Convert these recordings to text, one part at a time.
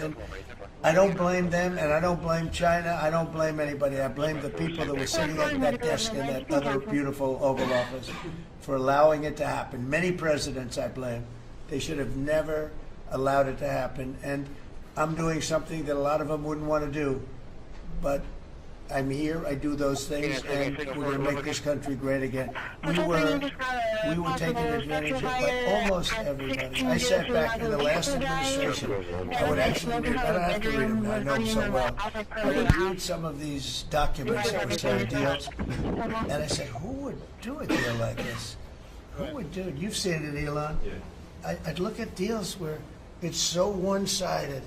And I don't blame them, and I don't blame China. I don't blame anybody. I blame the people that were sitting at that desk in that other beautiful Oval Office for allowing it to happen. Many presidents I blame. They should have never allowed it to happen. And I'm doing something that a lot of them wouldn't want to do. But I'm here, I do those things, and we're going to make this country great again. We were taking advantage of by almost everybody. I sat back in the last administration. I would actually read, I don't have to read them now, I know them so well. I would read some of these documents that were signed deals, and I said, who would do a deal like this? Who would do it? You've seen it, Elon. I'd look at deals where it's so one-sided.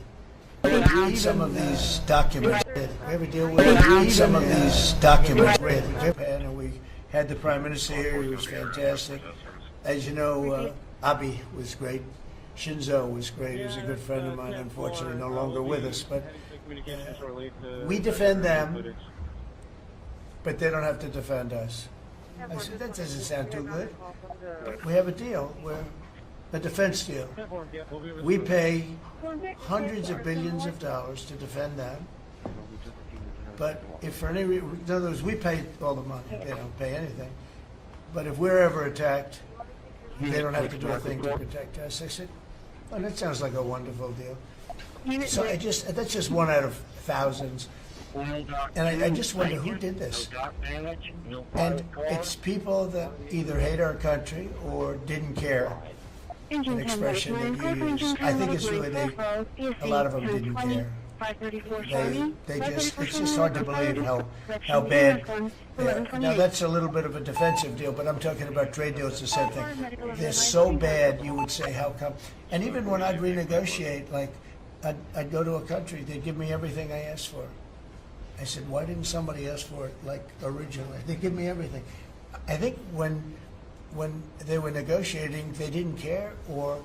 We would read some of these documents. We ever deal with read some of these documents. And we had the Prime Minister here. He was fantastic. As you know, Abe was great. Shinzo was great. He was a good friend of mine. Unfortunately, no longer with us. But we defend them, but they don't have to defend us. I said, that doesn't sound too good. We have a deal where a defense deal. We pay hundreds of billions of dollars to defend them. But if for any reason, in other words, we pay all the money. They don't pay anything. But if we're ever attacked, they don't have to do a thing to protect us. I said, well, that sounds like a wonderful deal. So that's just one out of thousands. And I just wonder who did this. And it's people that either hate our country or didn't care. An expression that you use. I think it's really a lot of them didn't care. It's just hard to believe how bad they are. Now that's a little bit of a defensive deal, but I'm talking about trade deals, the same thing. They're so bad, you would say, how come? And even when I'd renegotiate, like, I'd go to a country, they'd give me everything I asked for. I said, why didn't somebody ask for it, like, originally? They give me everything. I think when they were negotiating, they didn't care, or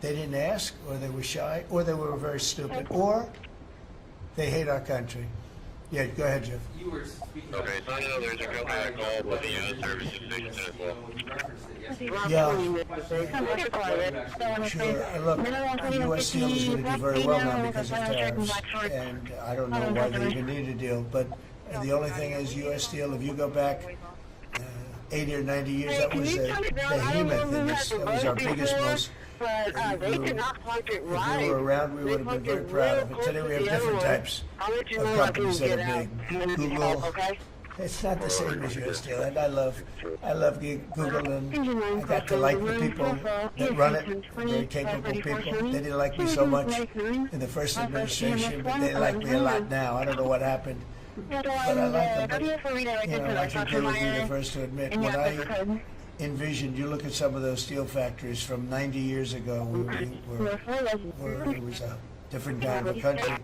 they didn't ask, or they were shy, or they were very stupid, or they hate our country. Yeah, go ahead, Jeff. You were speaking okay, so I know there's a company that called with the U.S. services station as well. Yeah. Sure. Look, U.S. Steel is going to do very well now because of tariffs, and I don't know why they even need a deal, but the only thing is U.S. Steel, if you go back 80 or 90 years, that was a behemoth in this. That was our biggest, most. If we were around, we would have been very proud of it. Today we have different types of companies that are big. Google, it's not the same as U.S. Steel, and I love Google, and I got to like the people that run it. Very capable people. They didn't like me so much in the first administration, but they like me a lot now. I don't know what happened. But I like them. But, I think they would be the first to admit, when I envisioned, you look at some of those steel factories from 90 years ago, it was a different kind of a country,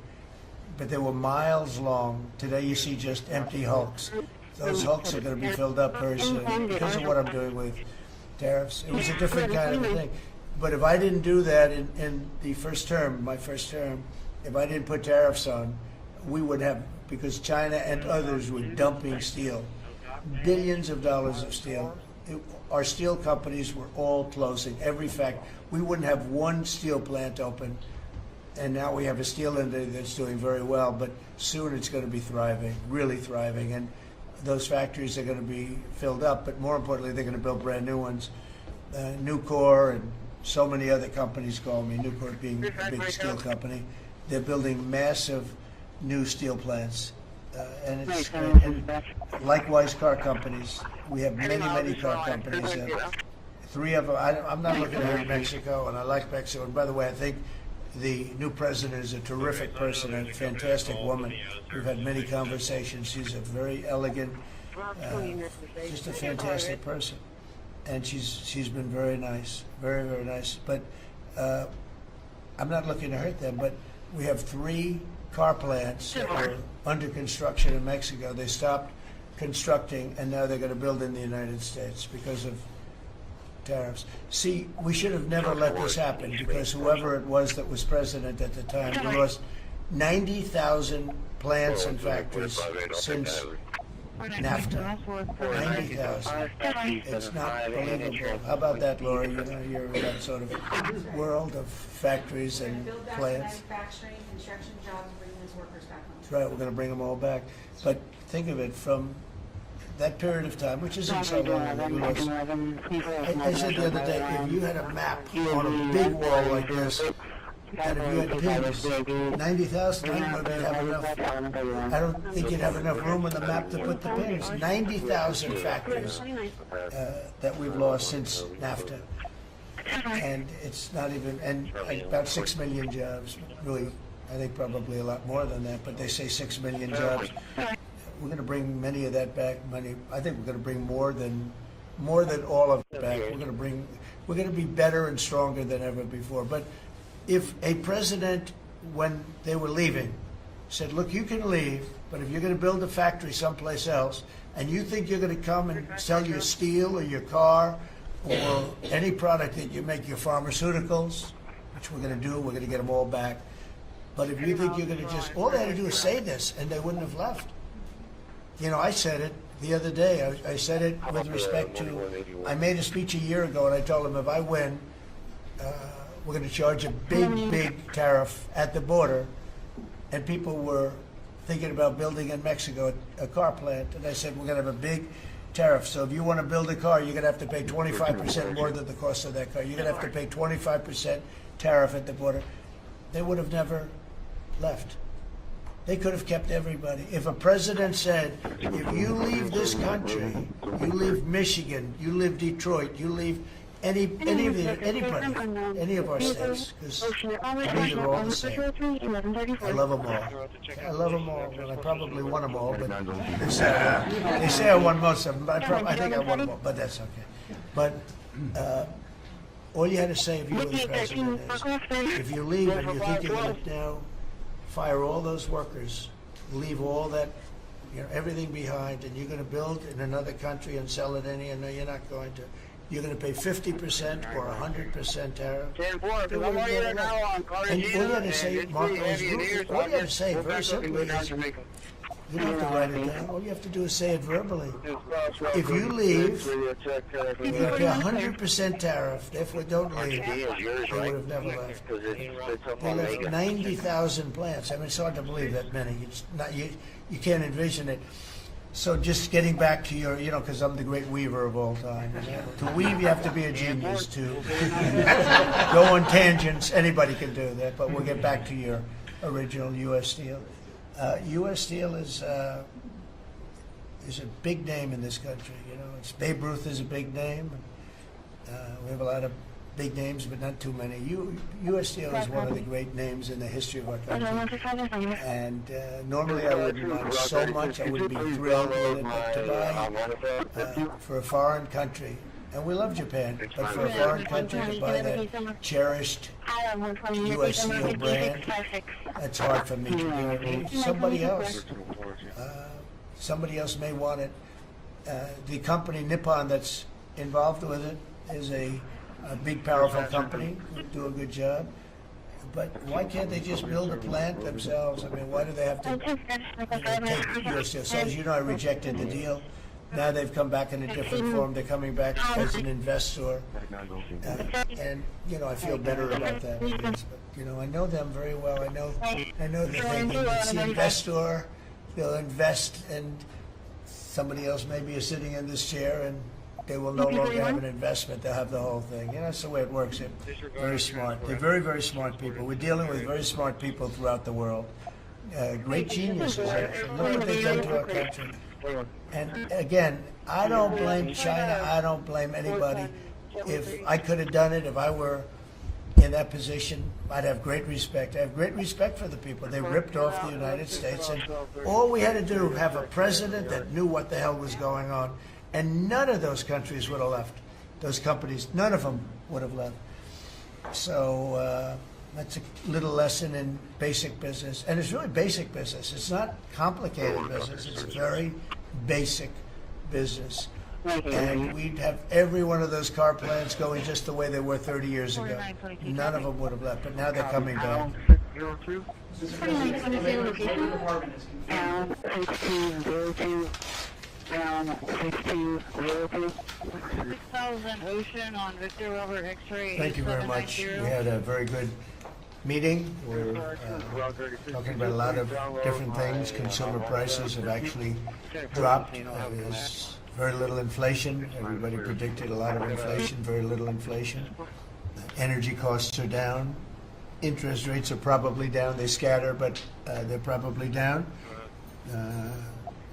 but they were miles long. Today you see just empty hulks. Those hulks are going to be filled up very soon because of what I'm doing with tariffs. It was a different kind of a thing. But if I didn't do that in the first term, my first term, if I didn't put tariffs on, we would have, because China and others were dumping steel, billions of dollars of steel. Our steel companies were all closing. Every fact, we wouldn't have one steel plant open, and now we have a steel industry that's doing very well. But soon it's going to be thriving, really thriving, and those factories are going to be filled up. But more importantly, they're going to build brand new ones. Nucor and so many other companies call me. Nucor being a big steel company, they're building massive new steel plants, and it's and likewise car companies. We have many car companies. Three of them. I'm not looking at Mexico, and I like Mexico. And by the way, I think the new president is a terrific person and a fantastic woman. We've had many conversations. She's a very elegant, just a fantastic person, and she's been very nice, very nice. But I'm not looking to hurt them. But we have 3 car plants that were under construction in Mexico. They stopped constructing, and now they're going to build in the United States because of tariffs. See, we should have never let this happen, because whoever it was that was president at the time, we lost 90,000 plants and factories since NAFTA. 90,000. It's not believable. How about that, Laura? You know, you're in that sort of world of factories and Build back plants. manufacturing, construction jobs, and bring those workers back home. That's right, we're going to bring them all back. But think of it, from that period of time, which isn't so long, I said the other day, if you had a map on a big wall like this, and if you had pins, 90,000, I don't know if you'd have enough. I don't think you'd have enough room on the map to put the pins. 90,000 factories that we've lost since NAFTA. And it's not even, and about 6 million jobs, really, I think probably a lot more than that, but they say 6 million jobs. We're going to bring many of that back. I think we're going to bring more than all of it back. We're going to be better and stronger than ever before. But if a president, when they were leaving, said, "Look, you can leave, but if you're going to build a factory someplace else, and you think you're going to come and sell your steel or your car or any product that you make, your pharmaceuticals, which we're going to do, we're going to get them all back. But if you think you're going to just, all they had to do is say this, and they wouldn't have left." You know, I said it the other day. I said it with respect to, I made a speech a year ago, and I told them if I win, we're going to charge a big tariff at the border. And people were thinking about building in Mexico a car plant. And I said, we're going to have a big tariff. So if you want to build a car, you're going to have to pay 25% more than the cost of that car. You're going to have to pay 25% tariff at the border. They would have never left. They could have kept everybody. If a president said, if you leave this country, you leave Michigan, you leave Detroit, you leave anybody, any of our states, because to me they're all the same. I love them all. I love them all. Well, I probably won them all, but they say I won most of them. But I think I won them all, but that's okay. But all you had to say if you were the president is, if you leave and you think you're going to now fire all those workers, leave all that, everything behind, and you're going to build in another country and sell it any, and no, you're not going to. You're going to pay 50% or 100% tariff. And all you had to say, Marco, all you have to say very simply is, you don't have to write it down. All you have to do is say it verbally. If you leave, you're going to pay 100% tariff. Therefore, don't leave. They would have never left. They left 90,000 plants. I mean, it's hard to believe that many. It's not, you can't envision it. So just getting back to your, because I'm the great weaver of all time. To weave, you have to be a genius. To go on tangents, anybody can do that. But we'll get back to your original U.S. Steel. U.S. Steel is a big name in this country. It's Babe Ruth is a big name. We have a lot of big names, but not too many. U.S. Steel is one of the great names in the history of our country. And normally I wouldn't mind so much. I wouldn't be thrilled with it, but to buy for a foreign country, and we love Japan, but for a foreign country to buy that cherished U.S. Steel brand, that's hard for me to do. Somebody else may want it. The company Nippon that's involved with it is a big, powerful company who do a good job. But why can't they just build a plant themselves? I mean, why do they have to take U.S. Steel? So as you know, I rejected the deal. Now they've come back in a different form. They're coming back as an investor. And, I feel better about that. Because, I know them very well. I know that they think it's the investor. They'll invest, and somebody else maybe is sitting in this chair, and they will no longer have an investment. They'll have the whole thing. That's the way it works. They're very smart. They're very, very smart people. We're dealing with very smart people throughout the world. Great geniuses, actually. Look what they've done to our country. And again, I don't blame China. I don't blame anybody. If I could have done it, if I were in that position, I'd have great respect. I have great respect for the people. They ripped off the United States, and all we had to do was have a president that knew what the hell was going on. And none of those countries would have left. Those companies, none of them would have left. So that's a little lesson in basic business. And it's really basic business. It's not complicated business. It's very basic business. And we'd have every one of those car plants going just the way they were 30 years ago. None of them would have left, but now they're coming back. down 6202. 6000 Ocean on Victor over X-ray. Thank you very much. We had a very good meeting. We're talking about a lot of different things. Consumer prices have actually dropped. There's very little inflation. Everybody predicted a lot of inflation, very little inflation. Energy costs are down. Interest rates are probably down. They scatter, but they're probably down.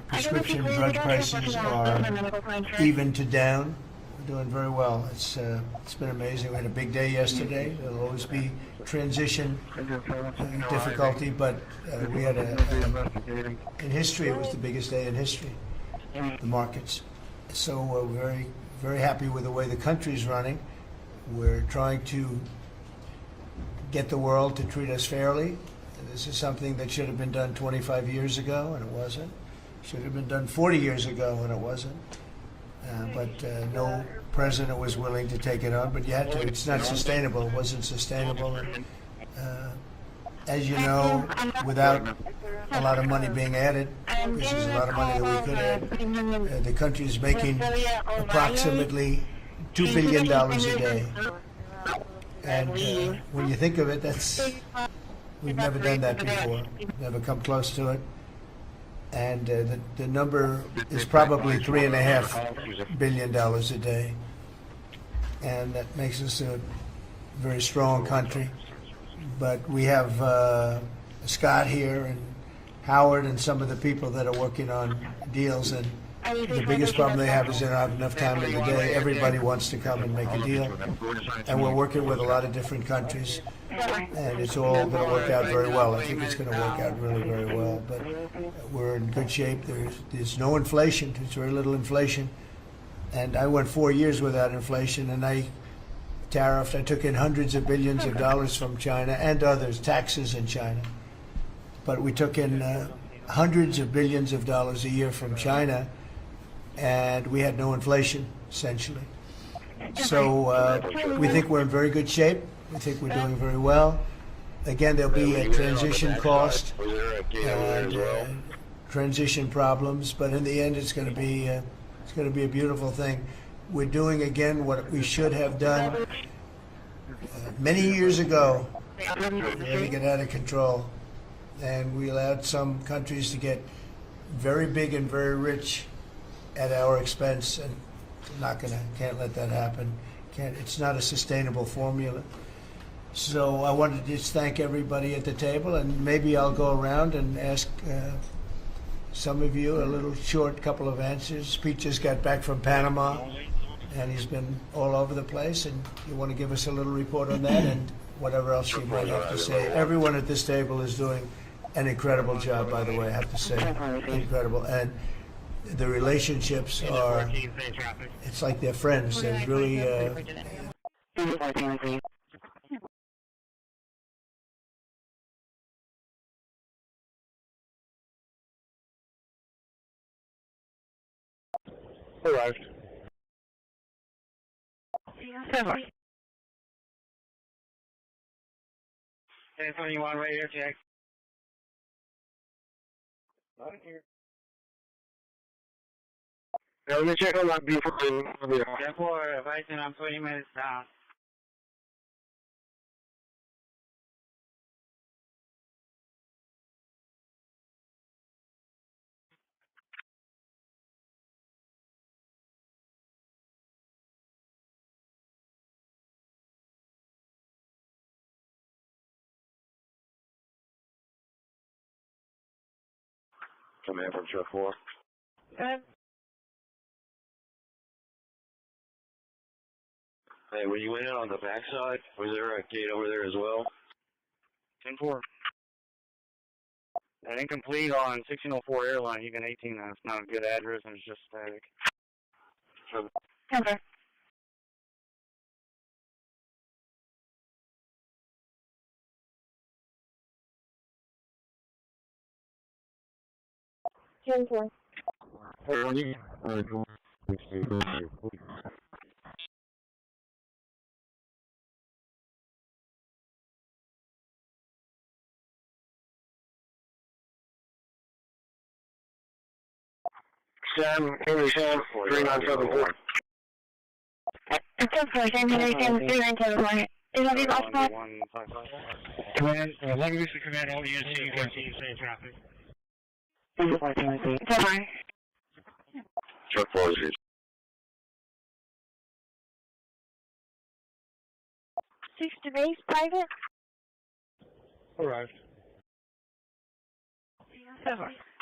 Prescription drug prices are even to down. We're doing very well. It's been amazing. We had a big day yesterday. There'll always be transition difficulty, but we had in history, it was the biggest day in history, the markets. So we're very, very happy with the way the country's running. We're trying to get the world to treat us fairly. This is something that should have been done 25 years ago, and it wasn't. Should have been done 40 years ago, and it wasn't. But no president was willing to take it on. But you had to. It's not sustainable. It wasn't sustainable. And, as you know, without a lot of money being added, this is a lot of money that we could add. The country is making approximately $2 billion a day. And when you think of it, we've never done that before. Never come close to it. And the number is probably $3.5 billion a day. And that makes us a very strong country. But we have Scott here and Howard and some of the people that are working on deals, and the biggest problem they have is they don't have enough time in the day. Everybody wants to come and make a deal, and we're working with a lot of different countries, and it's all going to work out very well. I think it's going to work out really very well, but we're in good shape. There's no inflation. There's very little inflation, and I went 4 years without inflation, and I took in hundreds of billions of dollars from China and others, taxes in China. But we took in hundreds of billions of dollars a year from China, and we had no inflation, essentially. So we think we're in very good shape. We think we're doing very well. Again, there'll be a transition cost and transition problems, but in the end, it's going to be a beautiful thing. We're doing again what we should have done many years ago. Really get out of control, and we allowed some countries to get very big and very rich at our expense, and can't let that happen. It's not a sustainable formula. So I wanted to just thank everybody at the table, and maybe I'll go around and ask some of you a little short couple of answers. Pete just got back from Panama, and he's been all over the place, and you want to give us a little report on that and whatever else you might have to say. Everyone at this table is doing an incredible job, by the way, I have to say. Incredible. And the relationships are, it's like they're friends. They're really... Arrived. Anything you want right here, Jack? Yeah, let me check on that beautiful thing. Therefore, advising I'm 20 minutes down. Coming in from truck 4. Hey, when you went in on the backside, was there a gate over there as well? 10-4. And incomplete on 1604 airline, even 18. That's not a good address, and it's just static. Okay. Sam, Henry Sam, 3974. It's of course, I'm Henry Sam, 3974. Is that possible? Command, Long Beach Command, all units, you can see traffic. It's over. Truck 40. 6 to base, private? Arrived.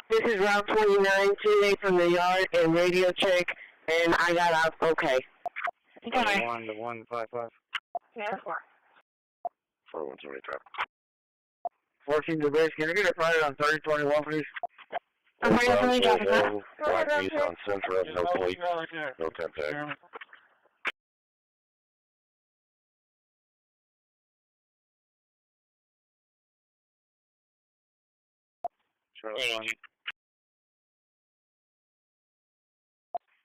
This is Route 29, 2A from the yard, and radio check, and I got out okay. It's over. 1 to 155. Yeah, 4. 4120 traffic. 14 to base, can I get a private on 3021, please? I'm ready for the traffic. Black East on Central, no police, no temp tag. Charlie 1.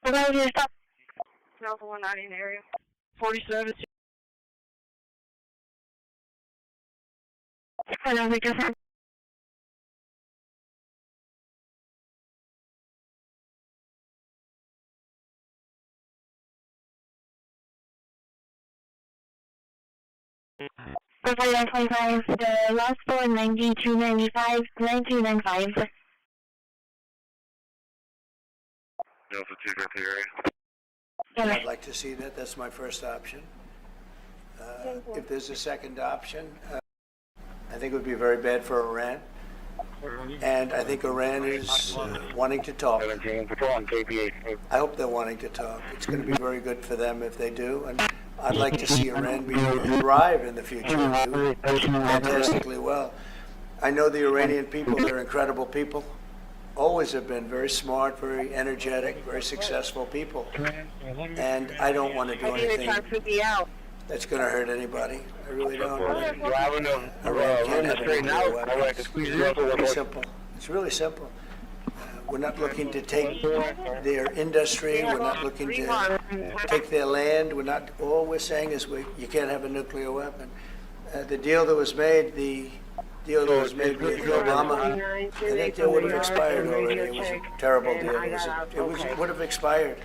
We're going to stop. Alpha 190 in the area. 47. I don't think that's 25, the last four, 9295, 9295. Delta 250 area. I'd like to see that. That's my first option. If there's a second option, I think it would be very bad for Iran. And I think Iran is wanting to talk. 17, patrol on KPA. I hope they're wanting to talk. It's going to be very good for them if they do. And I'd like to see Iran thrive in the future and do fantastically well. I know the Iranian people, they're incredible people. Always have been very smart, very energetic, very successful people. And I don't want to do anything that's going to hurt anybody. I really don't. Driving to Iran can't have straighten nuclear out. I weapons. like to squeeze it It's up a little really bit. simple. It's really simple. We're not looking to take their industry. We're not looking to take their land. All we're saying is you can't have a nuclear weapon. The deal that was made, with Obama, I think that would have expired already. It was a terrible deal. It would have expired.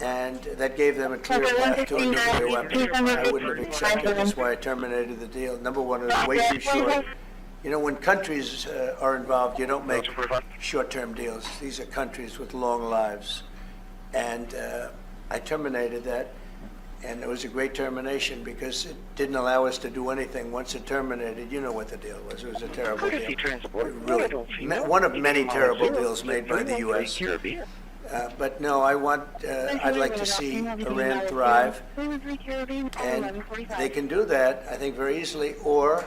And that gave them a clear path to a nuclear weapon. I wouldn't have accepted it. That's why I terminated the deal. Number one, it was way too short. You know, when countries are involved, you don't make short-term deals. These are countries with long lives. And I terminated that, and it was a great termination because it didn't allow us to do anything. Once it terminated, you know what the deal was. It was a terrible deal. One of many terrible deals made by the U.S. But no, I'd like to see Iran thrive. And they can do that, I think, very easily, or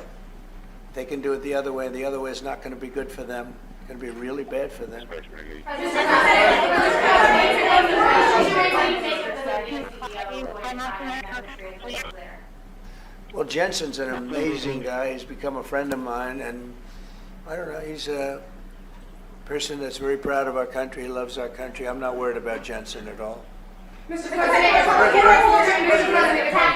they can do it the other way, and the other way is not going to be good for them. It's going to be really bad for them. Well, Jensen's an amazing guy. He's become a friend of mine, and I don't know, he's a person that's very proud of our country. He loves our country. I'm not worried about Jensen at all. Mr. President,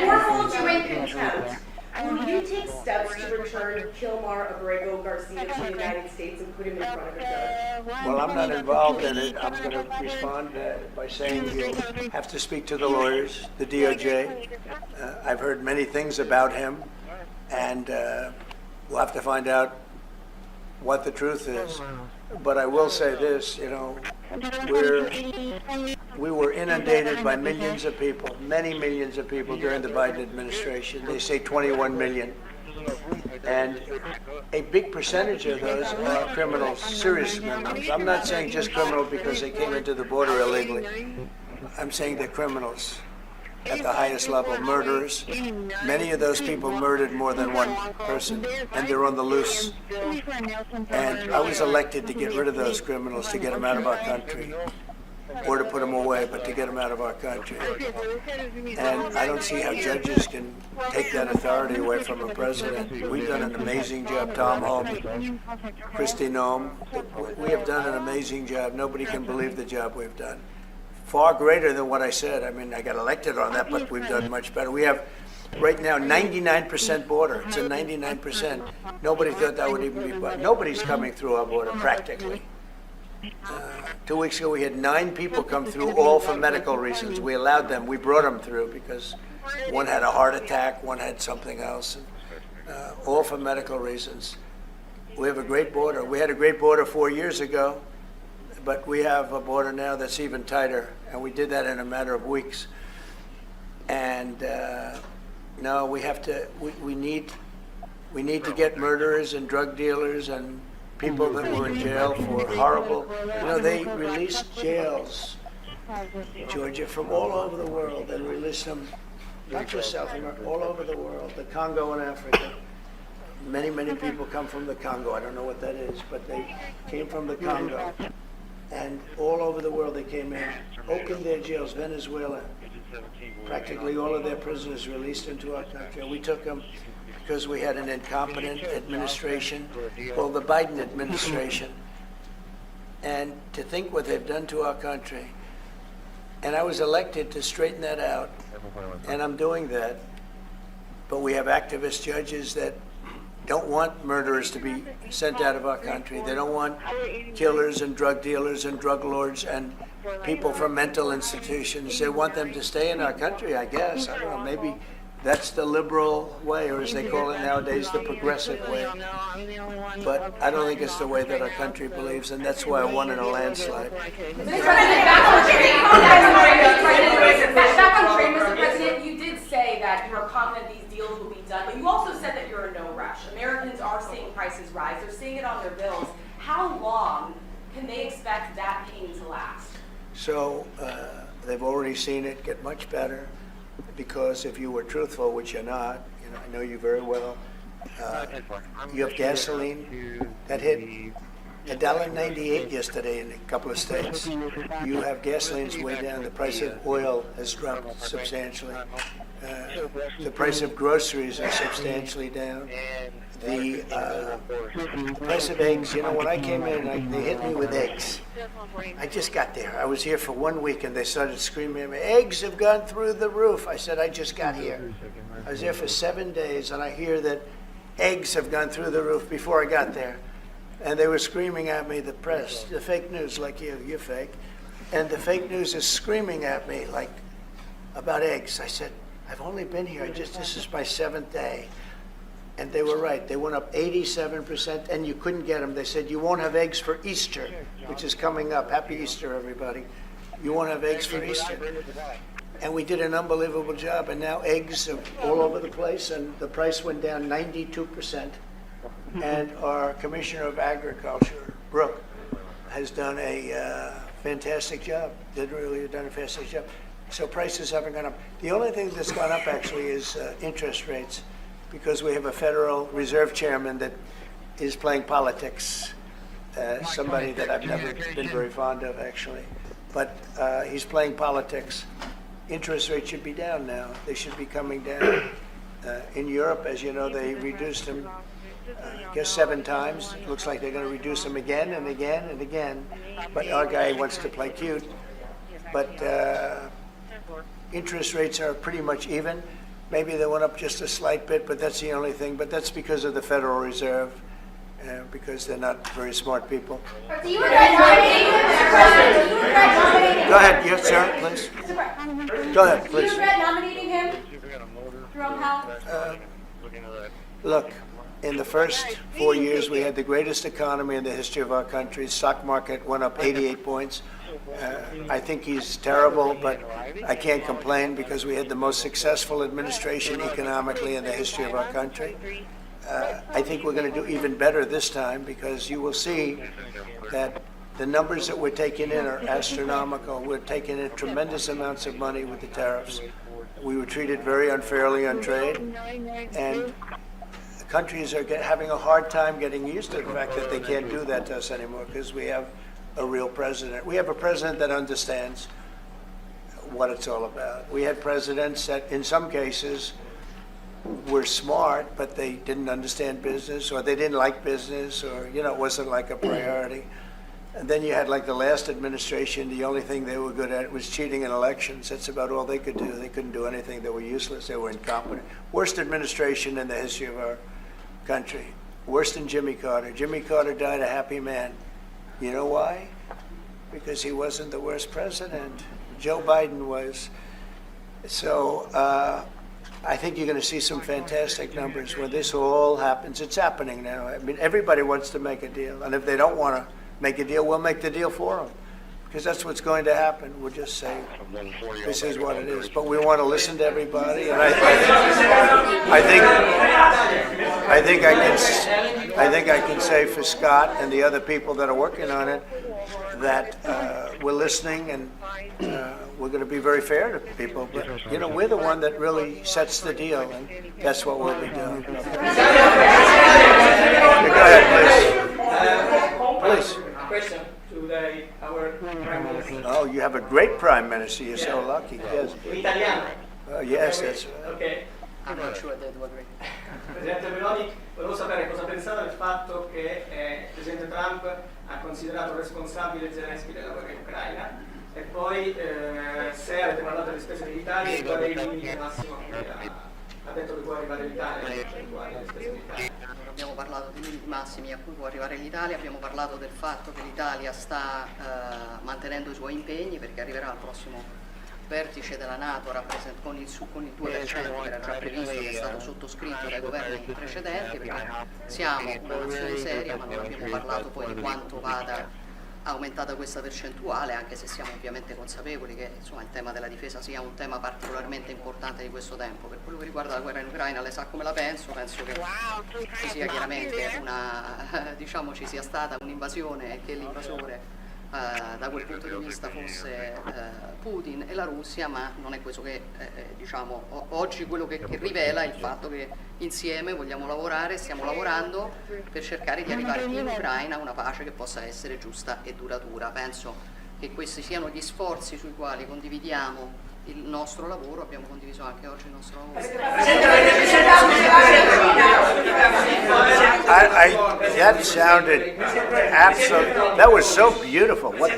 we're full to in contempt. Will you take steps to return Kilmar Abrego Garcia to the United States and put him in front of a judge? Well, I'm not involved in it. I'm going to respond by saying you'll have to speak to the lawyers, the DOJ. I've heard many things about him, and we'll have to find out what the truth is. But I will say this, you know, we were inundated by millions of people, many millions of people during the Biden administration. They say 21 million. And a big percentage of those are criminals, serious criminals. I'm not saying just criminals because they came into the border illegally. I'm saying they're criminals at the highest level, murderers. Many of those people murdered more than one person, and they're on the loose. And I was elected to get rid of those criminals, to get them out of our country, or to put them away, but to get them out of our country. And I don't see how judges can take that authority away from a president. We've done an amazing job. Tom Holm, Christi, we have done an amazing job. Nobody can believe the job we've done. Far greater than what I said. I mean, I got elected on that, but we've done much better. We have, right now, 99% border. It's a 99%. Nobody thought that would even be, but nobody's coming through our border, practically. 2 weeks ago, we had 9 people come through, all for medical reasons. We allowed them. We brought them through because one had a heart attack, one had something else, and, all for medical reasons. We have a great border. We had a great border 4 years ago, but we have a border now that's even tighter, and we did that in a matter of weeks. And no, we have to. We need to get murderers and drug dealers and people that were in jail for horrible. You know, they released jails, Georgia, from all over the world, and released them, not just South America, all over the world, the Congo and Africa. Many people come from the Congo. I don't know what that is, but they came from the Congo. And all over the world they came in, opened their jails, Venezuela. Practically all of their prisoners released into our country. And we took them because we had an incompetent administration called the Biden administration. And to think what they've done to our country. And I was elected to straighten that out, and I'm doing that. But we have activist judges that don't want murderers to be sent out of our country. They don't want killers and drug dealers and drug lords and people from mental institutions. They want them to stay in our country, I guess. I don't know, maybe that's the liberal way, or as they call it nowadays, the progressive way. But I don't think it's the way that our country believes, and that's why I won in a landslide. Back on train, Mr. President, you did say that you are confident these deals will be done, but you also said that you're in no rush. Americans are seeing prices rise. They're seeing it on their bills. How long can they expect that pain to last? So they've already seen it get much better, because if you were truthful, which you're not, you know, I know you very well, you have gasoline that hit $1.98 yesterday in a couple of states. You have gasoline's way down. The price of oil has dropped substantially. The price of groceries are substantially down. The price of eggs, you know, when I came in, they hit me with eggs. I just got there. I was here for 1 week, and they started screaming at me, eggs have gone through the roof. I said, I just got here. I was there for 7 days, and I hear that eggs have gone through the roof before I got there. And they were screaming at me, the press, the fake news, like you're fake. And the fake news is screaming at me, like, about eggs. I said, I've only been here, this is my 7th day. And they were right. They went up 87%, and you couldn't get them. They said, you won't have eggs for Easter, which is coming up. Happy Easter, everybody. You won't have eggs for Easter. And we did an unbelievable job, and now eggs are all over the place, and the price went down 92%. And our Commissioner of Agriculture, Brooke, has done a fantastic job. Done a fantastic job. So prices haven't gone up. The only thing that's gone up actually is interest rates, because we have a Federal Reserve Chairman that is playing politics. Somebody that I've never been very fond of, actually. But he's playing politics. Interest rates should be down now. They should be coming down. In Europe, as you know, they reduced them, I guess 7 times. It looks like they're going to reduce them again and again and again. But our guy wants to play cute. But interest rates are pretty much even. Maybe they went up just a slight bit, but that's the only thing. But that's because of the Federal Reserve, because they're not very smart people. Do you regret nominating him, Mr. President? Do you regret nominating him? Go ahead, yes, sir, please. Go ahead, Do you please. regret nominating him? Jerome Powell? Look, in the first 4 years, we had the greatest economy in the history of our country. Stock market went up 88 points. I think he's terrible, but I can't complain because we had the most successful administration economically in the history of our country. I think we're going to do even better this time, because you will see that the numbers that we're taking in are astronomical. We're taking in tremendous amounts of money with the tariffs. We were treated very unfairly on trade, and countries are having a hard time getting used to the fact that they can't do that to us anymore, because we have a real president. We have a president that understands what it's all about. We had presidents that, in some cases, were smart, but they didn't understand business, or they didn't like business, or, you know, it wasn't like a priority. And then you had, like, the last administration, the only thing they were good at was cheating in elections. That's about all they could do. They couldn't do anything. They were useless. They were incompetent. Worst administration in the history of our country. Worse than Jimmy Carter. Jimmy Carter died a happy man. You know why? Because he wasn't the worst president. Joe Biden was. So I think you're going to see some fantastic numbers when this all happens. It's happening now. I mean, everybody wants to make a deal. And if they don't want to make a deal, we'll make the deal for them. Because that's what's going to happen. We'll just say, this is what it is. But we want to listen to everybody. And I think I can say for Scott and the other people that are working on it that we're listening and we're going to be very fair to people. But, you know, we're the one that really sets the deal, and that's what we'll be doing. Go ahead, please. Please. Question to our Prime Minister. Oh, you have a great Prime Minister. You're so lucky. Yes. Italiano. Yes, that's right. Ok. Presidente Meloni, volevo sapere cosa pensava del fatto che il Presidente Trump ha considerato responsabile Zelensky della guerra in Ucraina e poi se avete parlato delle spese militari e qual è il limite massimo a cui ha detto che può arrivare l'Italia riguardo alle spese militari. Abbiamo parlato dei limiti massimi a cui può arrivare l'Italia, abbiamo parlato del fatto che l'Italia sta mantenendo i suoi impegni perché arriverà al prossimo vertice della NATO con il 2% che era già previsto, che è stato sottoscritto dai governi precedenti, perché siamo una nazione seria, ma non abbiamo parlato poi di quanto vada aumentata questa percentuale, anche se siamo ovviamente consapevoli che insomma, il tema della difesa sia un tema particolarmente importante di questo tempo. Per quello che riguarda la guerra in Ucraina, lei sa come la penso che ci sia chiaramente diciamo ci sia stata un'invasione e che l'invasore da quel punto di vista fosse Putin e la Russia, ma non è questo che diciamo oggi quello che rivela il fatto che insieme vogliamo lavorare, stiamo lavorando per cercare di arrivare in Ucraina a una pace che possa essere giusta e duratura. Penso che questi siano gli sforzi sui quali condividiamo il nostro lavoro, abbiamo condiviso anche oggi il nostro lavoro. That sounded absolutely, that was so beautiful. What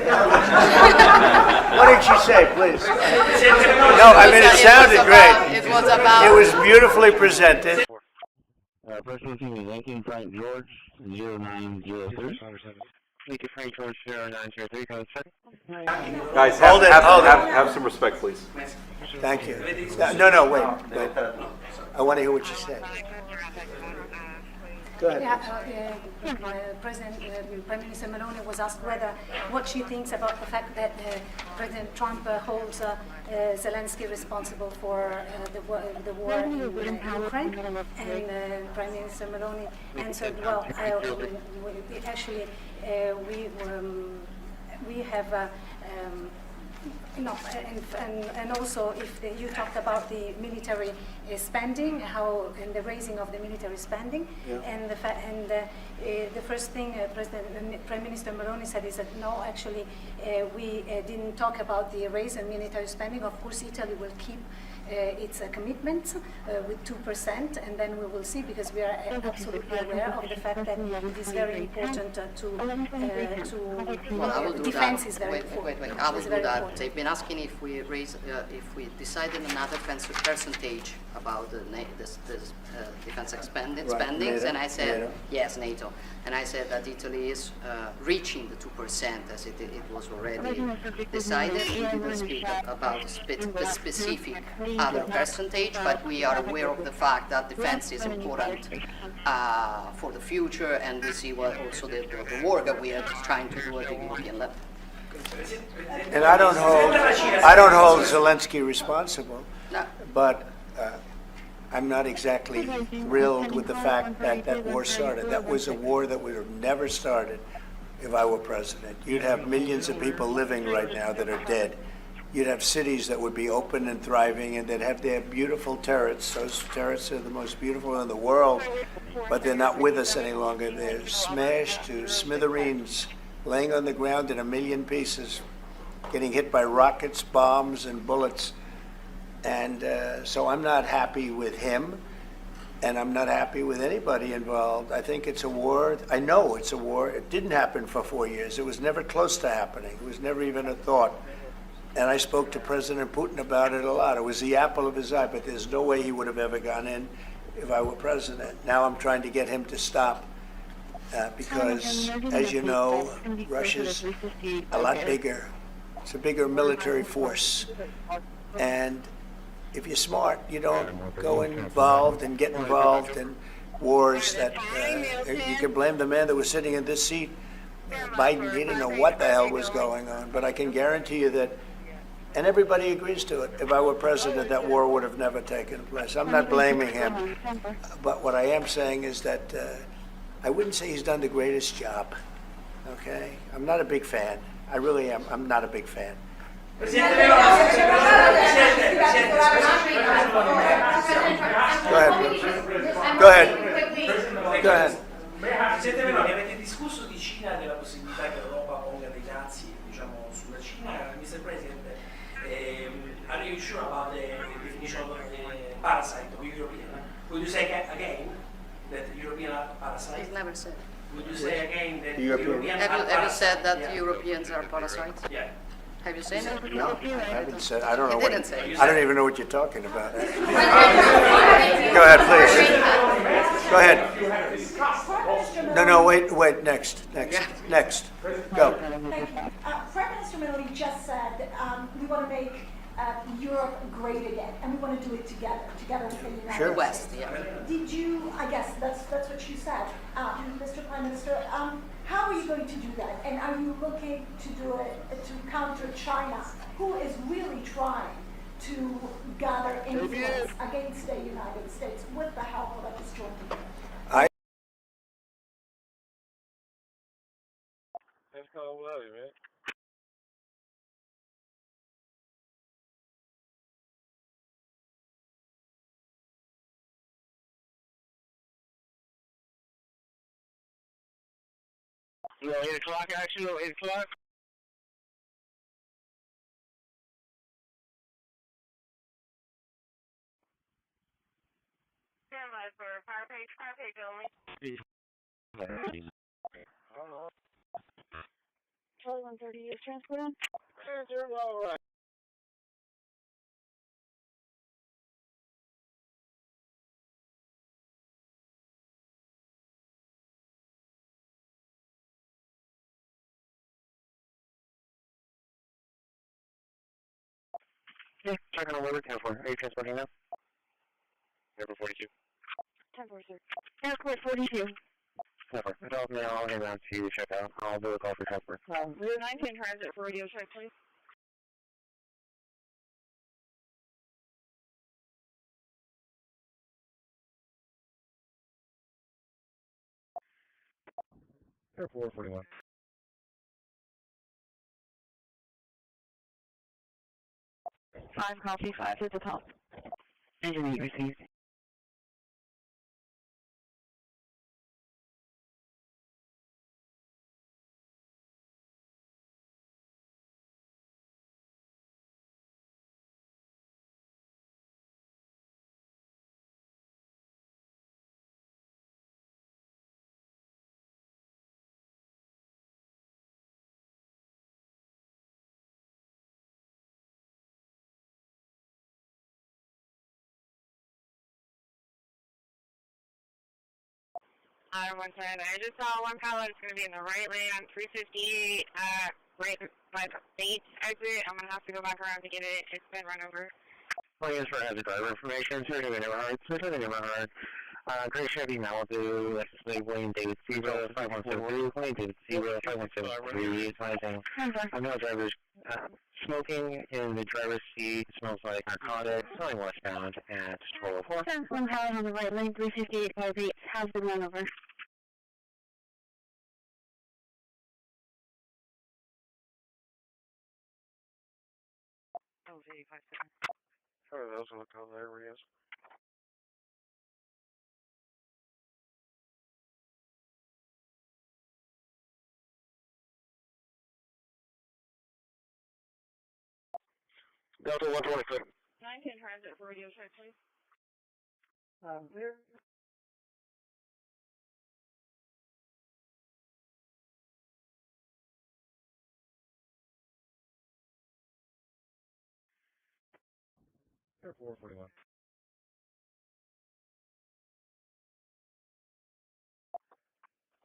did she say, please? No, I mean, it sounded great. It was beautifully presented. Presidency is Yankee Frank George 0903. Yankee Frank George 0903. Can I check? Guys, have some respect, please. Thank you. No, wait. I want to hear what you say. Go ahead. Prime Minister Meloni was asked what she thinks about the fact that President Trump holds Zelensky responsible for the war in Ukraine, and Prime Minister Meloni answered, "Well, we have." No, and also if you talked about the military spending, and the raising of the military spending, and the first thing Prime Minister Meloni said is that no, actually we didn't talk about the raise in military spending. Of course, Italy will keep its commitments with 2%, and then we will see, because we are absolutely aware of the fact that it is very important defense is very important. Wait, I will do that. They've been asking if we decided another percentage about the defense spendings, and I said NATO. Yes, NATO, and I said that Italy is reaching the 2% as it was already decided. We didn't speak about the specific other percentage, but we are aware of the fact that defense is important for the future, and we see what also the work that we are trying to do at the European level. And I don't hold Zelensky responsible, but I'm not exactly thrilled with the fact that that war started. That was a war that would have never started if I were president. You'd have millions of people living right now that are dead. You'd have cities that would be open and thriving, and they'd have their beautiful turrets. Those turrets are the most beautiful in the world, but they're not with us any longer. They're smashed to smithereens, laying on the ground in a million pieces, getting hit by rockets, bombs, and bullets. And so I'm not happy with him, and I'm not happy with anybody involved. I think it's a war. I know it's a war. It didn't happen for 4 years. It was never close to happening. It was never even a thought. And I spoke to President Putin about it a lot. It was the apple of his eye, but there's no way he would have ever gone in if I were president. Now I'm trying to get him to stop. because, as you know, Russia's a lot bigger. It's a bigger military force. And if you're smart, you don't go involved and get involved in wars that you can blame the man that was sitting in this seat. Biden, he didn't know what the hell was going on, but I can guarantee you that, and everybody agrees to it, if I were president, that war would have never taken place. I'm not blaming him, but what I am saying is that I wouldn't say he's done the greatest job, okay? I'm not a big fan. I really am. I'm not a big fan. Go ahead, Go ahead. Go ahead. Presidente Meloni, avete discusso di Cina, della possibilità che l'Europa ponga dei dazi, diciamo, sulla Cina. Mr. President, are you sure about the definition of parasite of European? Would you say again that European are parasites? He's never said. Would you say again that Europeans have you said that Europeans are parasites? Yeah. Have you said it? No, I haven't said. I don't know He what. didn't say. I don't even know what you're talking about. Go ahead, please. Go ahead. No, wait. Next. Go. Thank you. Prime Minister Meloni just said we want to make Europe great again, and we want to do it together with the United Sure. West, States. yeah. Did you? I guess that's what you said, Mr. Prime Minister. How are you going to do that? And are you looking to do it to counter China, who is really trying to gather influence against the United States with the help of this joint agreement? That's kind of love you, man. You want 8 o'clock action or 8 o'clock? Stand by for fire page only. Charlie 130 is transported. All right. Yeah, checking on where 10-4. Are you transporting now? Number 42. 10-4, sir. Airport 42. Never. I'll hang on to you to check out. I'll do a call for transport. Route 19 transit for radio check, please. Airport 41. 5 copy, 5 at the top. Engine 8 received. One side. I just saw one pallet. It's going to be in the right lane on 358, right by the state exit. I'm going to have to go back around to get it. It's been run over. Plans for hazard driver information. Returning to Neighborhood. Gray Chevy Malibu. That's the Wayne David 5173. Wayne David 5173 is my thing. I know drivers smoking in the driver's seat. Smells like narcotics. Going westbound at 1204. One pallet on the right lane, 358 by the has been run over. That was 85 seconds. Sure, those are the color areas. Delta 126. 19 transit for radio check, please. Where? Airport 41.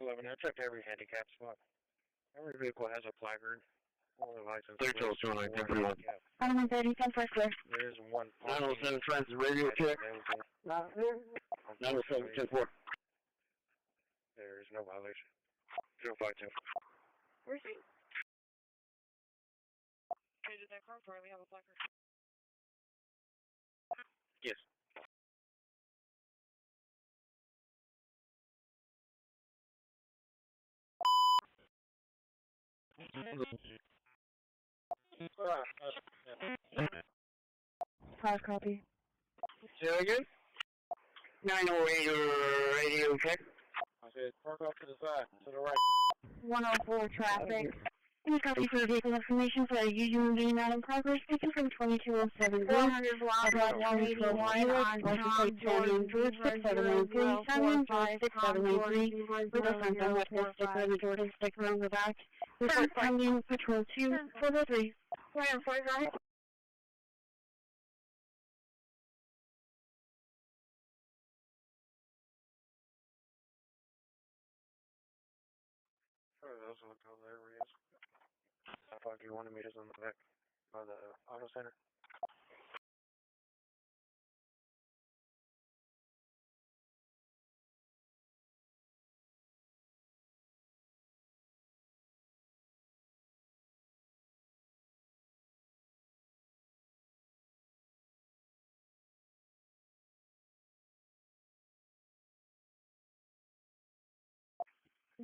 11, I checked every handicap spot. Every vehicle has a placard or a license. Clear till 209, 1031. 130, 10 for clear. There is one. 907 Transit radio check. 907 10-4. There is no violation. 052. Where's he? Okay, did that car for we have a placard? Yes. Hard copy. Say that again? 908 radio check. I said park off to the side, to the right. 104 traffic. Any copy for vehicle information for a usual being out in progress, taken from 2207 400 block of 181 on Tom Jordan, George 6793, Simon George 6793, with a front on witness sticker and the Jordan sticker on the back. Report finding patrol 2, 403. 104, right? Sure, those are the areas. I thought you wanted me to on the back by the auto center.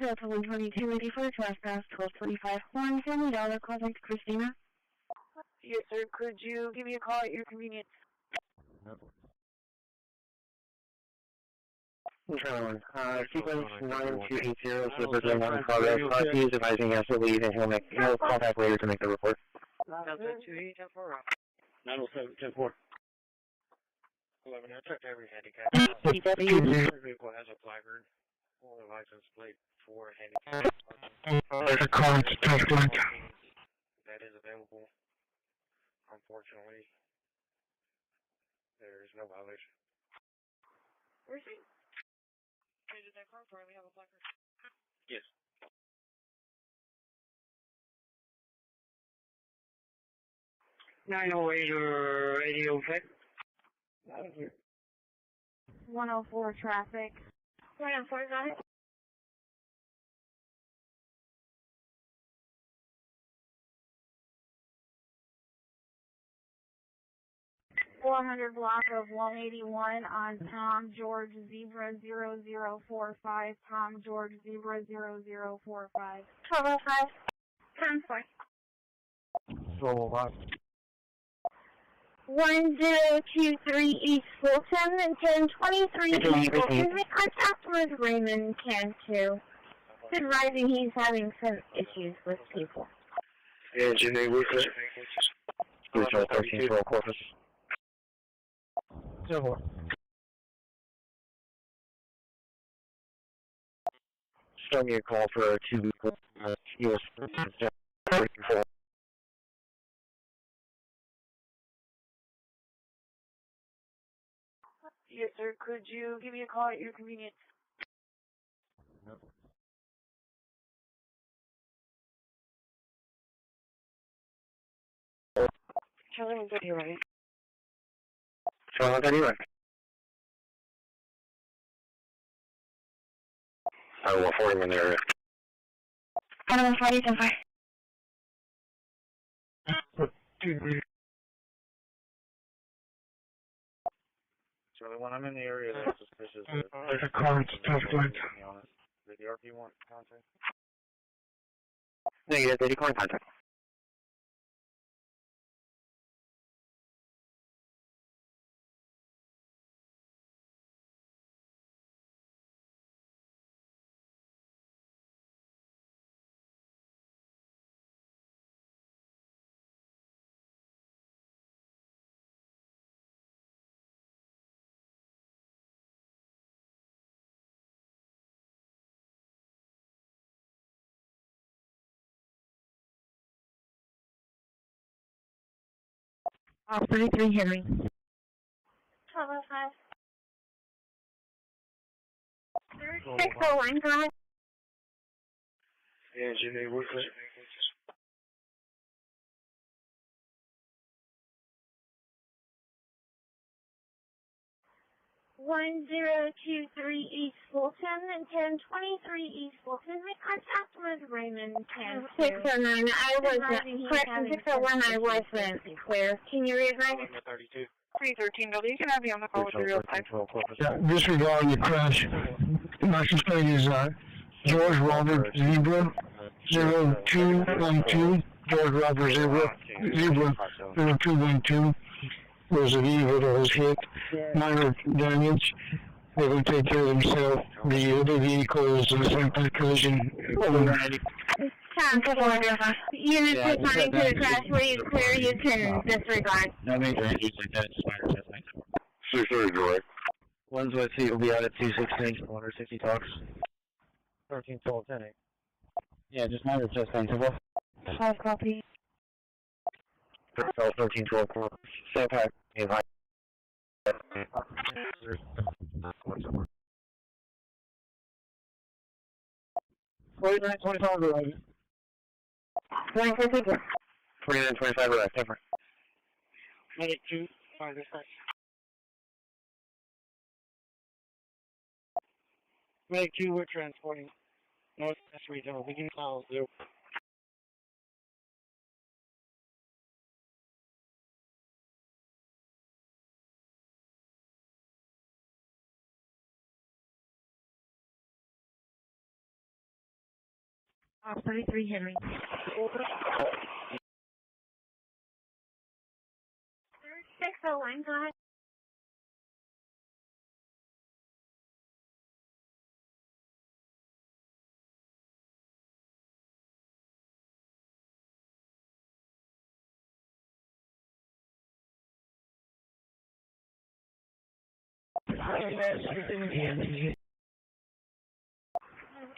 Delta 122, 84, trespass, 1225, Horn, Family Dollar, contact Christina. Yes, sir. Could you give me a call at your convenience? Sequence 9280, Silver Glen on progress. He is advising he has to leave and he'll contact later to make the report. Delta 28, 10-4. 907 10-4. 11, I checked every handicap. Every vehicle has a placard or a license plate for a handicap. There's a car that is available. Unfortunately, there is no violation. Where's he? Okay, did that car for we have a placard? Yes. Radio check. 104 traffic. 104, got it. .400 block of 181 on Tom George Zebra 0045. Tom George Zebra 0045. 1205. 10-4. So, 1023 East Fulton and 1023 East Fulton. Make contact with Raymond Cantu. Advising he's having some issues with people. Yeah, Jimmy, what's that? Regional 13 for corpus. 0. Show me a call for 2 vehicle, US control. Yes, sir. Could you give me a call at your convenience? Charlie 130, right? Charlie 130, I will afford him in the area. 140, 10-5. Charlie, when I'm in the area, that's suspicious. There's a car, it's a tough line. Did the RP want contact? Negative, they decline contact. Off 33 Henry. 1205. 601, go ahead. Yeah, Jimmy, what's it? 1023 East Fulton and 1023 East Fulton. My contact was Raymond Tan. 609. I wasn't. Correction 601. I wasn't clear. Can you read my 32. 313W, you can have me on the call with your real time. Yeah, disregarding the crash. License plate is George Robert Zebra 0212. George Robert Zebra 0212. There's a vehicle that was hit, minor damage. They're going to take care of themselves. The other vehicle is a simple collision. Time for order. Units responding to the crash where you clear, you can disregard. No major injuries like that, just minor chest pain. 630 direct. One's with seat will be out at 216, 160 talks. 1312, 10 8. Yeah, just minor chest pain. So what? 5 copy. 1312, 4. Same pack. In high. 4925 arriving. 4925, right, temper. Medic 2, 5 dispatch. Medic 2, we're transporting North S3 Tunnel. Begin file 0. Oh, 33 Henry. 601, go ahead.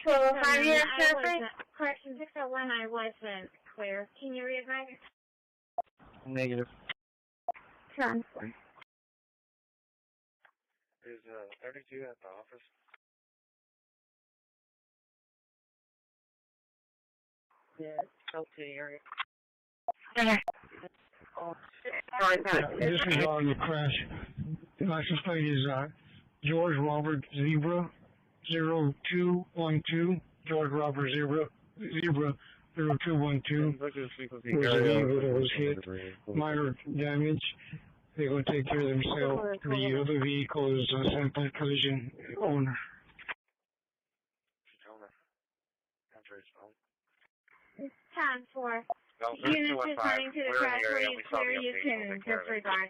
Total 5 years traffic. Correction 601, I wasn't clear. Can you read my Negative. transfer? Is 32 at the office? Yeah, okay, area. Disregarding the crash. License plate is George Robert Zebra 0212. George Robert Zebra 0212. There's a vehicle that was hit, minor damage. They're going to take care of themselves. The other vehicle is a simple collision owner. Time for units responding to the crash where you clear, you can disregard.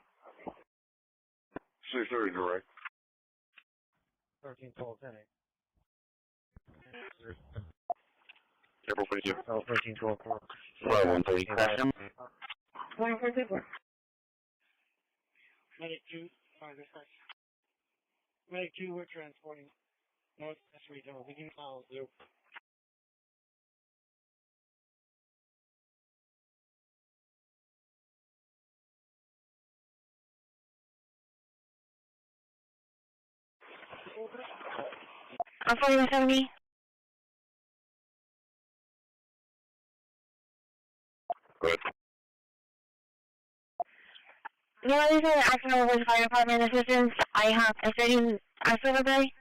630 direct. 1312, 10 8. April 22. 1312, 4. 5130. Crash him. 144. Medic 2, 5 dispatch. Medic 2, we're transporting North S3 Tunnel. Begin file 0. I'm 4170. Good. No, this is an accident with fire department assistance. I have a setting after the day.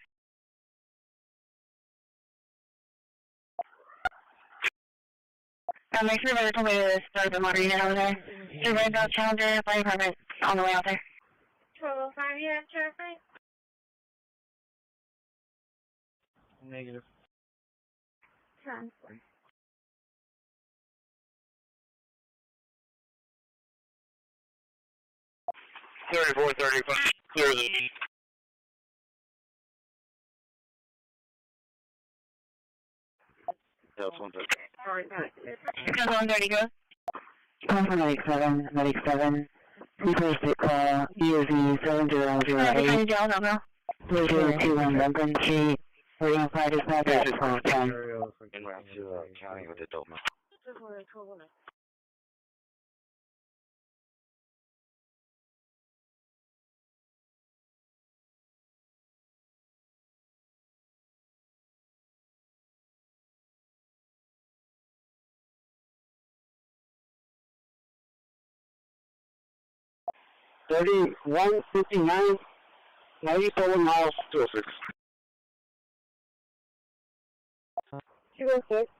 Make sure by the time to start the motor unit over there. The red belt challenger fire department on the way out there. 1205, you have traffic? Negative. Transfer. Thirty-four, 35. Clear the. Yeah, it's 130. Alright, Because 130 go. Call for medic 7, medic 7. Request to call EOZ 7008. 0021 Logan Street. We're going to fly dispatch at 1210. En route to county with adult male. 3159, 97 miles, 206. 206.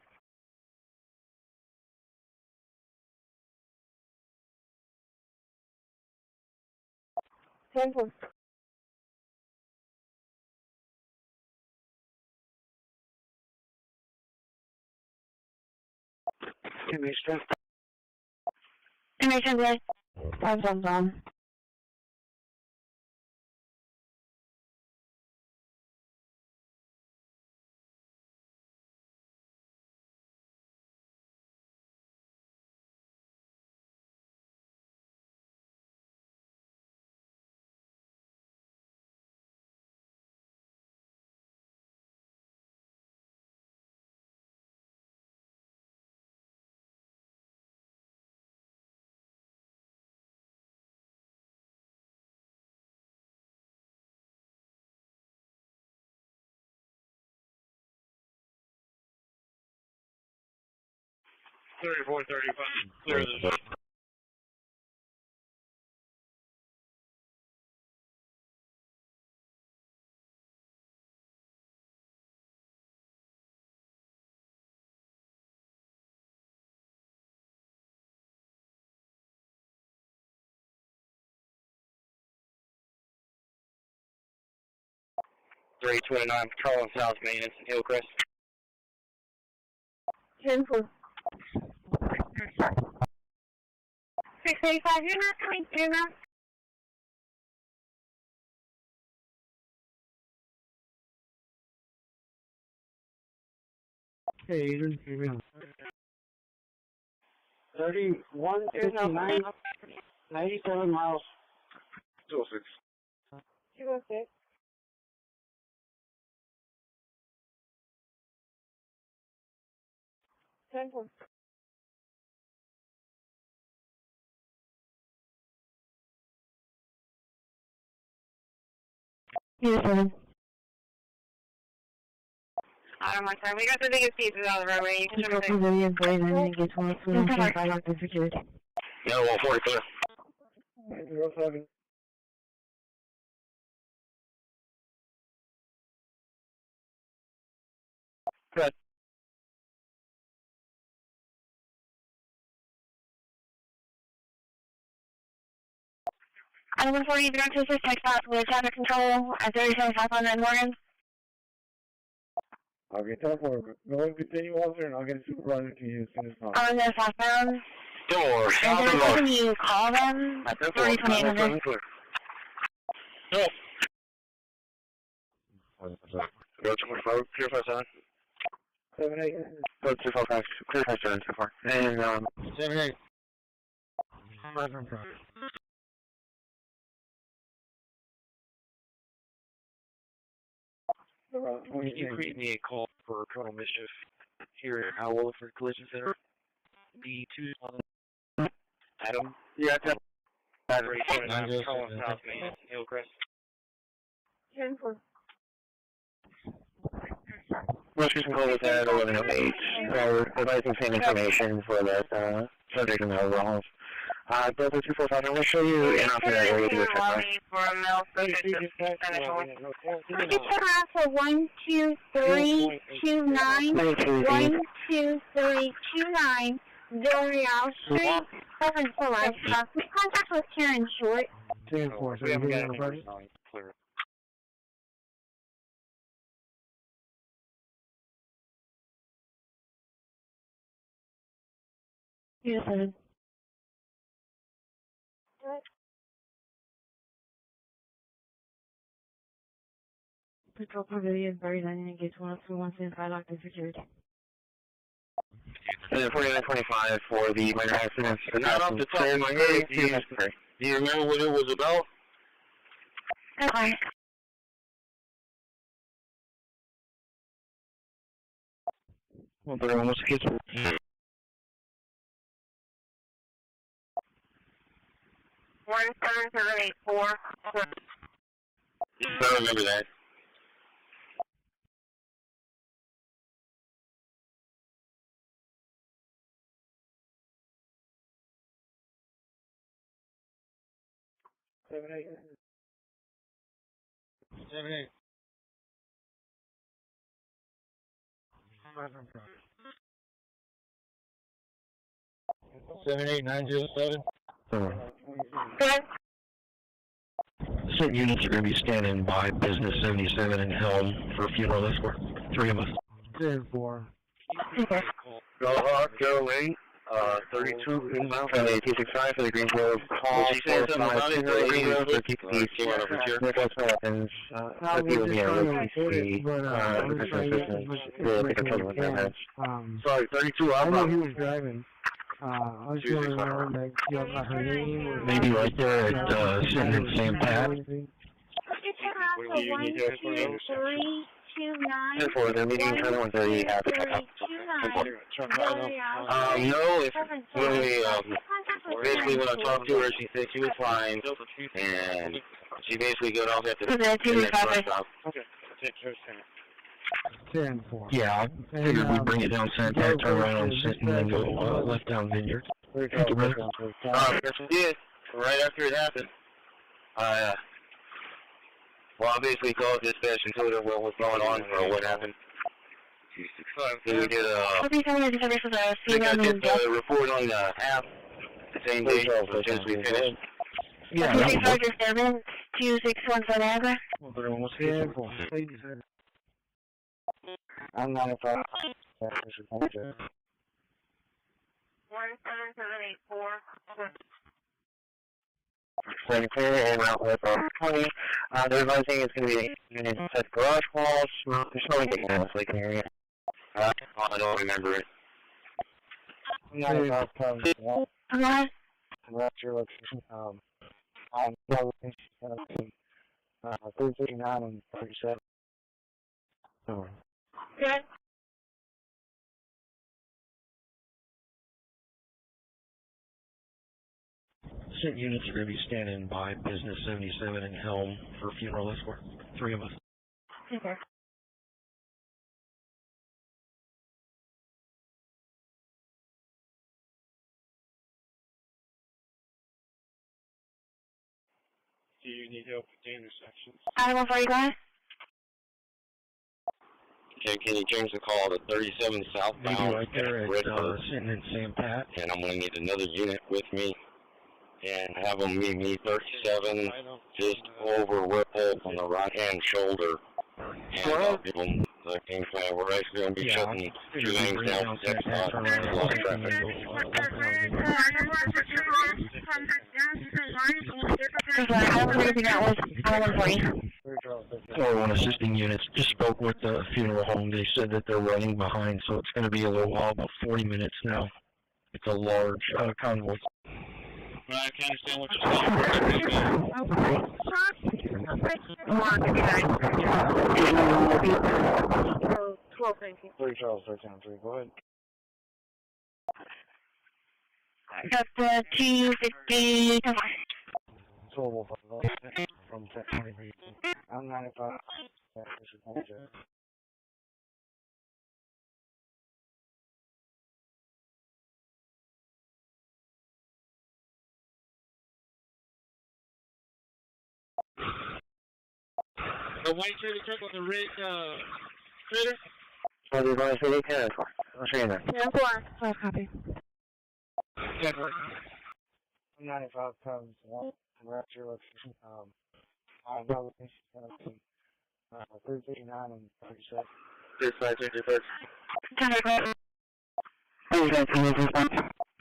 Temple. Information. Information, please. Time zone's on. Clear the zone. Three 29 Patrol and South Maintenance in Hillcrest. 10-4. 685, you're not coming through now. Hey, 3159, 97 miles, 206. 206. Temple. Yes, 7. Auto my time. We got the biggest pieces out of the roadway. You can Control jump in. Pavilion, Grade 9, gets 125, locked and secured. No, 140 clear. 07. Good. Item 140, direct to assist text out with traffic control at 37 on Red Morgan. I'll get that for you. Go and continue officer and I'll get a supervisor to you as soon as possible. On the southbound. Door, And south then and when north. you call them, 30-2800. No. Go 245, clear 57. 7-8. Go 245, clear 57 so far. And, 7-8. Can you create me a call for Colonel Mischief here at Howell for Collision Center? B2 Adam? yeah, that's Battery 29 Colin South Main, Hillcrest. 10-4. Most recent call was at 1108. So, providing same information for that, subject and overalls. Delta 245, I'm going to show you in off of that area to go check out. Could you check out for 12329, 12329, Villarreal Street, 7-4 livestock. Contact with Karen Short. 10-4. We haven't got any personnel clear. Yes, 7. Patrol Pavilion, Barry 99 gates 102-175, locked and secured. And then 4925 for the minor accidents. Not off the top of my head, do you remember what it was about? Okay. Well, they're almost kids. One 7784. I don't remember that. 7-8. 78907. Certain units are going to be standing by business 77 and Helm for funeral escort. 3 of us. 10-4. Go Hawk, go 8. 32 inbound. 265 for the Green Grove call. She said something about it. The Green Grove for TC. That's what happens. Sorry, 32 I know outbound. he was driving. I was going around, like, you know, about her name. Or Maybe right there at sitting in St. Pat. What do you need to for those? 10-4, they're meeting 130 at the cup. No, it's really, basically when I talked to her, she said she was fine, and she basically got off at the next bus stop. 10-4. Yeah, I figured we'd bring it down St. Pat, turn around and then go left down Vineyard. Thank you, brother. Yes, we did. Right after it happened, I basically called dispatch and told her what was going on or what happened. So we did we got this report on the app the same day since we finished. Yeah, disturbance 2617 Niagara. I'm not a problem. 17784. Clear and route with 20. The revising is going to be unit set garage walls. There's no getting in this leaking area. I don't remember it. I'm not a problem. That's your location. I'm 339 and 37. Oh. Good. Certain units are going to be standing by business 77 and Helm for funeral escort. 3 of us. Okay. Do you need help with the intersections? Item 45. Okay, can you change the call to 37 southbound? Maybe right there at sitting in St. Pat. And I'm going to need another unit with me. And have them meet me 37 just over Whipple on the right-hand shoulder. And give them the game plan. We're actually going to be shutting 2 lanes down to 6 spots. There's a lot of traffic. So one assisting units just spoke with the funeral home. They said that they're running behind, so it's going to be a little while, about 40 minutes now. It's a large convoy. Well, I can understand what you're saying. Go ahead. Got the 250. From 20. I'm 95. The white trailer truck on the red trailer? So they're going to say 10 for. I'll show you that. Yeah, 4. Oh, copy. 10-4. 95 pounds. We're at your location. I'm not looking 359 and 37. Dispatch, dispatch. 10-4.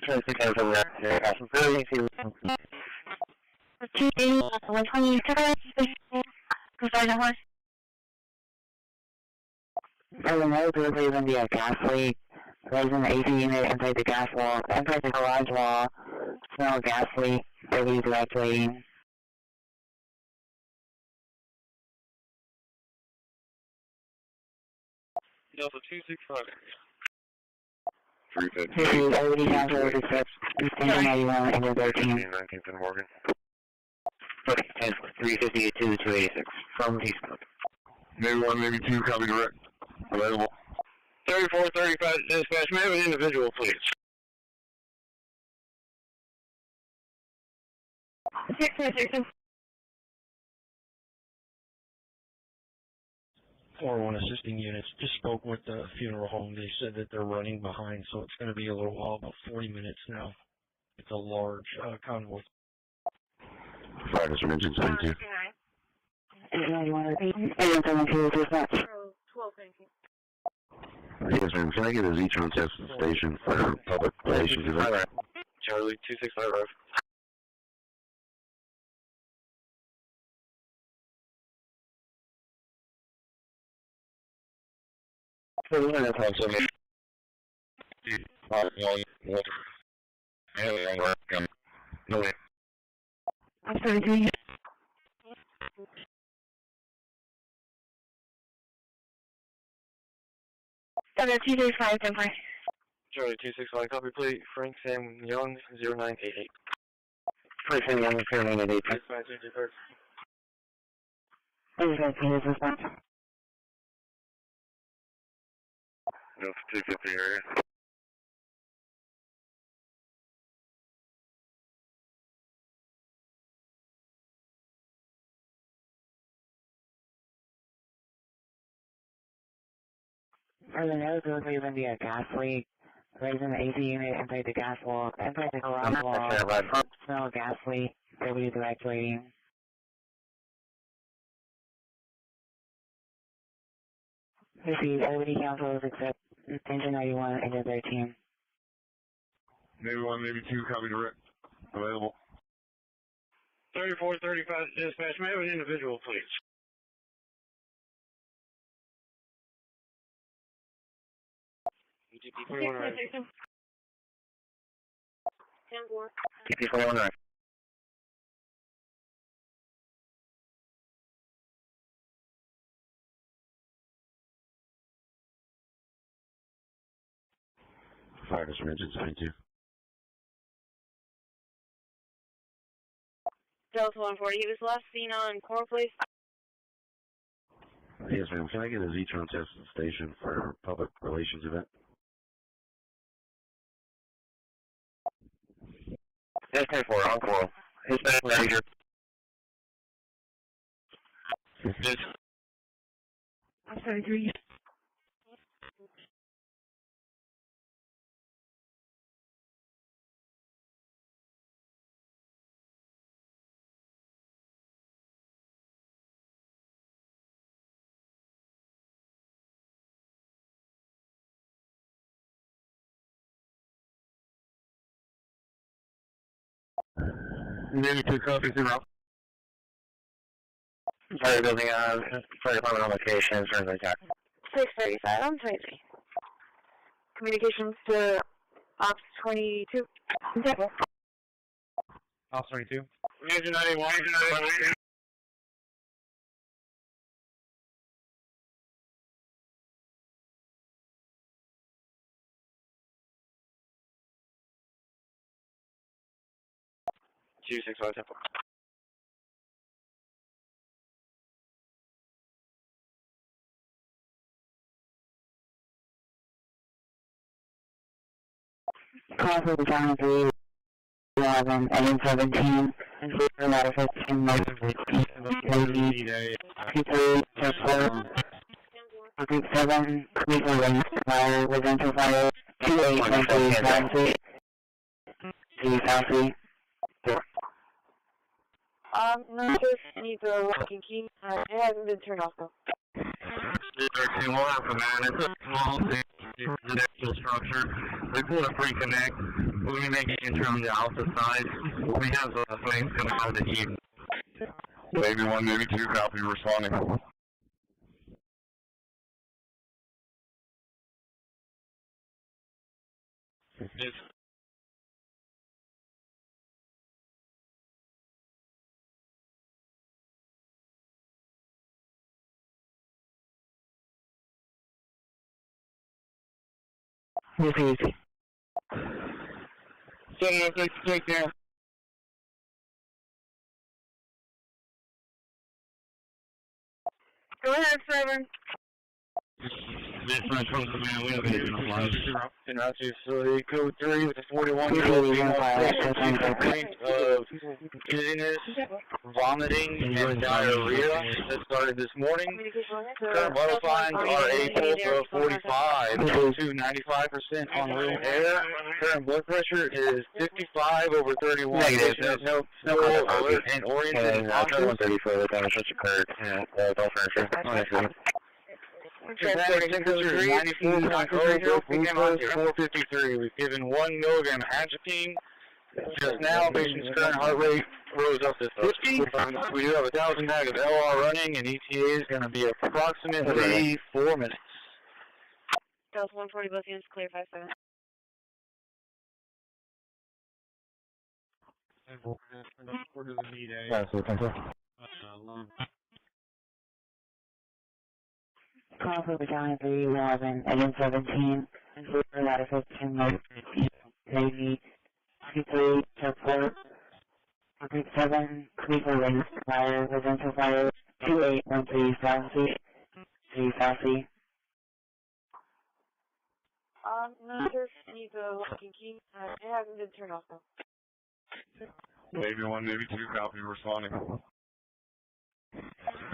Trying to think I was over there. Some very easy. 280, 127. I will know there's going to be a gas leak. There's an AC unit inside the gas wall, inside the garage wall. Smell gas leak. They'll be directly. Delta 265. 350. Everybody down to the steps. 91 and 13. 19th Morgan. Okay, and 358 to 286 from Facebook. Maybe 1, maybe 2, copy direct. Available. 3435 dispatch, may I have an individual, please? 626. 401 assisting units. Just spoke with the funeral home. They said that they're running behind, so it's going to be a little while, about 40 minutes now. It's a large convoy. Fire distribution 72. 12, thank you. Yes, ma'am. Can I get a Z-Tron test station for public relations event? Charlie 265 Road. I'm sorry, do you? Okay, 235, Denver. Charlie 265, copy plate, Frank Sam Young 0988. Frank Sam Young 0988. No, 250 area. For the nose, there was even be a gas leak. Raising the AC unit inside the gas wall, inside the garage wall. Smell gas leak. Nobody's evacuating. Receive everybody councils except engine 91 and engine 13. Maybe 1, maybe 2, copy direct. Available. 3435 dispatch, may I have an individual, please? DP 41 right. 10-4. DP 41 right. Fire distribution 72. Delta 140, he was last seen on Coral Place. Yes, ma'am. Can I get a Z-Tron test station for public relations event? Yes, 24, on Coral. Dispatch manager. I'm sorry, do you? Maybe 2, copy 0. Fire building on, fire department on location, turns attack. 635, I'm 23. Communications to Ops 22. Ops 22. Engine 91, engine 91. Two 65 Temple. Call for the down 3, 11, and 17, and for the matter 15, 19, 23, 4, group 7, Cleveland, fire, residential fire, 2813, 3, No, sir, I need the locking key. It hasn't been turned off, though. We'll have a man. It's a small industrial structure. We pulled a free connect. We're going to make it in from the opposite side. We have flames coming out of the heat. Maybe 1, maybe 2, copy responding. Received. 706, take care. Go ahead, 7. Dispatch from command, we don't get it on in route to facility code 3 with a 41-year-old female patient complaint of dizziness, vomiting, and diarrhea that started this morning. Current vital signs are a pulse of 45 to 95% on room air. Current blood pressure is 55 over 31. Negative. No alert and oriented and conscious. 134 damage just occurred. Don't furniture. Temperature is 94.0, glucose 453. We've given 1 milligram atropine. Just now, patient's current heart rate rose up to 50. We do have 1,000 bag of LR running, and ETA is going to be approximately 4 minutes. Delta 140, both units clear 57. Order the need A. Yeah, so thank you. Call for battalion 311, engine 17, and for ladder 15, Navy, 23, support, 7, Cleveland Lane, fire, residential fire, 2813 South Sea, 3 South Sea. No, sir, need the locking key. It hasn't been turned off, though. Navy 1, Navy 2, copy, responding.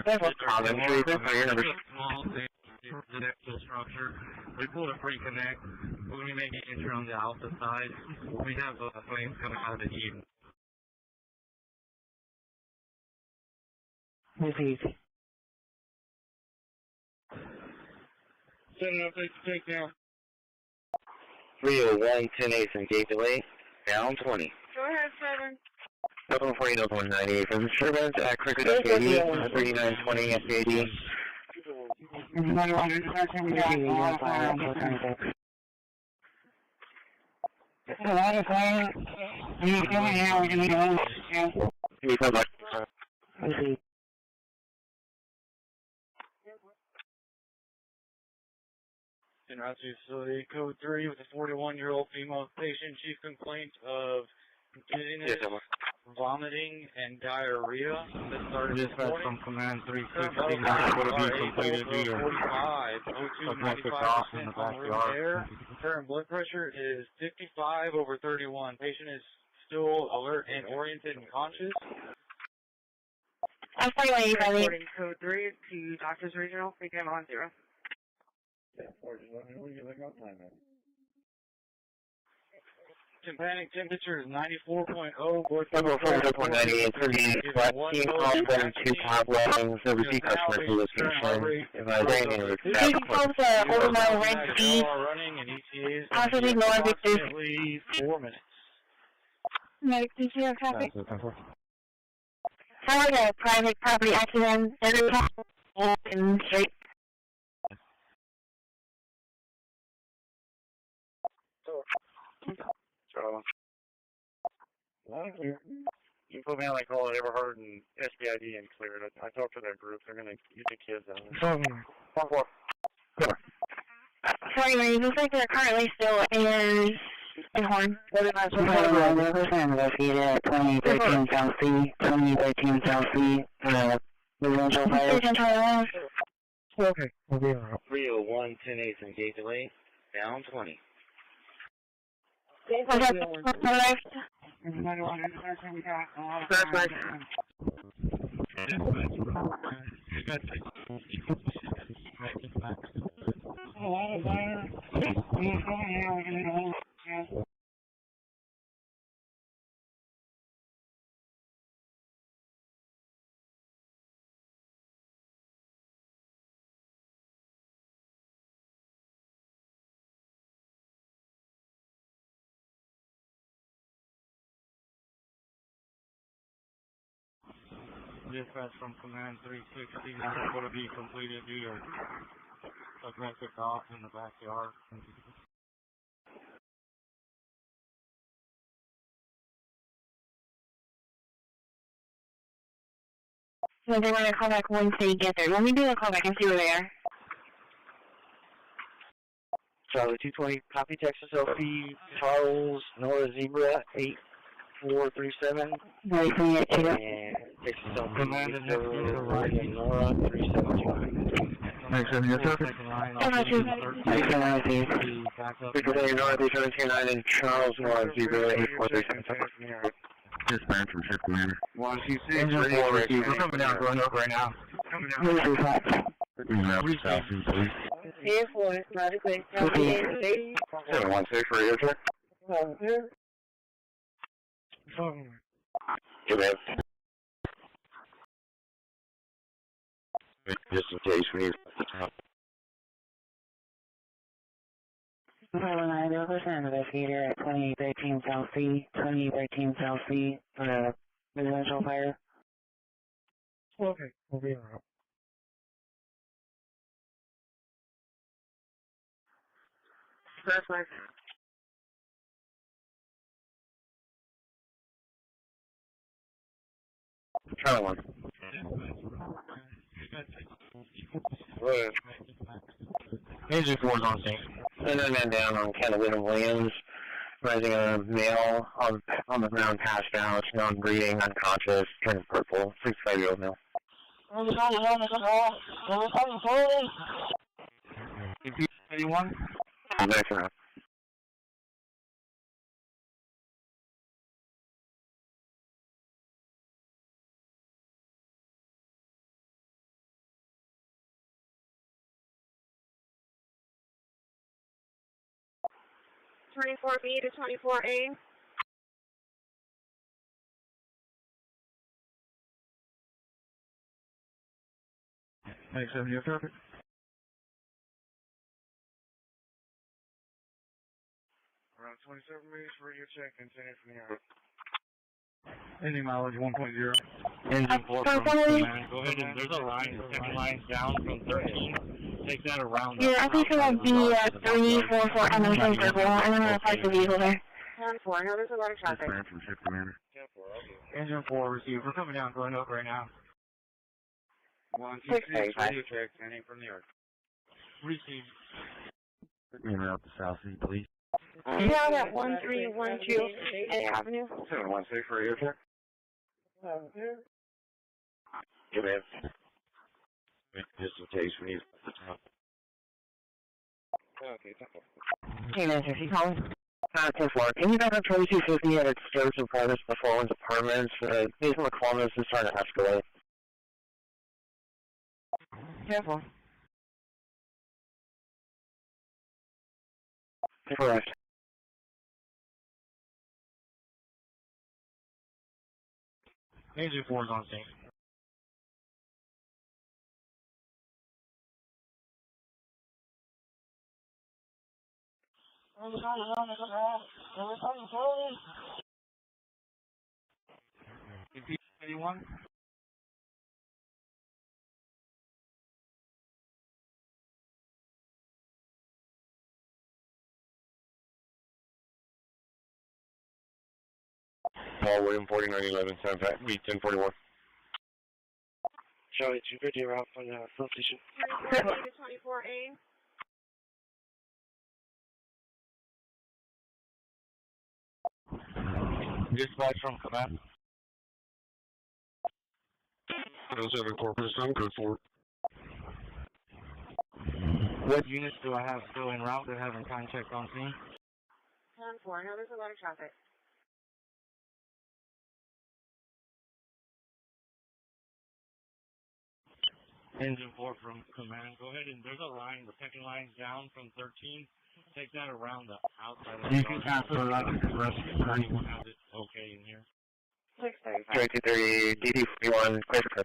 That's a common tree. That's how your number. The next structure. We pulled a free connect. When we make an entry on the alpha side, we have flames coming out of the heat. Received. Setting up take down. 301, 10-8, and gate delay, down 20. Go ahead, 7. Open 40, 198 for disturbance at Cricket FAD, 3920 FAD. In route to facility code 3 with a 41-year-old female patient, chief complaint of dizziness, vomiting, and diarrhea that started this morning. From command 360, would have been completed due to 45, 95% on room air. Current blood pressure is 55 over 31. Patient is still alert and oriented and conscious. I'm sorry, reporting code 3 to Doctors Regional, frequent on 0. Tympanic temperature is 94.0. Number 498, 38, flat team, call 2 top weapons, receive customer to this mission. If I ran in, it's over my red speed. Possibly lower victors. 4 minutes. Medic, did you have traffic? How was a private property accident? Every time in straight. You put me on like call it Everhard and SBID and clear it. I talked to that group. They're gonna get the kids out. 1-4. Sorry, man. It looks like they're currently still in Horn. Investigated at 2013 South Sea, 2013 South Sea, residential fire. Okay, we'll be alright. 301, 10-8, and gate delay, down 20. Dispatch from command 360 is going to be completed due to aggressive dogs in the backyard. So they want to call back once they get there. Let me do a call back and see where they are. Charlie 220, copy Texas LP, Charles, Nora Zebra, 8437. And Texas LP, Nora 372. Next 7, yes, sir. Victor Day, North 179 in Charles, 108436. Dispatch from Shift Commander. 126, we're coming down, going up right now. Southeast, please. Here for it, not a quick. 716 for you, sir. Give it. Just in case we need. 9% investigator at 2813 South C, 2813 South C, residential fire. Okay, we'll be around. Perfect. Charlie 1. Engine 4's on scene. And then man down on Catalina Williams, rising a male on the ground, passed out, non-breathing, unconscious, turning purple, 65-year-old male. Anyone? Nice enough. B to 24A. Next 7, yes, sir. Around 27 meters for your check and send it from here. Ending mileage 1.0. Engine 4 from command. Go ahead and there's a line, the second line down from 13. Take that around. Yeah, I think it'll be 344 on the same circle. I'm going to park the vehicle there. 10-4, no, there's a lot of traffic. Dispatch from Shift Commander. Engine 4 received. We're coming down, going up right now. 126, radio check, sending from the arc. Received. Put me around the Southeast, please. Yeah, that 1312 A Avenue. 716 for you, sir. Give it. Just in case we need. Okay, Hey, man, is he calling? 10-4. Can you back up 2250 at its Sturge and Promise before one's apartments? Based on the Columbus is starting to escalate. Careful. Correct. Engine 4 is on scene. Anyone? Paul William 4911, sounds right. We 1041. Charlie 250 around from the fill station. 340 to 24A. Dispatch from command. 7 corpus, I'm good for it. What units do I have still en route that haven't contact on scene? 10-4, no, there's a lot of traffic. Engine 4 from command. Go ahead and there's a line, the second line's down from 13. Take that around the outside of the You can pass it around the rest of the anyone has it okay in here. 635. 2230, DD41, clear for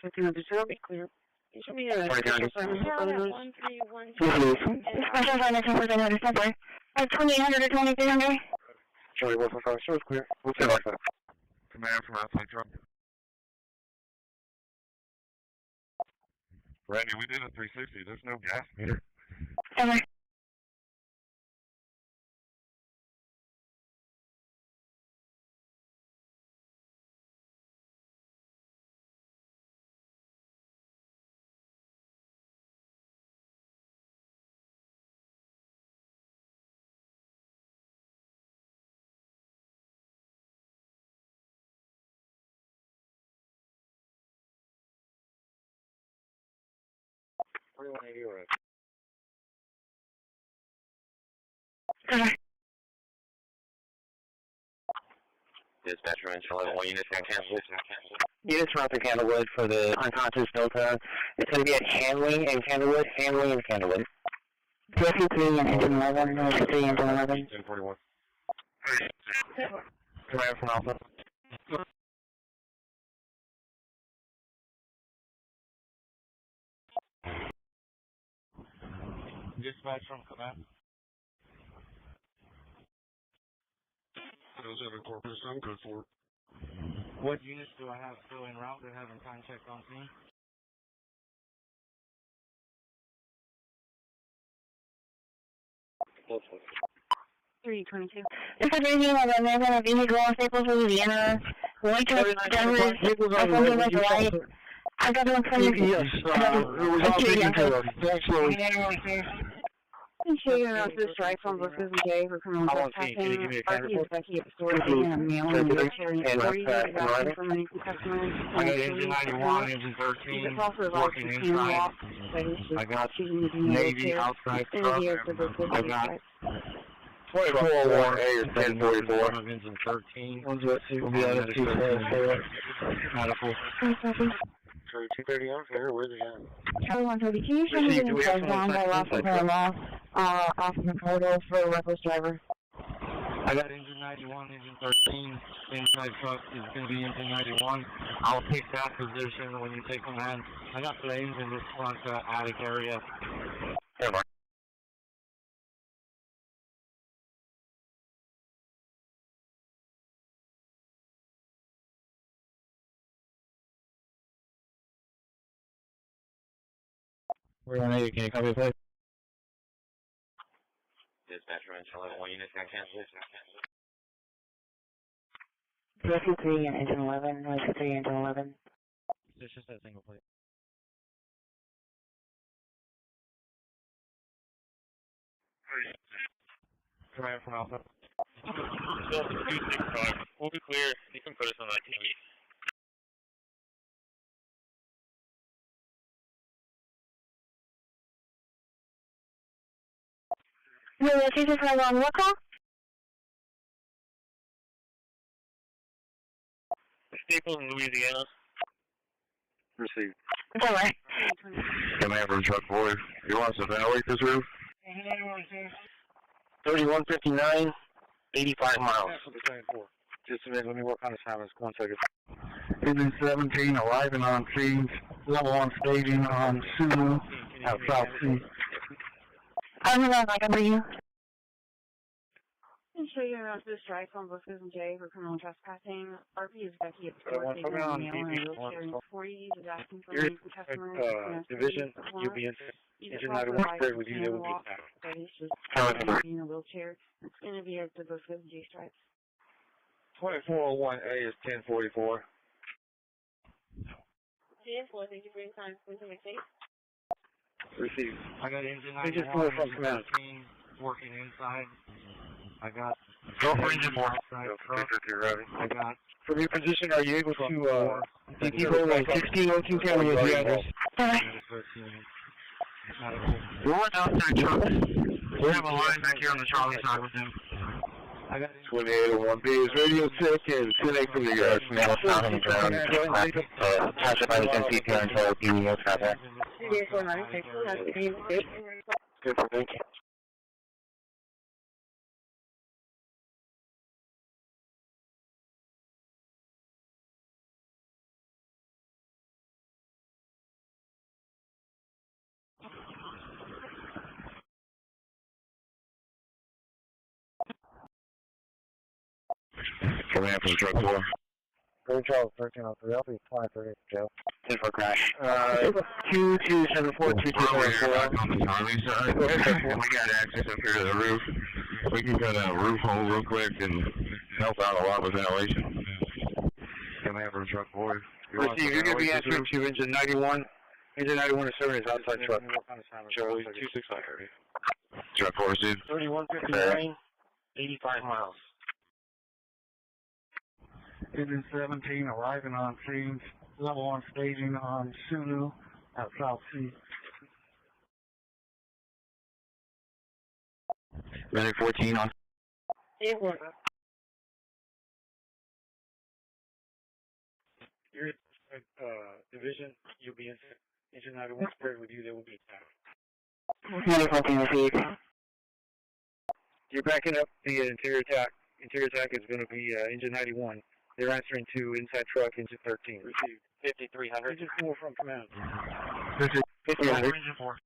1500, be clear. You should be a special assignment for others. 1312. Special assignment for others, temporary. 2800 or 2300. Charlie 145, sure, clear. What's the next one? Command from outside truck. Randy, we did a 360. There's no gas meter. Okay. 4180 right. Dispatcher, Angel 11, units on cancel. Units are out to Candlewood for the unconscious Delta. It's going to be at Hanley and Candlewood, Hanley and Candlewood. 53 and engine 11, 53 engine 11. 1041. Command from Alpha. Dispatch from command. 07 corpus, I'm good for it. What units do I have still en route that haven't contact on scene? Close 322. This is radio on the American of vehicle on Staples, Louisiana. White truck driver is something like light. I got one from you. Yes, it was all taken care of. Thanks, Louis. I'm sure you're not this strike from Buses and J for criminal trespassing. RP is Becky at the store taking a mail and carrying authority asking for money from customers. I got engine 91, engine 13, working inside. I got Navy outside truck. I got 2401A is 1044. Engine 13. One's what will be out of 244. Medical. 230 on fair, where's it at? Charlie 132, show me the cars down by loss of loss off the corridor for a reckless driver. I got engine 91, engine 13, inside truck is going to be engine 91. I'll take that position when you take command. I got flames in this front attic area. Hey, Mark. We're on 8, can you copy the place? Dispatcher, Angel 11, units on cancel. 53 and engine 11, 53 engine 11. It's just that single plate. Command from Alpha. 265. We'll be clear. You can put us on that TV. No, this is for a long walk call? Staples in Louisiana. Received. Don't worry. Command from Truck Boy. You want us to evaluate this roof? 3159, 85 miles. Just a minute, let me work on the silence. 1 second. Engine 17 arriving on scene, level 1 staging on Sulu at South Sea. I'm going to number you. I'm sure you're not this strike from Buses and J for criminal trespassing. RP is Becky at the store taking a mail and wheelchair in 40s is asking for money from customers. Division, you'll be in engine 91 squared with you, they will be attacked. It's just in a wheelchair. It's going to be at the Buses and J stripes. 2401A is 1044. Thank you for your time. Please make safe. Received. I got engine 91, engine 13, working inside. I got engine 4. outside truck. I got From your position, are you able to, people like 1602 tell me the address? We're outside truck. We have a line back here on the Charlie side with him. I got 2801B is radio check and 10-8 from the yards. Now, out on the ground. Pass it by the 10 CPR until PDO traffic. Good for me. Command from Truck 4. Charles 1303, I'll be 530, Joe. 10 for crash. 2274, 2274. On the Charlie side. We got access up here to the roof. We can cut a roof hole real quick and help out a lot with ventilation. Command from Truck 4. Receive, you're going to be answering to engine 91. Engine 91 is serving as outside truck. Charlie 265. Truck 4, dude. 3159, 85 miles. Engine 17 arriving on scene, level 1 staging on Sulu at South Sea. Medic 14 on. Your division, you'll be in engine 91 spread with you, they will be attacked. Medic 14 received. You're backing up the interior attack. Interior attack is going to be engine 91. They're answering to inside truck, engine 13. Received. 5300. Engine 4 from command. 5300. Engine 4.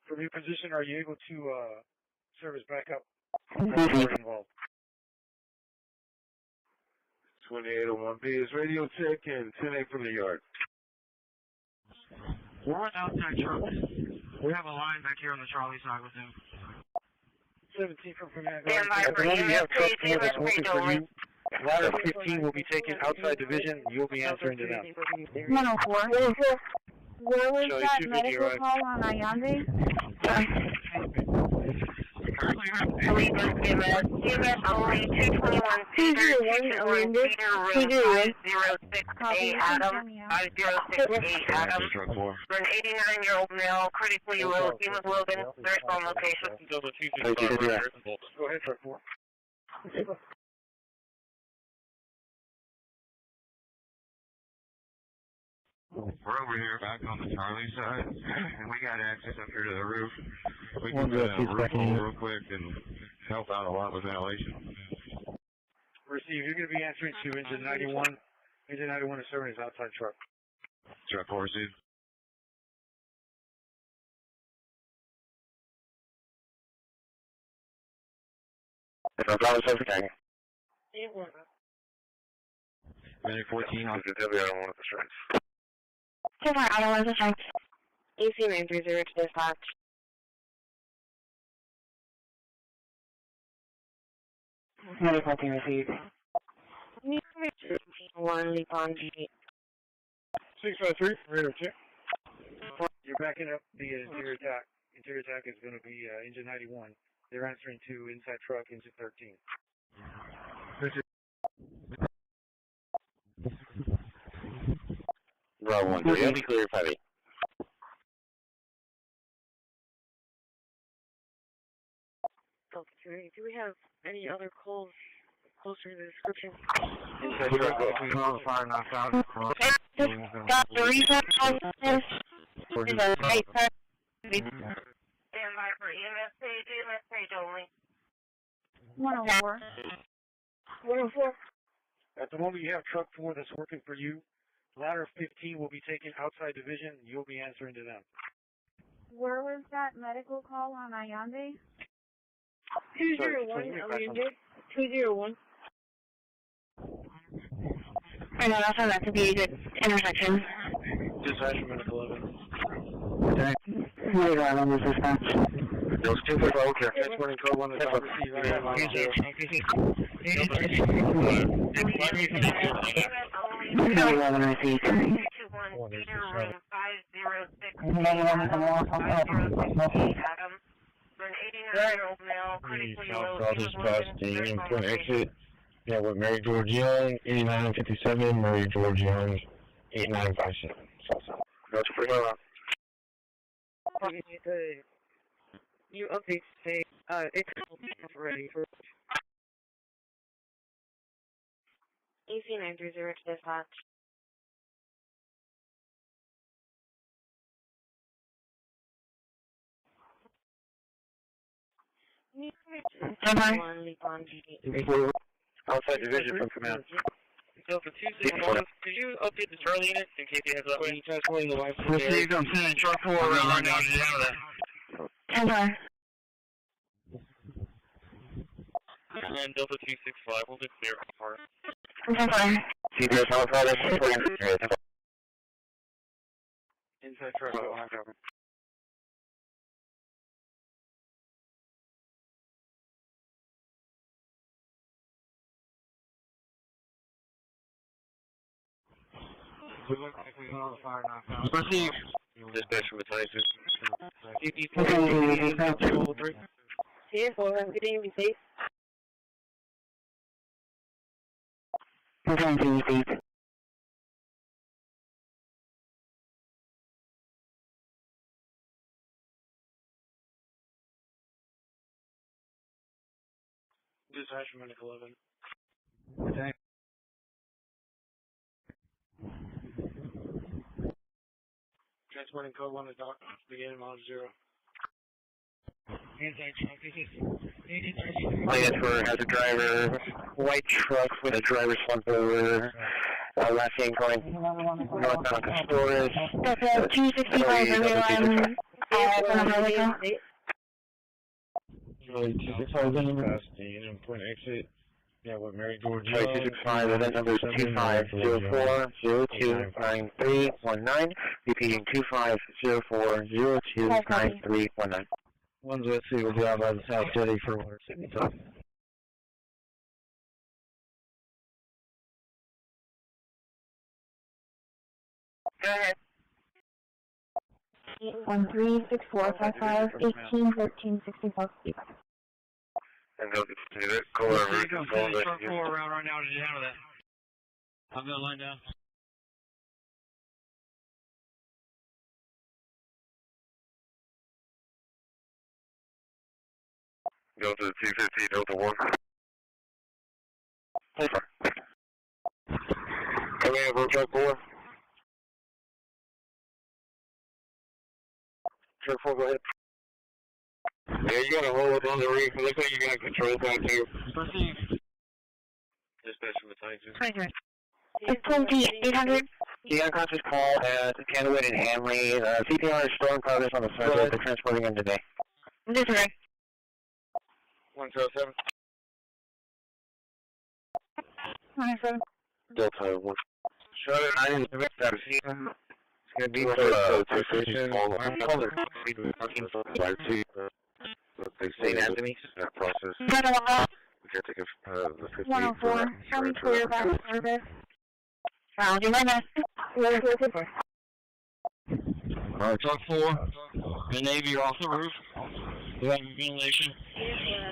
From your position, are you able to service backup? Involved. 2801B is radio check and 10-8 from the yard. We're with outside truck. We have a line back here on the Charlie side with him. 17 from command. At the moment you have truck 4 that's working for you. Ladder 15 will be taken outside division. You'll be answering to them. 104. Where was Charlie, that 250 medical arrived. call on Ayande? EMS only 221 Cedar, 221 506A Adam, 506A Adam. For an 89-year-old male, critically low hemoglobin, search on location. Go ahead, truck 4. We're over here back on the Charlie side, and we got access up here to the roof. We can go to the roof hole real quick and help out a lot with ventilation. Receive, you're going to be answering to engine 91. Engine 91 is serving his outside truck. Truck 4 received. Medic 14 on. Super, I don't want to check. AC 930 to dispatch. Medic 14 received. 1 leap on GD. 653, radar check. You're backing up the interior attack. Interior attack is going to be engine 91. They're answering to inside truck, engine 13. Bravo 1, 3, I'll be clear, heavy. Do we have any other calls closer to the description? Inside truck, we call the fire knocked out. Got the reason on this. Is a right side. Stand by for EMS page only. 104. 104. At the moment, you have truck 4 that's working for you. Ladder 15 will be taken outside division. You'll be answering to them. Where was that medical call on Ayande? 201, Ayande. 201. I know, that's on that to be a good intersection. Dispatch from medical 11. Radar on this dispatch. Those two people, okay. That's running code 1 is on receive. Code 11 received. I'll dispatch the input exit. Yeah, with Mary George Young, 8957, Mary George Young, 8957. That's pretty well. You update say it's ready for AC 930 to dispatch. Outside division from command. Delta 261, could you update the Charlie unit in case he has that way? Transporting the life. Received, I'm sending truck 4 right now to the other. Temper. And Delta 265, we'll just clear apart. Temper. Inside truck, I'll have cover. Received. Dispatch from battalion CP4. Here, for good evening, safe. Received. Dispatch from Medic 11. Thanks. Transporting code 1 to dock. Beginning mile 0. Plan for has a driver, white truck with a driver's front door, last hand going northbound to Storage. That's a 265 everyone. Really, 265 past the Union Point exit. Yeah, what Mary George. 265, event number is 2504029319, repeating 2504029319. One's let's see, will be out by the South City for water signature. Go ahead. 813-6455-1813-64. And they'll continue that caller route control. Truck 4 around right now. Did you handle that? I'm going to line down. Go to the 250 Delta 1. Coming in for truck 4. Truck 4, go ahead. Yeah, you gotta hold up on the reef. It looks like you got control point too. Proceed. Dispatch from the 22. 800. You got a conscious call at Candlewood and Hanley. CPR is still in progress on the surface. They're transporting him today. This way. 107. 107. Delta 1. Shut it. I didn't that. It's going to be for position. I'm calling St. Anthony's. That process. We can't take the 50. 104. Show me clear back service. I'll do my best. Alright, truck 4. The Navy off the roof. We have ventilation.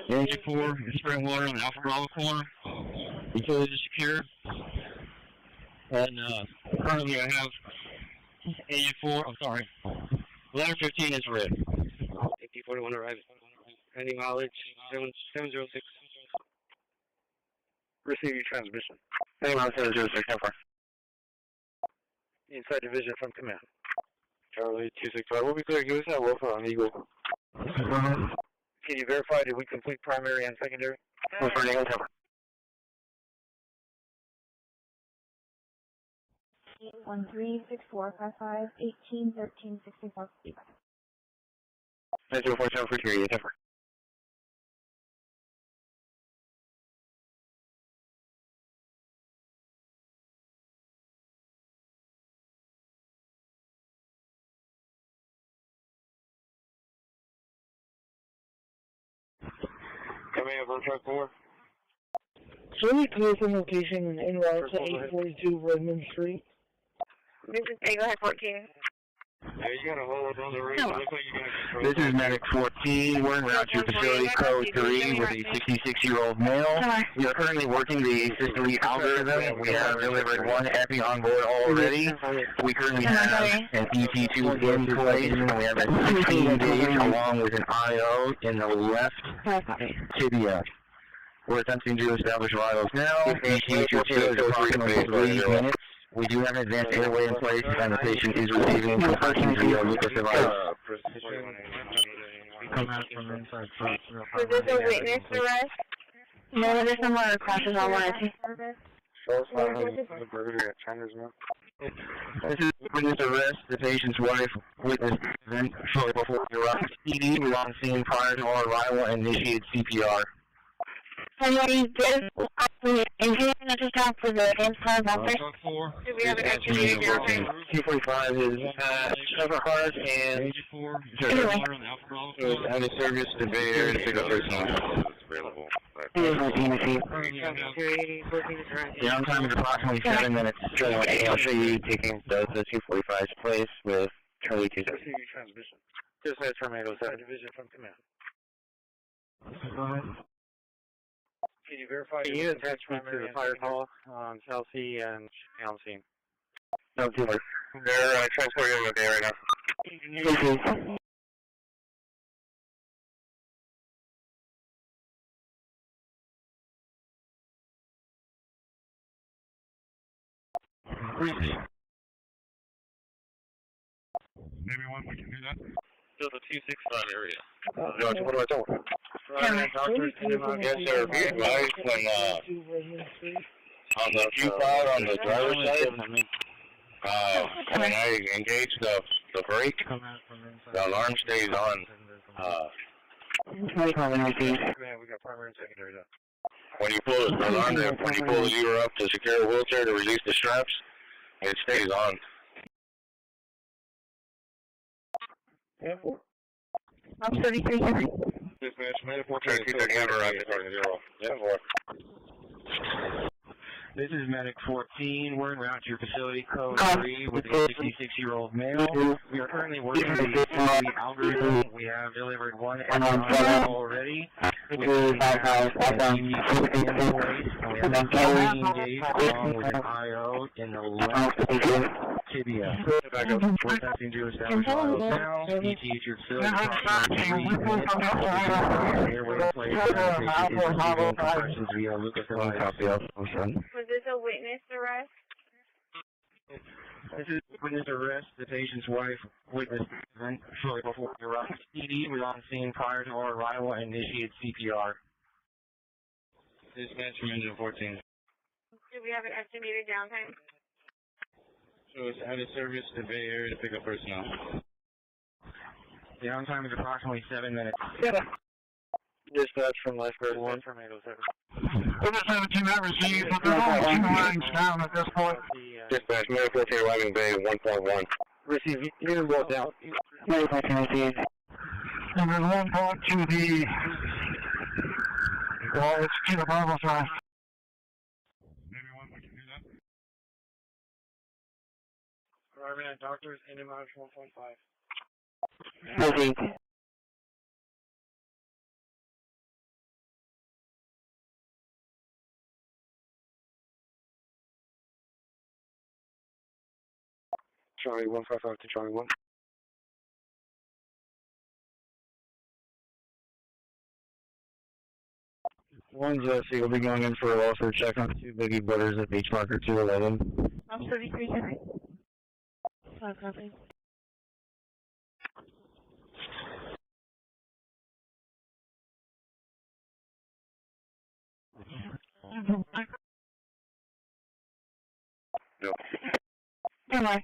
Engine 4, spring water in the Alpha Bravo corner. Utility is secure. And currently I have 84, I'm sorry, 1115 is red. 1841 arrived. Pending mileage 706. Receive your transmission. Pending mileage 706, how far? Inside division from command. Charlie 265, we'll be clear. Give us that Wolf on Eagle. Can you verify that we complete primary and secondary? Wolf on Eagle, cover. 813-6455-1813-64. 9047 for Curie, cover. Coming in for truck 4. Show me clear from location en route to 842 Redmond Street. This is Eagle Head 14. Yeah, you gotta hold on the roof. No. Looks like you got control. This is Medic 14. We're en route to facility code 3 with a 66-year-old male. We are currently working the system lead algorithm. We have delivered 1 epi on board already. We currently have an ET2 in place, and we have a 16 days along with an IO in the left tibia. We're attempting to establish vitals now. ET2 is approximately 3 minutes. We do have an advanced airway in place, and the patient is receiving the via mucus device. Was this a witness arrest? No, there's no more classes on line. This is witness arrest. The patient's wife witnessed the event shortly before we arrived. ED, we on scene prior to our arrival and initiated CPR. Somebody did injury at this time for the inside bumper. Truck 4. Do we have an activity? 245 is cover heart and 84, Anyway. water in the Alpha Bravo is corner. out of service to Bay Area to pick up personnel. Available. The downtime is approximately 7 minutes. Charlie I'll show you taking Delta 245's place with Charlie 27. Receive your transmission. Dispatch from 807 division from command. Can you verify Can you attach me to the fire call on South Sea and Elm Scene? No, too much. They're transporting over there right now. Christi. Maybe one we can do that. Still the 265 area. What do I tell him? Yes, sir. Be advised when, on the Q5 on the driver's side, when I engage the brake, the alarm stays on. Man, we got primary and secondary done. When you pull the alarm, when you pull the lever up to secure the wheelchair to release the straps, it stays on. I'm 33. Dispatch, Medical Keep the camera on 0. Yeah, 4. This is Medic 14. We're en route to your facility, code 3, with a 66-year-old male. We are currently working on the security algorithm. We have delivered one SR already. We have in place. We have engaged along with an IO in the left tibia. We're attempting to establish IO now. ET to your facility approximately 3 minutes. Airway in place. Patient is receiving compressions via Lucas device. Was this a witness arrest? This is witness arrest. The patient's wife witnessed shortly before the arrival. ED was on scene prior to our arrival and initiated CPR. Dispatch from engine 14. Do we have an estimated downtime? So it's out of service to Bay Area to pick up personnel. The downtime is approximately 7 minutes. Dispatch from lifeguard 1 from 807. Over 17 I received, but there's only 2 lines down at this point. Dispatch, Medical 14 arriving Bay 1.1. Receive, you walk out. Medical 14. And then 1 point to the... Well, it's to the Bible side. Maybe one we can do that. Arriving at doctors, in and out 1.5. Moving. Charlie 155 to Charlie 1. One's will be going in for a welfare check on 2 Biggie Butters at Beach Marker 211. I'm 33. Copy. No. Never mind.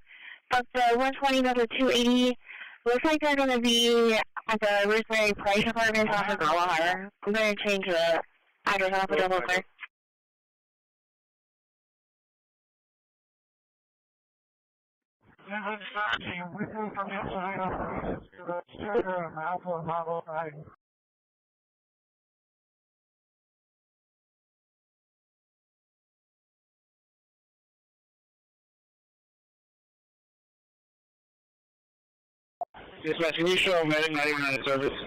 But the 120 to the 280, looks like they're going to be at the Rosemary Place Apartments off of Guadalajara. I'm going to change the address off of double clear. Dispatch, can you show medic not even out of service?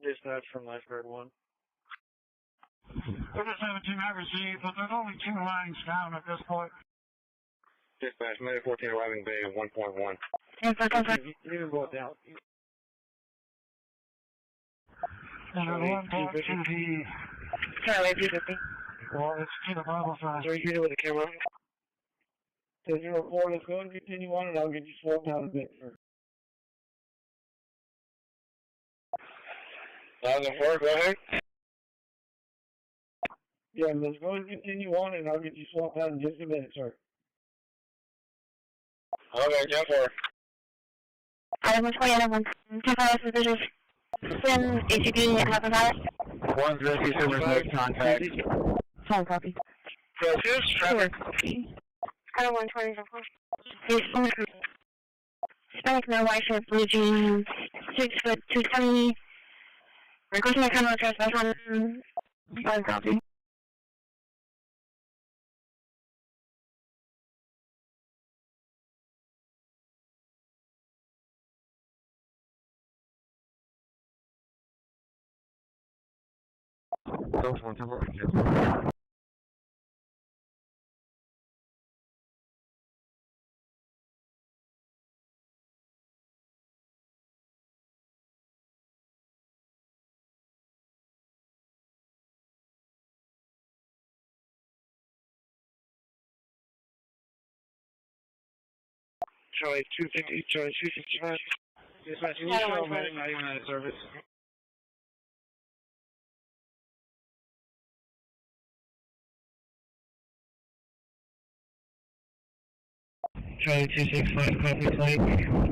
Dispatch from lifeguard 1. Over 17 I received, but there's only 2 lines down at this point. Dispatch, Medic 14 arriving Bay 1.1. You walk out. And then 1 point to the... Charlie, 250. Well, it's to the Bible side. Are you here with the camera? Does your report is going to continue on, and I'll get you slowed down a bit first. 1004, go ahead. Yeah, let's go and continue on, and I'll get you slowed down in just a minute, sir. Okay, 10-4. Item 120, item 125, suspicious. Spin, ACP, half an hour. 102 make contact. Phone copy. Celsius, traffic. Item 120, Hispanic male, white shirt, blue jeans, 6 foot 270. Requesting a criminal trespass on phone copy. Charlie 250, Charlie 265. Dispatch, can you show medic not even out of service? Charlie 265, copy flight.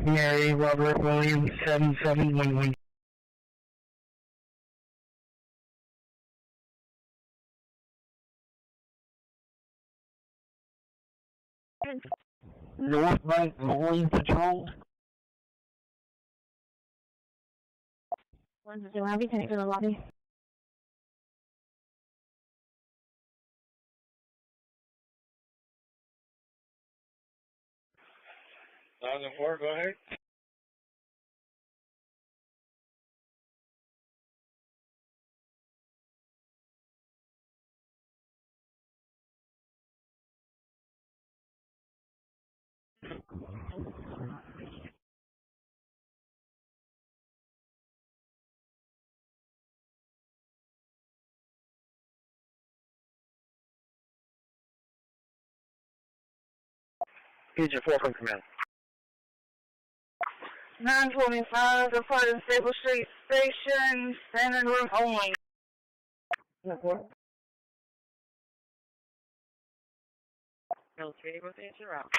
Mary Robert William 7711. Northwest Marine Patrol. 1-0 Heavy, can you go to the lobby? Thousand four, go ahead. Agent 4 from command. 925, report to Stable Street Station, standard room only. 4. Military with answer out.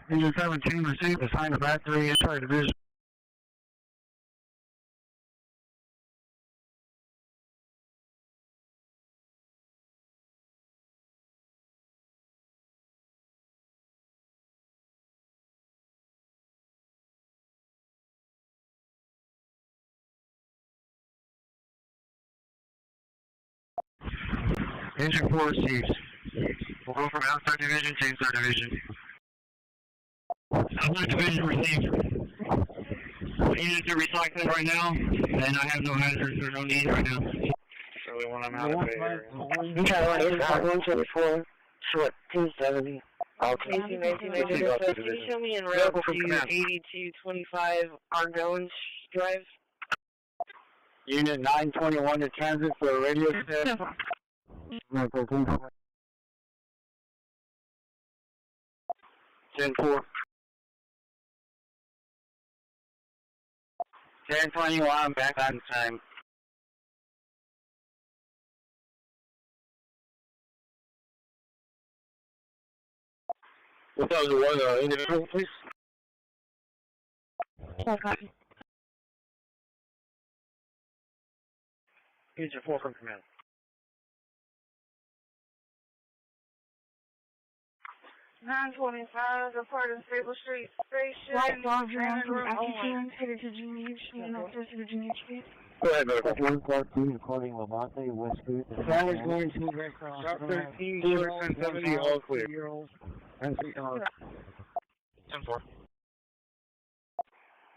Engine 17 received, assigned to Bat 3, entire division. Engine 4 receives. We'll go from outside division to inside division. Outside division received. Units are recycling right now, and I have no hazards or no need right now. Charlie 1, I'm out of Bay Area. Charlie 124, short 270. Okay. Can you show me en route to 8225 Argonne Drive? Unit 921 to transit for a radio test. 10-4. 1021, back on time. What was the one individual, please? Okay. Agent 4 from command. 925, report to Stable Street Station. Right, standard room only. Headed to Virginia Street, access to Virginia Street. Go ahead, Medical. 142, recording Levante, West Street. That is going to Shop 13, 1070, all clear. 10-4.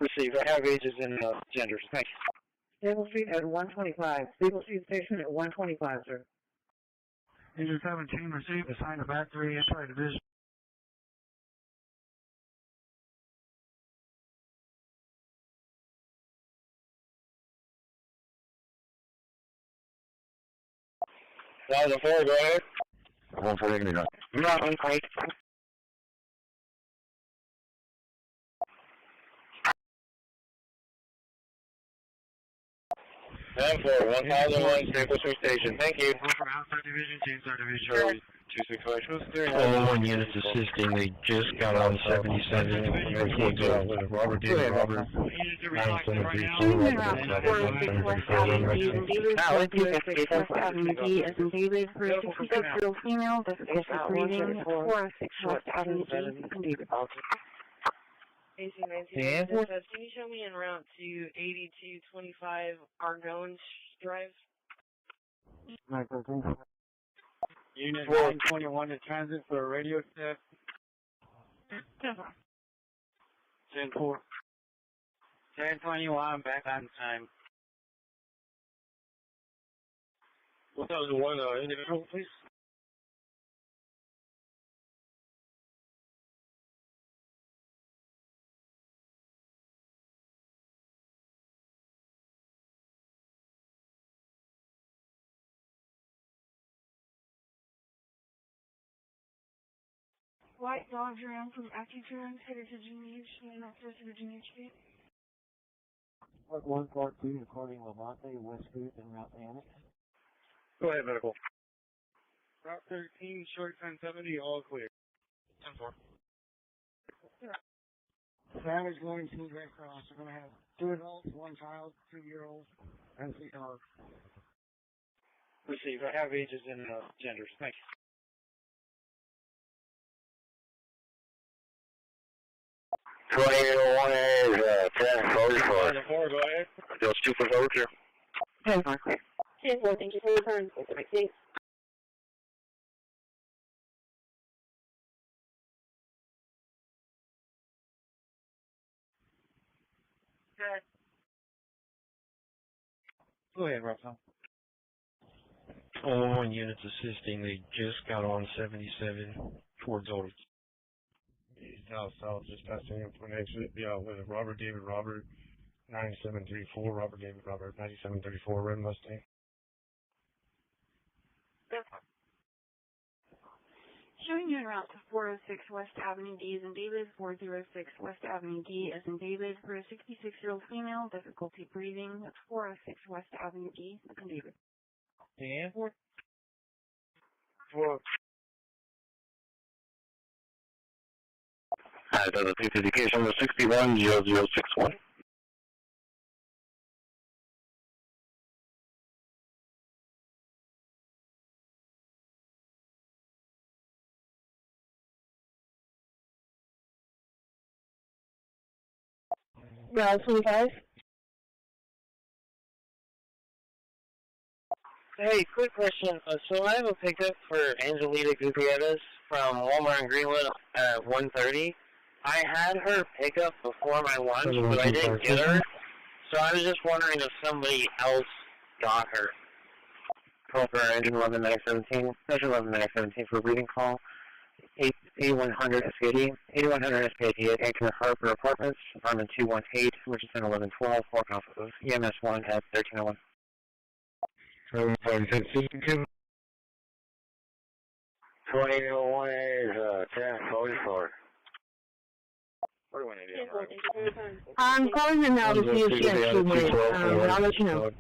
Received. I have ages and genders. Thank you. Stable Street at 125. Stable Street Station at 125, sir. Engine 17 received, assigned to Bat 3, entire division. Thousand four, go ahead. 148, No, I'm fine. Down for 1001, Stable Street Station. Thank you. From outside division to inside division. Charlie 265. All one units assisting. They just got on 77. Robert David Robert. 973. David, for 66-year-old female, difficulty breathing, 406 West Avenue G. AC 19, can you show me en route to 8225 Argonne Drive? Unit 921 to transit for a radio test. 10-4. 1021, back on time. What was the one individual, please? White Dodge Ram from Active Insurance headed to Virginia Street, access to Virginia Street. Park 1, Park 2, recording Levante, West Street, and Route Annex. Go ahead, medical. Route 13, short 1070, all clear. 10-4. Sam is going to Red Cross. We're going to have 2 adults, 1 child, 2-year-old, and 3 dogs. Receive. I have ages and genders. Thank you. 2801 is 1044. 10-4, go ahead. Those 2 for Soldier. 10-4. 10-4, thank you for your time. Thanks. Good. Go ahead, Roxanne. 1 units assisting. They just got on 77 towards Old. South, just passing in for an exit. Yeah, with Robert David Robert, 9734, Robert David Robert, 9734, Red Mustang. Showing you en route to 406 West Avenue D as in David, 406 West Avenue D as in David, for a 66-year-old female, difficulty breathing. That's 406 West Avenue D as in David. And 4. Alright, that's a indication of 610061. Route 25. Hey, quick question. So I have a pickup for Angelita Gutierrez from Walmart in Greenwood at 1:30. I had her pick up before my lunch, but I didn't get her. So I was just wondering if somebody else got her. Call for engine 11-917, engine 11-917 for reading call. 8100 SKD, 8100 SKD at Anchor Harbor Apartments, apartment 218, which is in 1112, walking off of EMS 1 at 1301. 2801 is 1044. I'm calling her now to see if she actually went. I'll let you know.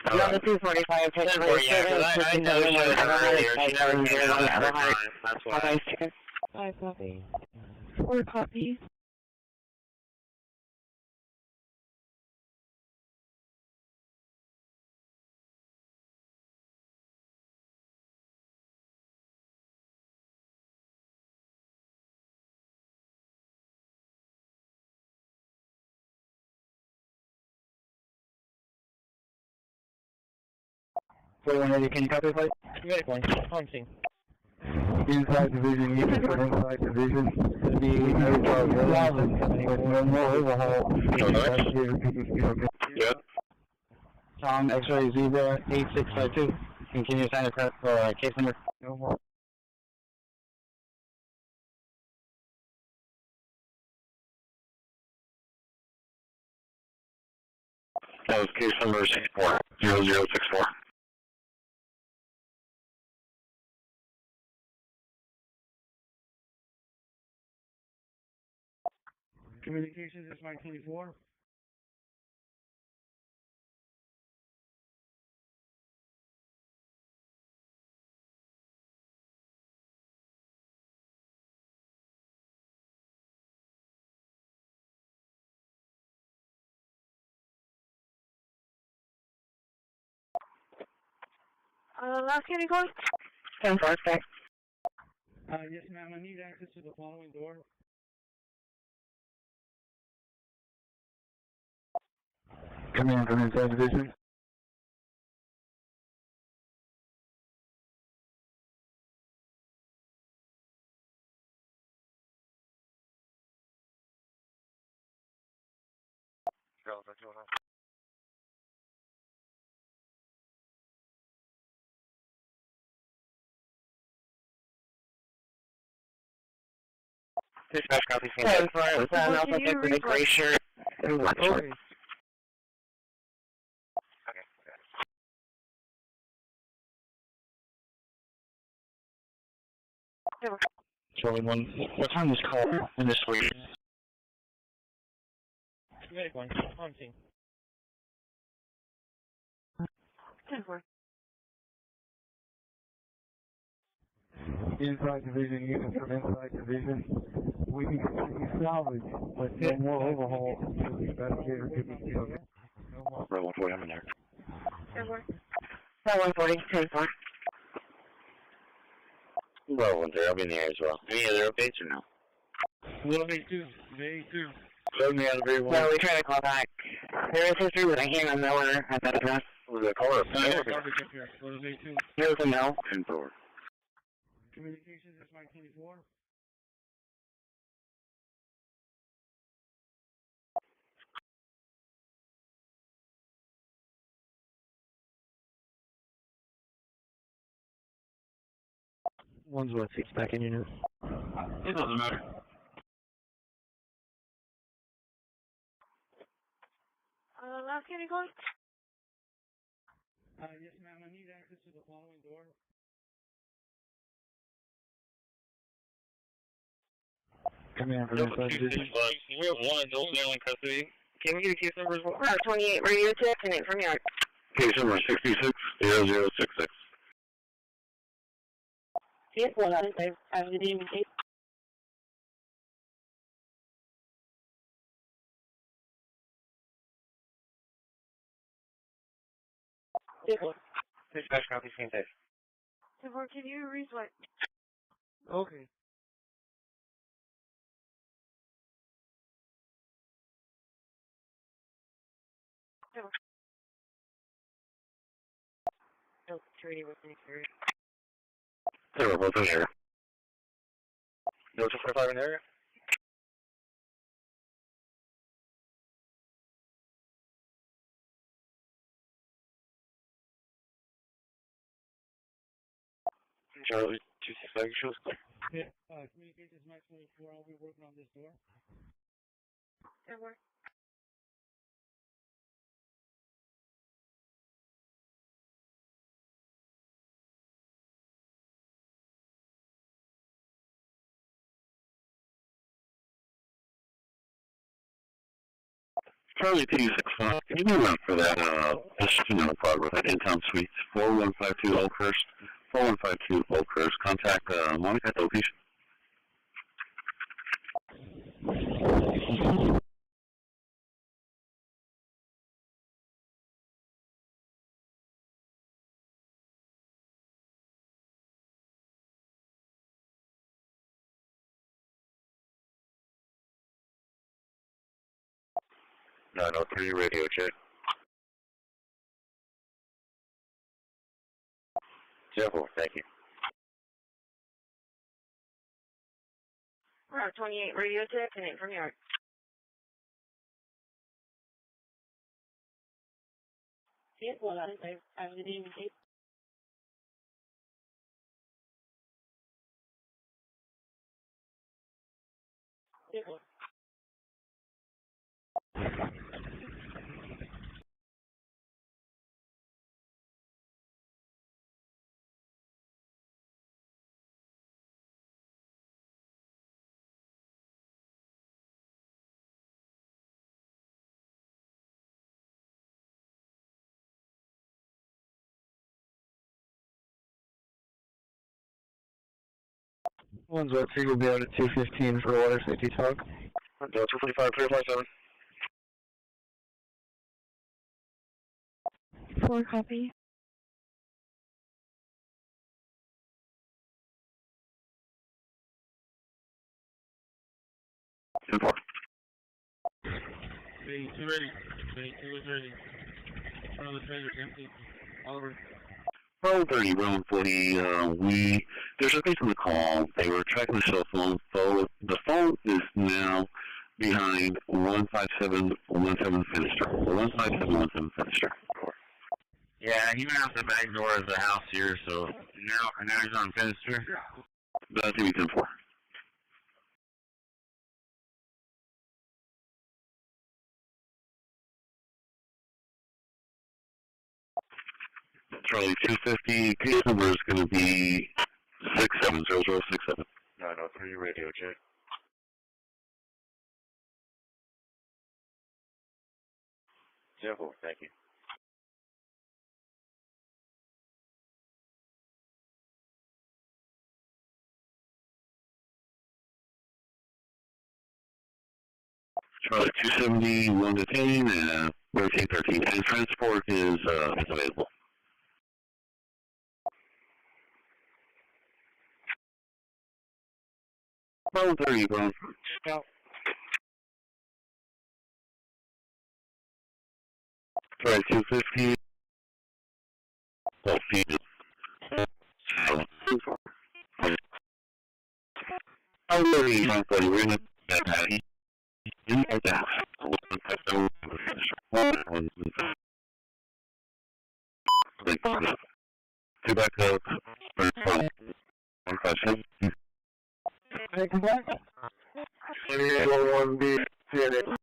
Another 245, take for I know she was earlier. She never came out at her time. That's why. 5 copy. 4 copies. Can you copy, please? Very fine. Punching. Inside division, you can put inside division. To be with no more overhaul. Yep. Tom, X-ray Zebra 8652. Continue sign of case number. No more. That was case number 0064. Communications is 924. Last county code? 10-5, thanks. Yes, ma'am, I need access to the following door. Come in from inside division. Dispatch copy. 10-5, Alpha Victor, gray shirt, and black short. Charlie 1, what time is call in this week? Medic 1, on scene. 10-4. Inside division, units from inside division. We can continue salvage, but no more overhaul until the investigator gives us the okay. No more. Right 140, I'm in there. 10-4. Right 140, 10-4. Right 130, I'll be in the air as well. Any other updates or no? Little V2, V2. Load me out of here. No, we try to call back. There is history with a hand on nowhere at that address. Was it a caller? Garbage up here. Little V2. Here's a no. 10-4. Communications is Mike 24. One's what, 6 back in unit? It doesn't matter. Last county call? Yes, ma'am. I need access to the following door. Command for inside division. We have one adult male in custody. Can we get a case number as well? 28, radio check, and it from yard. Case number 660066. Yes, well, I was in case. Dispatch copy, same day. 10-4, can you reswipe? Okay. No, security was in here. They were both in here. No 245 in area? Charlie 265, shows clear. Yeah, communications Mike 24. I'll be working on this door. 10-4. Charlie 265, can you move out for that, estimate of progress at In-Town Suites, 4152 Oakhurst, 4152 Oakhurst, contact, Monica at the location. No, 3 radio check. 04, thank you. We're 28, radio check, and it from yard. Yes, well, I was in case. Yes, well. One's what, 3 will be out at 2:15 for water safety talk. Delta 245, 357. 4 copy. V2 ready. V2 is ready. Front of the trailer empty. Oliver. Roll 30, roll 40, there's a case on the call. They were tracking the cell phone. The phone is now behind 15717 Finister. 15717 Finister. Yeah, he went out the back door of the house here, so now he's on Finister. That's TV 10-4. Charlie 250, case number is going to be 6700067. 903. for your radio check. Simple, thank you. Charlie 270, 1 to 10, and 1313. And transport is available. Phone 30, bro. Check out. Charlie 250. I'm 30, I'm 30. We're in the Patty. In the dash. Two back up. 157. One B. CNN.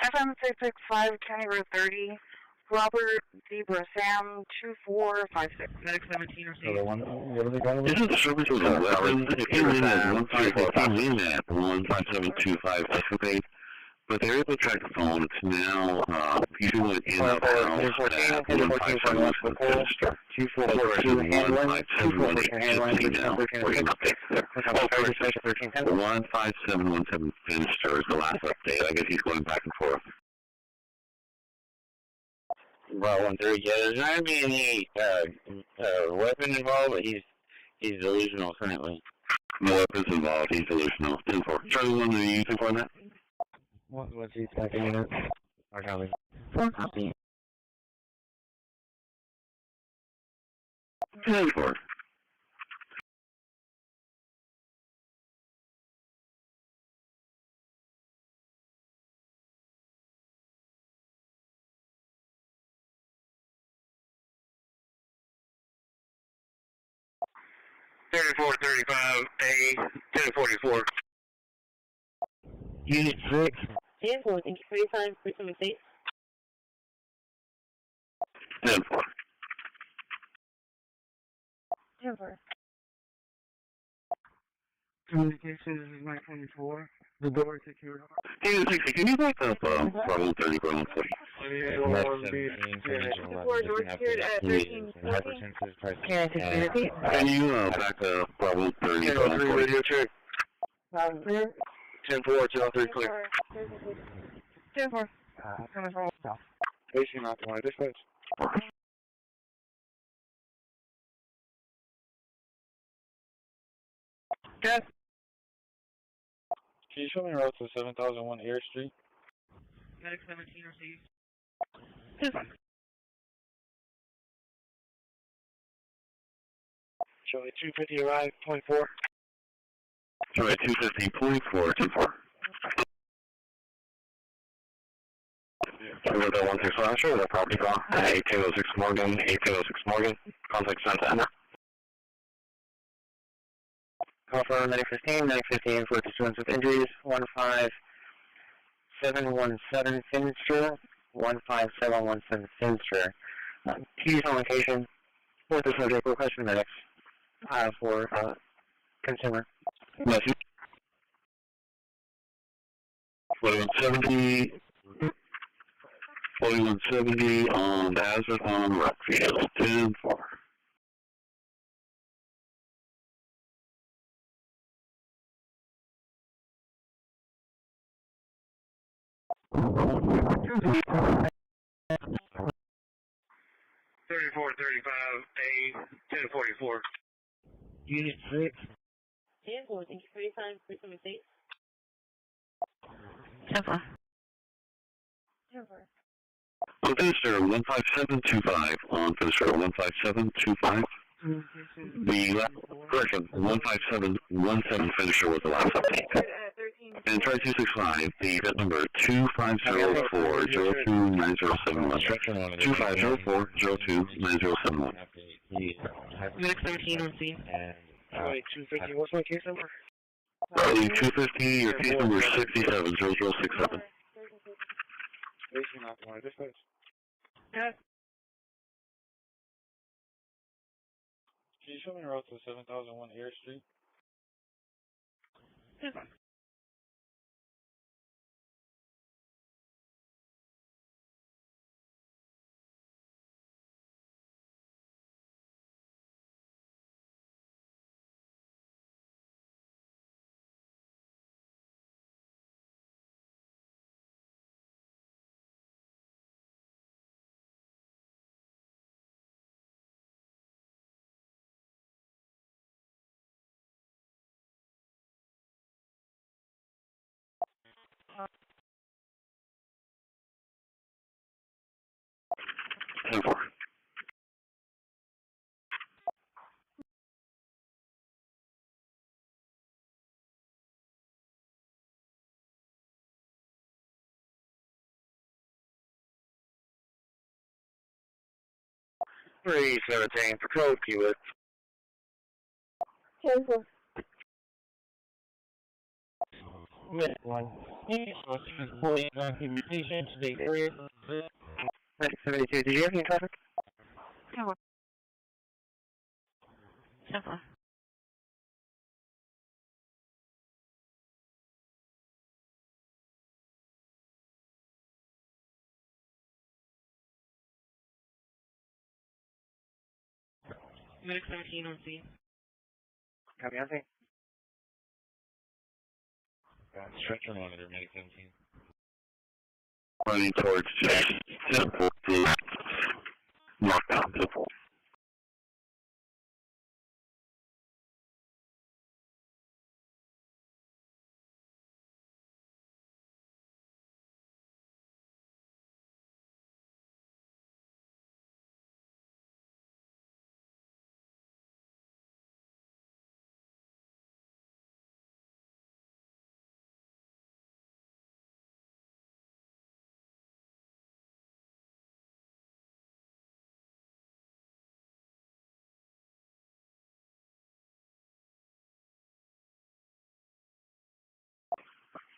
FM 665, County Road 30, Robert Zebra Sam 2456. Medic 17 received. This is the service of the weapons. It came in at 15725 escapade, but they're able to track the phone. It's now usually when it ends up at 157 Finster. 157 15717 Finster is the last update. I guess he's going back and forth. About 130. Yeah, there's not going to be any weapon involved, but he's delusional currently. No weapons involved. He's delusional. 10-4. Charlie 1, are you using for that? What's he expecting in it? Or Charlie? 4 copy. 10-4. A 1044. Unit 6. 10-4, thank you for your time. Please come and see. 10-4. 10-4. Communications is 924. The door is secure. Hey, can you back up Bravo 30, Bravo 40? Can you back up Bravo 30, Bravo 40? Radio check. 10-4, channel 3 clear. 10-4. Coming from south. Station optimized, dispatch. Yes. Can you show me route to 7001 Air Street? Medic 17 received. 10-4. Charlie 250 arrived, 24. Charlie 250.4, 10-4. Charlie 16 Flasher, the property call. 1806 Morgan, 1806 Morgan. Contact Santa Ana. Call for medic 15 for students with injuries, 15717 Finster, 15717 Finster. Keys on location, with the subject requesting medics for consumer. Message. 4170 on the hazard on Rockfield, 10-4. A 1044. Unit 6. 10-4, thank you for your time. Please come and see. 10-4. 10-4. On Finisher 15725 on Finisher 15725. The correction 15717 Finisher was the last update. And try 265, the event number 2504-029071. 2504-029071. Medic 17 received. Charlie 250, what's my case number? Charlie 250, your case number is 670067. Station optimized, dispatch. Yes. Can you show me the route to 7001 Air Street? Yeah. 10-4. Three 17 for code, Kiewit. 10-4. Next one. Employee documentation to the area. 72, did you have any traffic? 10-4. 10-4. Medic 17 on scene. Copy, on scene. Stretcher monitor, Medic 17. Running towards Temple to northbound Temple.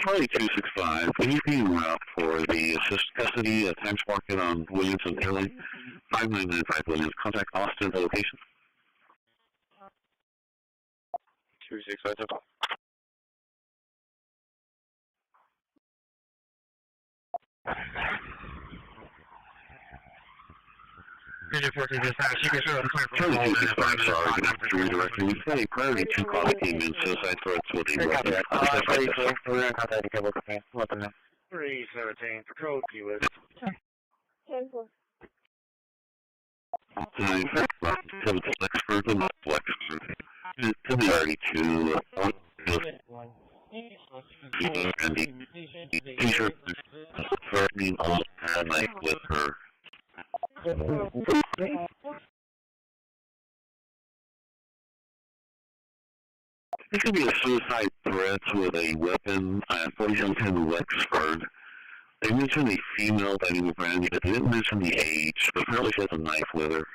Charlie 265, can you be en route for the assist custody times market on Williamson Airline? 5995 Williams. Contact Austin location. 265. Charlie 265, sorry, to redirect you. We say priority 2 call came in, suicide threats with a weapon. We're in contact with Cable Command. Let them know. 317 for code, Kiewit. 10-4. 9 to Lexford and Lexford. To the priority 2, and the t-shirt threatening on a knife with her. This could be a suicide threat with a weapon at 4710 Lexford. They mentioned a female by the name of Brandy, but they didn't mention the age, but apparently she has a knife with her,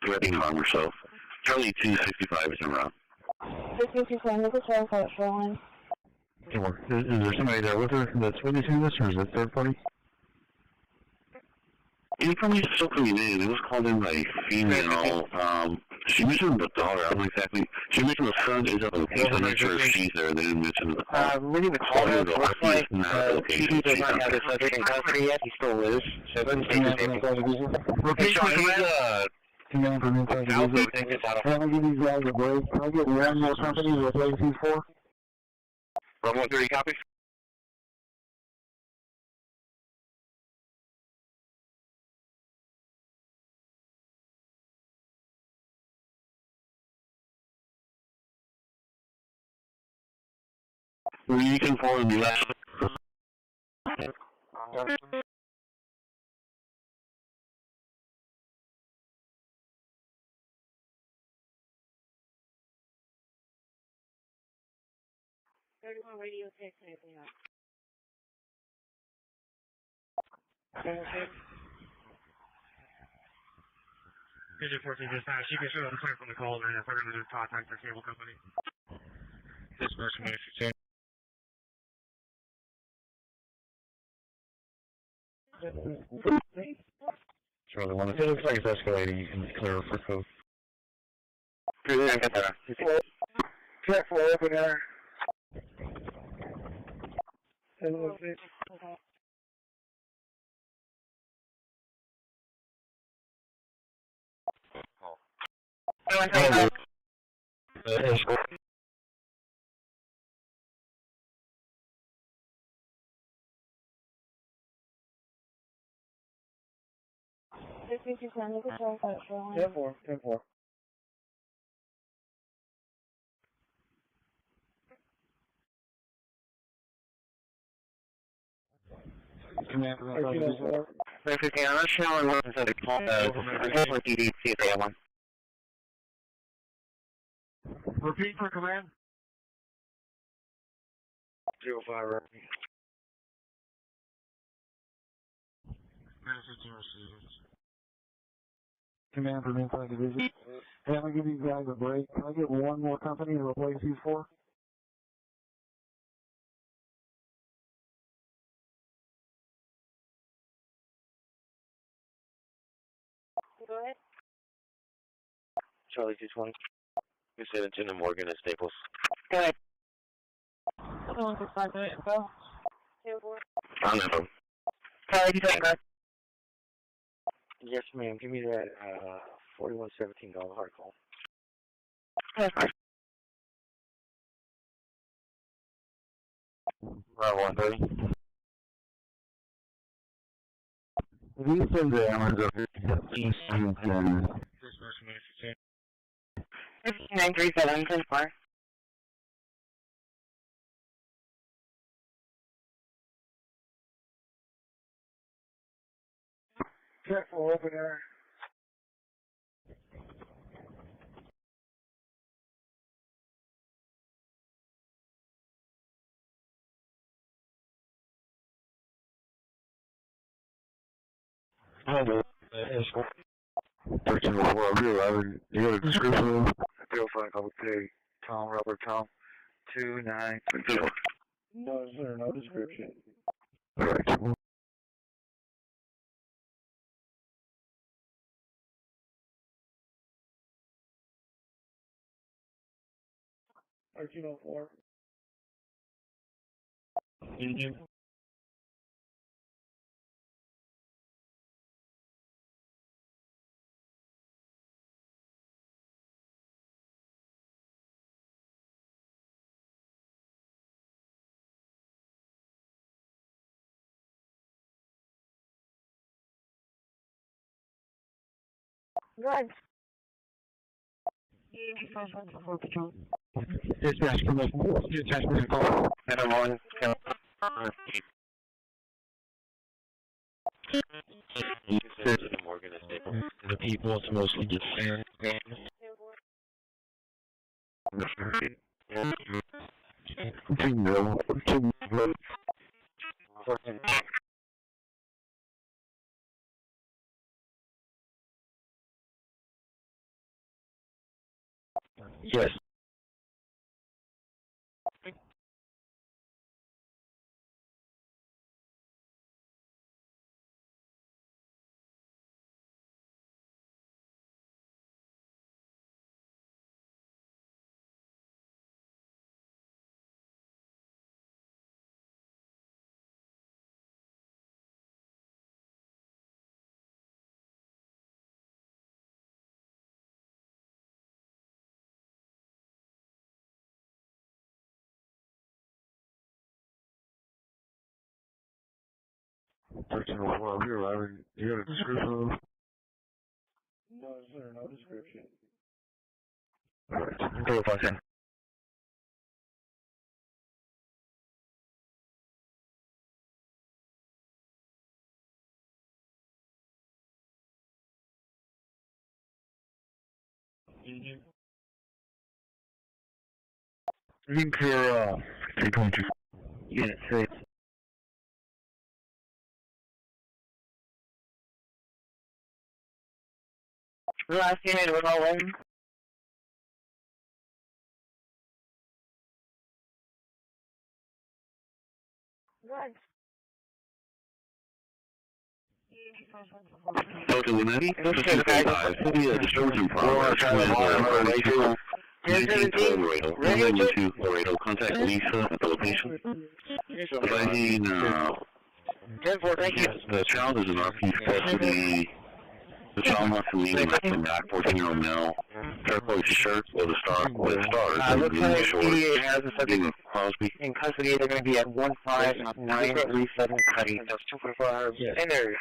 threatening to harm herself. Charlie 265 is en route. 1527, this is Charlie 5 Shoreline. Is there somebody there with her that's witnessing this, or is it third party? He probably still coming in. It was called in by a female. She mentioned the daughter. I don't know exactly. She mentioned the son is at the location. I'm not sure if she's there. They didn't mention the We need to call her. It looks like PD does not have his subject in custody yet. He still lives. So then location is Can I give these guys a break? Can I get the animal company with AC4? Room 130, copy. You can follow me last. Radio 6, anything else? Vision 14 dispatch, you can show them clear from the call and if we're going to contact the cable company. Dispatch, Minister 10. Charlie 1, it looks like it's escalating. You can clear for code. Check for open air. Ten four. Command from I'm not showing what is it called. DD, see if they have one. Repeat for command. 05 repeat. Command from inside division. Hey, I'm gonna give you guys a break. Can I get one more company to replace these four? Go ahead. Charlie 220. 217 and Morgan at Staples. Go ahead. 165 minutes, go. 2-4. On that phone. Charlie, 220. Yes, ma'am. Give me that $4117 hard call. Yes. Route 130. These send the hours of 937, 10-4. Check for open air. Hello. 13 4 you have a description? 05 okay. Tom, Robert, Tom. 29. No, sir, no description. Alright. 1304. Good. Dispatch, come on. Dispatch, call. Header 1. Morgan at Staples. The people, it's mostly just fair. Yes. You have a description? No, sir, no description. Alright. Go with 510. Link your 3.2. Unit 6. Last unit was all in. Good. Delta 190, disturbance in progress with 32 Laredo. Radio 12 Laredo, contact Lisa at the location. Advising, the child is in RP custody. The child wants to leave and come back, 14-year-old male, turquoise shirt with a star, Looks like he has a subject Crosby. in custody. They're going to be at 15937 Cuddy. That's 245. Yes. In there.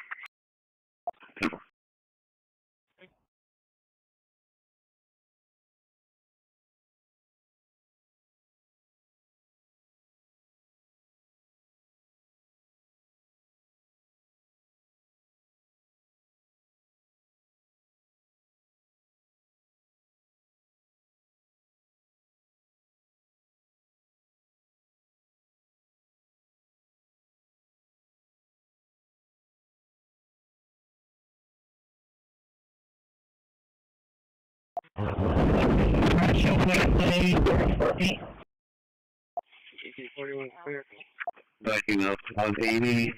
Backing up 180.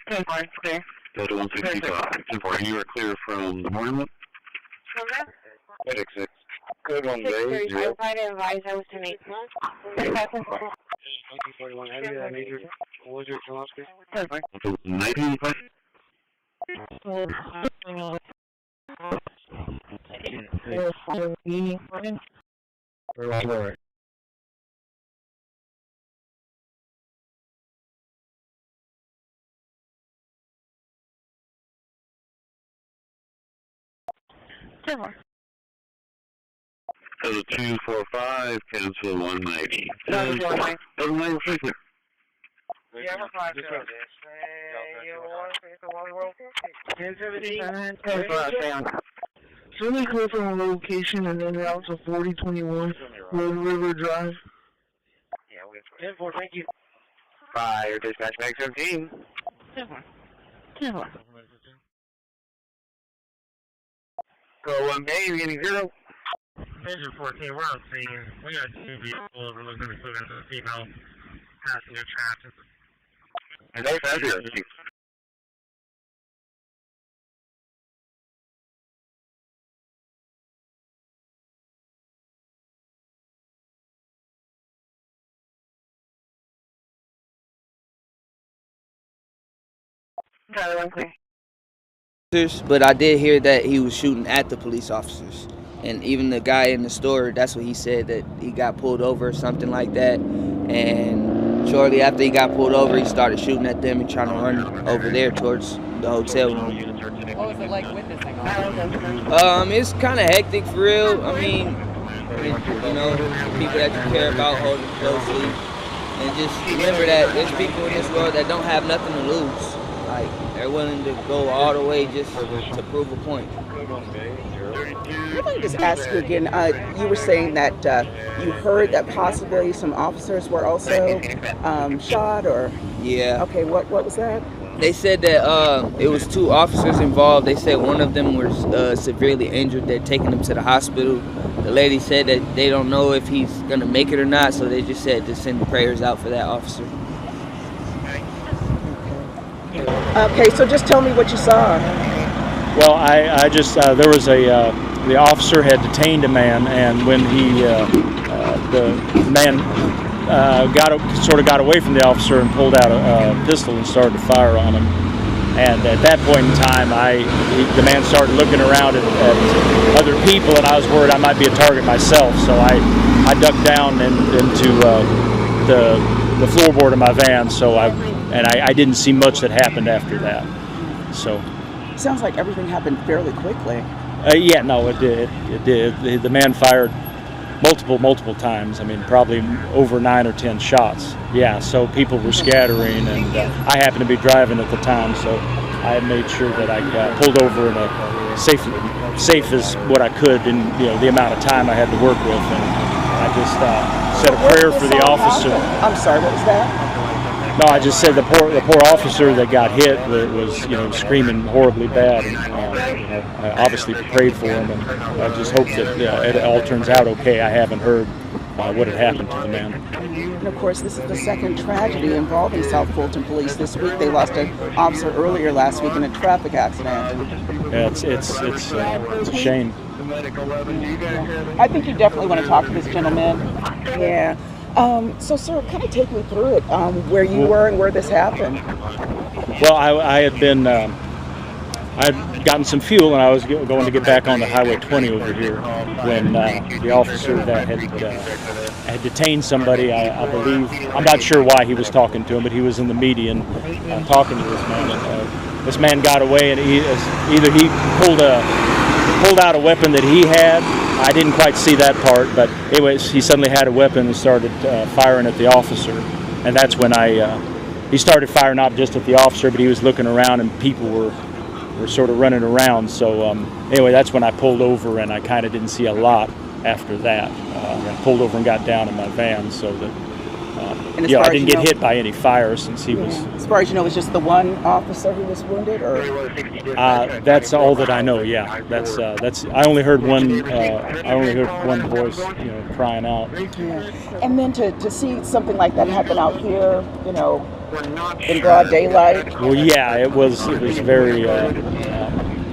Delta 165. You are clear from the morning one? Okay. 6. Good one, Dave. I tried to advise those to make 1941 Heavy, that major. What was your philosophy? 19, please. Right. So 245, cancel 190. That was 190. 190, please. Yeah, I'm fine. Somebody call from a location and then route to 4021 Road River Drive. Yeah, 10-4, thank you. Fire dispatch back 17. 10-4. Go 1 Bay, you're getting 0. Major 14, we're on scene. We got 2 vehicles. We're looking to put into the female passenger traffic. And they found you. But I did hear that he was shooting at the police officers, and even the guy in the store, that's what he said, that he got pulled over or something like that, and shortly after he got pulled over, he started shooting at them and trying to run over there towards the hotel room. What was it like witnessing all It's kind of hectic for real. I mean, you know, people that you care about, hold them closely, and just remember that there's people in this world that don't have nothing to lose. Like, they're willing to go all the way just to prove a point. Let me just ask you again. You were saying that you heard that possibly some officers were also shot, or? Yeah. Okay, what was that? They said that it was 2 officers involved. They said one of them was severely injured. They're taking him to the hospital. The lady said that they don't know if he's going to make it or not, so they just said to send prayers out for that officer. Okay, so just tell me what you saw. Well, I just, there was the officer had detained a man, and when the man got away from the officer and pulled out a pistol and started to fire on him. And at that point in time, the man started looking around at other people, and I was worried I might be a target myself. So I ducked down into the floorboard of my van. So I didn't see much that happened after that. So. Sounds like everything happened fairly quickly. Yeah, no, it did. It did. The man fired multiple times. I mean, probably over 9 or 10 shots. Yeah, so people were scattering, and I happened to be driving at the time, so I made sure that I got pulled over in a safe as what I could in the amount of time I had to work with, and I just said a prayer for the officer. I'm sorry, what was that? No, I just said the poor officer that got hit was screaming horribly bad, and I obviously prayed for him, and I just hope that it all turns out okay. I haven't heard what had happened to the man. And of course, this is the second tragedy involving South Fulton Police this week. They lost an officer earlier last week in a traffic accident. Yeah, it's a shame. I think you definitely want to talk to this gentleman. Yeah. So, sir, kind of take me through it, where you were and where this happened. Well, I had been, I'd gotten some fuel and I was going to get back on the Highway 20 over here when the officer that had detained somebody, I believe, I'm not sure why he was talking to him, but he was in the median talking to this man. And, this man got away, and either he pulled out a weapon that he had. I didn't quite see that part, but anyways, he suddenly had a weapon and started firing at the officer, and that's when he started firing not just at the officer, but he was looking around, and people were sort of running around. So anyway, that's when I pulled over, and I kind of didn't see a lot after that. I pulled over and got down in my van, so that I didn't get hit by any fire since he was. As far as you know, it was just the one officer who was wounded, or? That's all that I know. Yeah, that's. I only heard one. One voice, crying out. Yeah. And then to see something like that happen out here, in broad daylight. Well, yeah, it was very.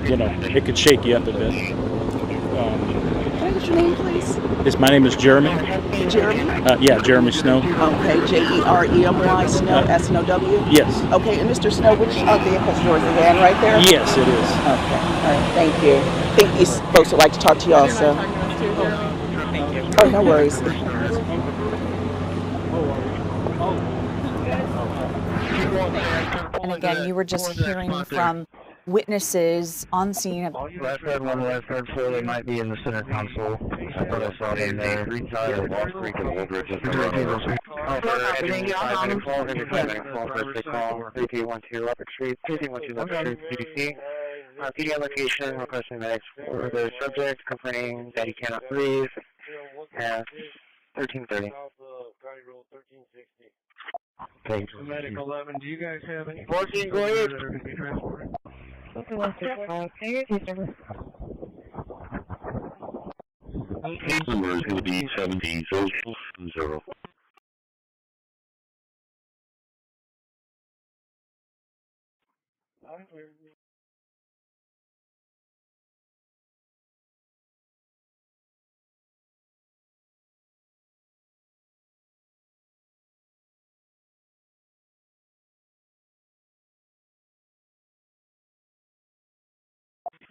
It could shake you up a bit. Can I get your name, please? My name is Jeremy. Jeremy? Yeah, Jeremy Snow. Okay, Jeremy Snow, S-N-O-W? Yes. Okay, and Mr. Snow, which vehicle is yours? The van right there? Yes, it is. Okay, all right, thank you. I think these folks would like to talk to you also. Thank you. Oh, no worries. And again, you were just hearing from witnesses on scene. Last heard 1, last heard 4, they might be in the center console. I thought I saw them there. Lost Creek and Woodridge is PD location, requesting medics for the subject, complaining that he cannot breathe. 1330. Thanks. Medic 11, do you guys have any 14, go ahead. That are going to be transported? Case number is going to be 70-0.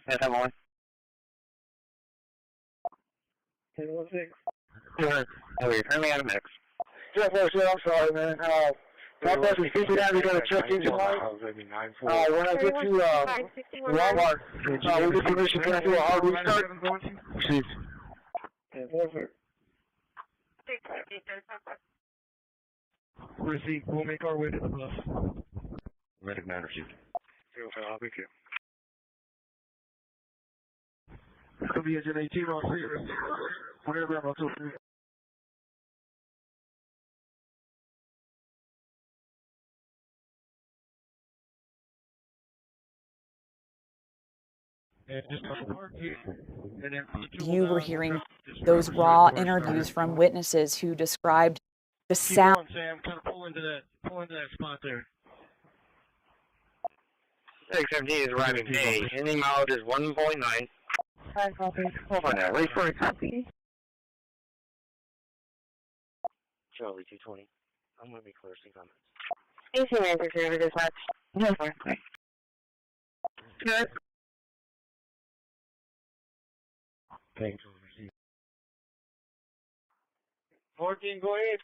Yes, I'm on. 1016. Oh, you're currently out of mix. Jeff, I'm sorry, man. Contact me 50 down, we're going to check engine light. When I get to Walmart, we'll get permission to do a hard restart. Received. Received. We'll make our way to the bus. Medic man received. Thank you. It's going to be engine 18 on 3. Whatever I'm on 2 3. You were hearing those raw interviews from witnesses who described the sound. Sam, kind of pull into that spot there. 617 is arriving May. Ending mileage is 1.9. 5 copy. Hold on now, wait for it. Copy. Charlie 220. I'm going to be clear, see comments. 18 answers here, dispatch. No, sir. Good. Thanks. 14, go ahead.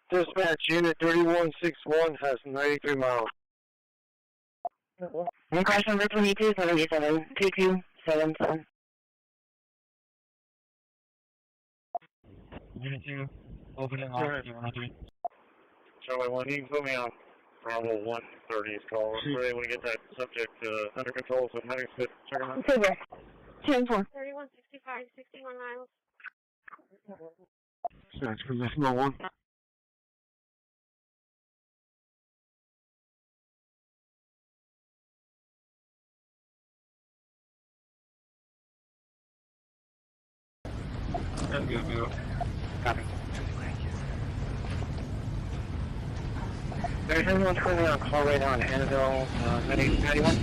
Dispatch unit 3161 has 93 miles. Crash number 2277 2277. Unit 2, opening off 103. Charlie 1, you can put me on. Bravo 130 is call. Ready when you get that subject under control, so having to check him out. Super. 10-4. 3165, 61 miles. That's position 1. Copy. There's anyone currently on call right now in Annabelle, 91?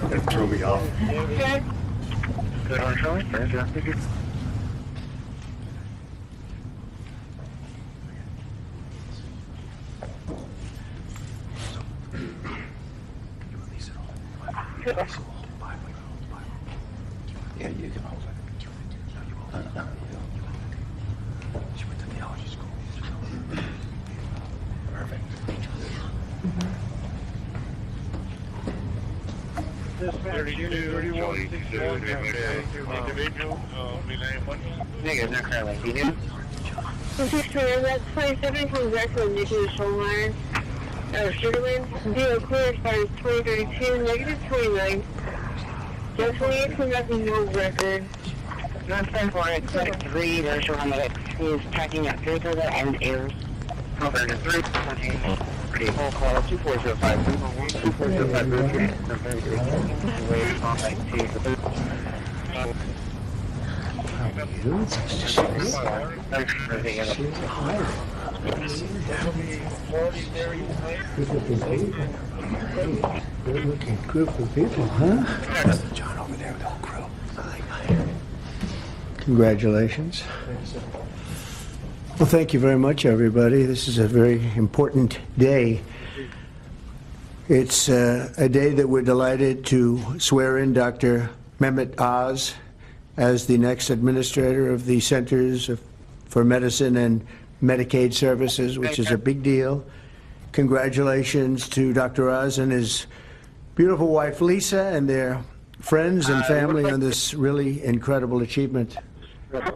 That threw me off. Good on Charlie. Yeah, you can hold it. No. She went to theology school. Perfect. 32, 31, individual, negative, not currently. You need? This is clear. That's 27 from back to nuclear shoal line. Sugarland. Zero clear starts 2032, negative 29. Just 28 from back with no record. Not 10-4, click 3, there's one that is tracking at 3 and errors. Over to 3, 14. Okay, full call 2405. 2405. Wait, on like 2. Thanks for everything else. Good looking group of people, huh? That's John over there with the whole crew. Congratulations. Well, thank you very much, everybody. This is a very important day. It's a day that we're delighted to swear in Dr. Mehmet Oz as the next administrator of the Centers for Medicine and Medicaid Services, which is a big deal. Congratulations to Dr. Oz and his beautiful wife, Lisa, and their friends and family on this really incredible achievement.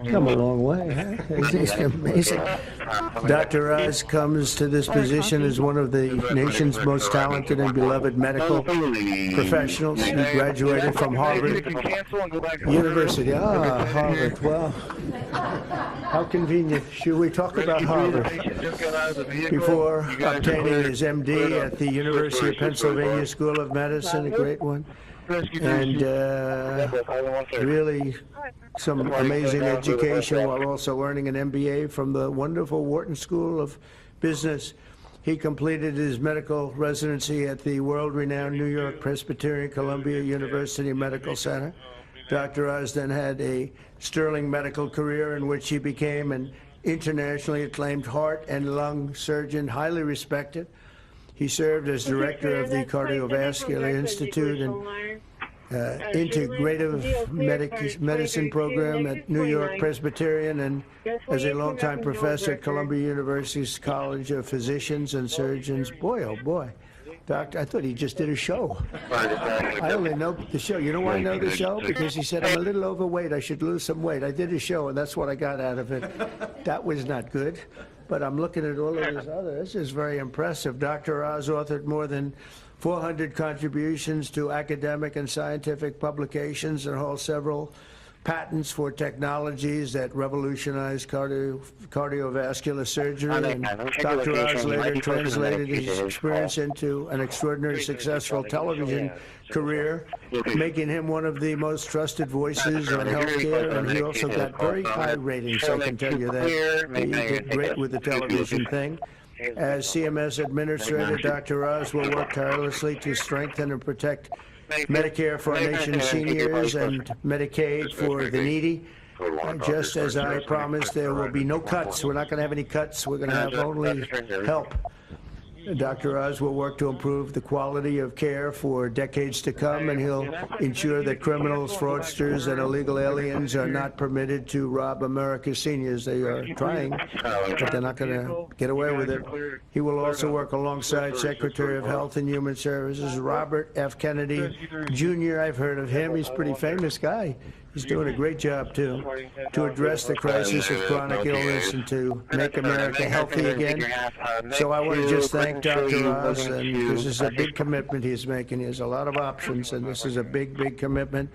Come a long way, huh? It's amazing. Dr. Oz comes to this position as one of the nation's most talented and beloved medical professionals. He graduated from Harvard University. Ah, Harvard. Well, how convenient. Should we talk about Harvard? Before obtaining his MD at the University of Pennsylvania School of Medicine, a great one. And really some amazing education while also earning an MBA from the wonderful Wharton School of Business. He completed his medical residency at the world-renowned New York Presbyterian Columbia University Medical Center. Dr. Oz then had a sterling medical career in which he became an internationally acclaimed heart and lung surgeon, highly respected. He served as director of the Cardiovascular Institute and integrative medicine program at New York Presbyterian, and as a longtime professor at Columbia University's College of Physicians and Surgeons. Boy, oh boy. Doctor, I thought he just did a show. I only know the show. You know why I know the show? Because he said, I'm a little overweight. I should lose some weight. I did a show, and that's what I got out of it. That was not good. But I'm looking at all of this other. This is very impressive. Dr. Oz authored more than 400 contributions to academic and scientific publications and holds several patents for technologies that revolutionize cardiovascular surgery. And Dr. Oz later translated his experience into an extraordinarily successful television career, making him one of the most trusted voices on healthcare. And he also got very high ratings, I can tell you that. He did great with the television thing. As CMS Administrator, Dr. Oz will work tirelessly to strengthen and protect Medicare for our nation's seniors and Medicaid for the needy. just as I promised, there will be no cuts. We're not going to have any cuts. We're going to have only help. Dr. Oz will work to improve the quality of care for decades to come, and he'll ensure that criminals, fraudsters, and illegal aliens are not permitted to rob America's seniors. They are trying, but they're not going to get away with it. He will also work alongside Secretary of Health and Human Services Robert F. Kennedy Jr. I've heard of him. He's a pretty famous guy. He's doing a great job, too, to address the crisis of chronic illness and to make America healthy again. So I want to just thank Dr. Oz, and this is a big commitment he's making. He has a lot of options, and this is a big, big commitment.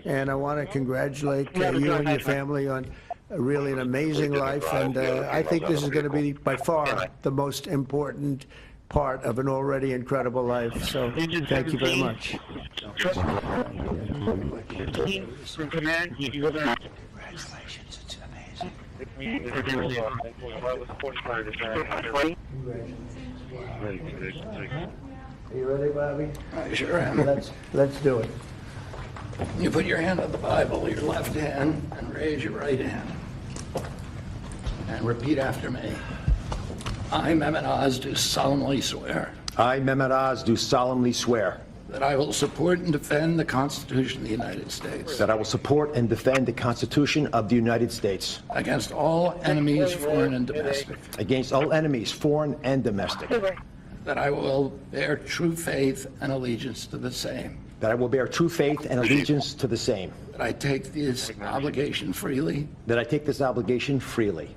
And I want to congratulate you and your family on really an amazing life. And I think this is going to be, by far, the most important part of an already incredible life. So thank you very much. Congratulations, it's amazing. Are you ready, Bobby? I sure am. Let's do it. You put your hand on the Bible, your left hand, and raise your right hand. And repeat after me. I, Mehmet Oz, do solemnly swear. I, Mehmet Oz, do solemnly swear. That I will support and defend the Constitution of the United States. That I will support and defend the Constitution of the United States. Against all enemies, foreign and domestic. Against all enemies, foreign and domestic. That I will bear true faith and allegiance to the same. That I will bear true faith and allegiance to the same. That I take this obligation freely. That I take this obligation freely.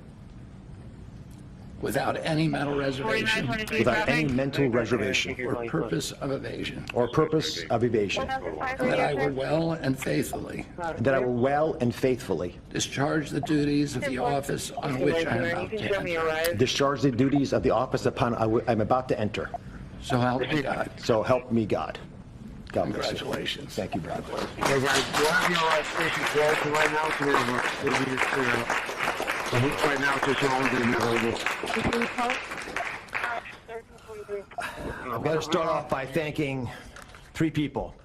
Without any mental reservation. Without any mental reservation. Or purpose of evasion. Or purpose of evasion. And that I will well and faithfully. And that I will well and faithfully. Discharge the duties of the office on which I am about to enter. Discharge the duties of the office upon I'm about to enter. So help me God. So help me God. God bless you. Congratulations. Thank you, brother. Hey guys, do I have your station right now? So it'll be right now, just I've got to start off by thanking three people.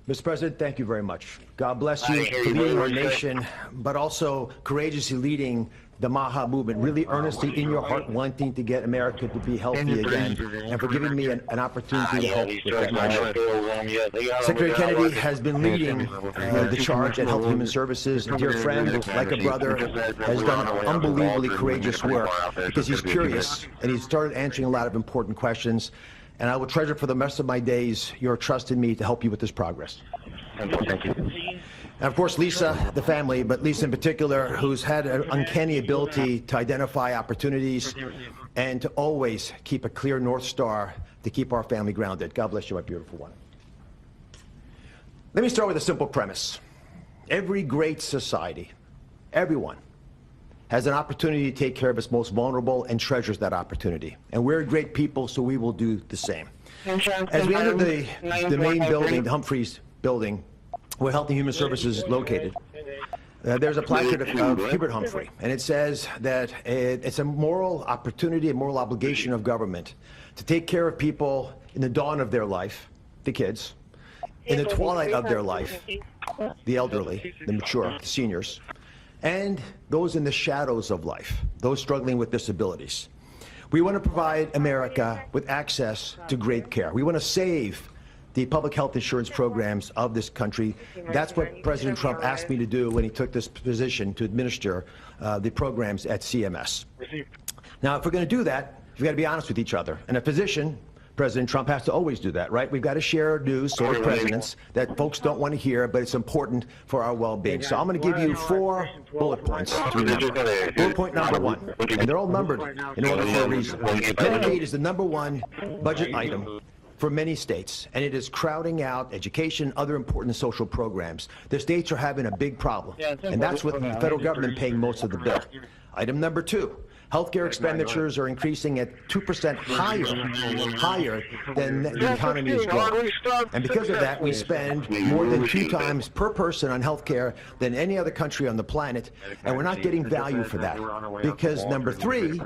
Mr. President, thank you very much. God bless you for leading our nation, but also courageously leading the Maha movement, really earnestly in your heart wanting to get America to be healthy again, and for giving me an opportunity to help with that mission. Secretary Kennedy has been leading the charge at Health and Human Services. A dear friend, like a brother, has done unbelievably courageous work because he's curious and he's started answering a lot of important questions. And I will treasure for the rest of my days your trust in me to help you with this progress. Thank you. And of course, Lisa, the family, but Lisa in particular, who's had an uncanny ability to identify opportunities and to always keep a clear North Star to keep our family grounded. God bless you, my beautiful one. Let me start with a simple premise. Every great society, everyone, has an opportunity to take care of its most vulnerable and treasures that opportunity. And we're a great people, so we will do the same. As we enter the main building, the Humphreys building, where Health and Human Services is located, there's a placard of Hubert Humphrey, and it says that it's a moral opportunity, a moral obligation of government to take care of people in the dawn of their life, the kids, in the twilight of their life, the elderly, the mature, the seniors, and those in the shadows of life, those struggling with disabilities. We want to provide America with access to great care. We want to save the public health insurance programs of this country. That's what President Trump asked me to do when he took this position to administer the programs at CMS. Now, if we're going to do that, we've got to be honest with each other. And a physician, President Trump has to always do that, right? We've got to share news, sort of presidents, that folks don't want to hear, but it's important for our well-being. So I'm going to give you 4 bullet points to remember. Bullet point number 1, and they're all numbered in order for a reason. Medicaid is the #1 budget item for many states, and it is crowding out education, other important social programs. The states are having a big problem, and that's with the federal government paying most of the bill. Item number 2, Healthcare expenditures are increasing at 2% higher than the economy is growing. And because of that, we spend more than 2 times per person on healthcare than any other country on the planet, and we're not getting value for that. Because number 3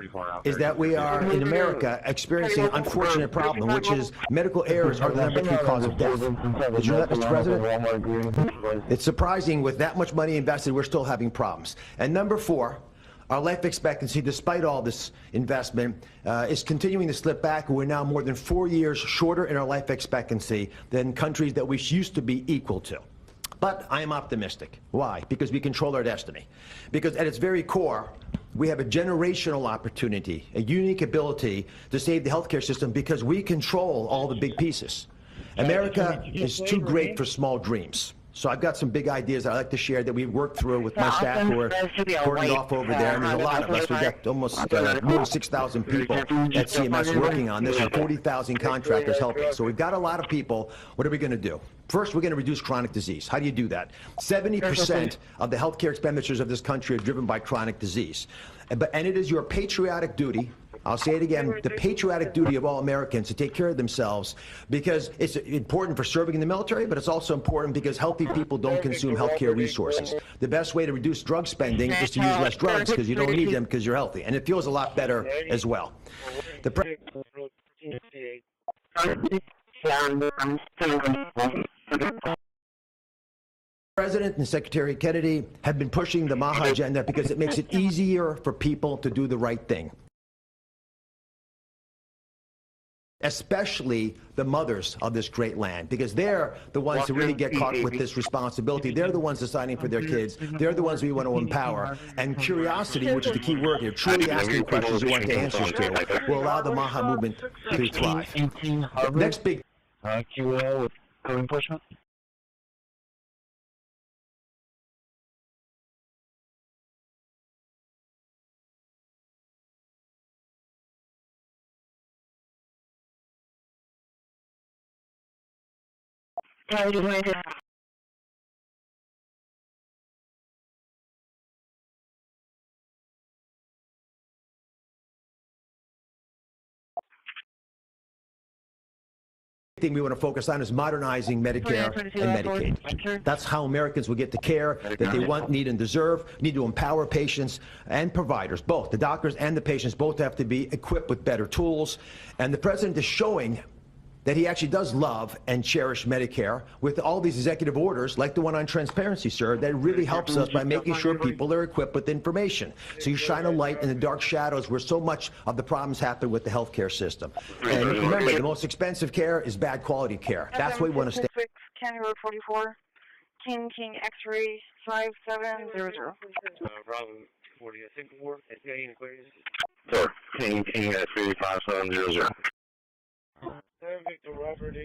is that we are, in America, experiencing an unfortunate problem, which is medical errors are the number 3 cause of death. Did you know that, Mr. President? It's surprising, with that much money invested, we're still having problems. And number 4, our life expectancy, despite all this investment, is continuing to slip back. We're now more than 4 years shorter in our life expectancy than countries that we used to be equal to. But I am optimistic. Why? Because we control our destiny. Because at its very core, we have a generational opportunity, a unique ability to save the healthcare system because we control all the big pieces. America is too great for small dreams. So I've got some big ideas I'd like to share that we've worked through with my staff who are cordoned off over there. And there's a lot of us. We've got almost more than 6,000 people at CMS working on this and 40,000 contractors helping. So we've got a lot of people. What are we going to do? First, we're going to reduce chronic disease. How do you do that? 70% of the healthcare expenditures of this country are driven by chronic disease. And it is your patriotic duty, I'll say it again, the patriotic duty of all Americans to take care of themselves, because it's important for serving in the military, but it's also important because healthy people don't consume healthcare resources. The best way to reduce drug spending is to use less drugs because you don't need them because you're healthy. And it feels a lot better as well. The President and Secretary Kennedy have been pushing the MAHA agenda because it makes it easier for people to do the right thing. Especially the mothers of this great land, because they're the ones who really get caught with this responsibility. They're the ones deciding for their kids. They're the ones we want to empower. And curiosity, which is the key word here, truly asking questions you want the answers to, will allow the MAHA movement to thrive. Next big... QL with co-enforcement. Thing we want to focus on is modernizing Medicare and Medicaid. That's how Americans will get the care that they want, need, and deserve. Need to empower patients and providers, both the doctors and the patients, both have to be equipped with better tools. And the president is showing that he actually does love and cherish Medicare with all these executive orders, like the one on transparency, sir, that really helps us by making sure people are equipped with information. So you shine a light in the dark shadows where so much of the problems happen with the healthcare system. And remember, the most expensive care is bad quality care. That's what we want to stay. County Road 44, King X-ray 5700. Bravo 40, I think 4, Sir, King X-ray 5700. Victor Robert,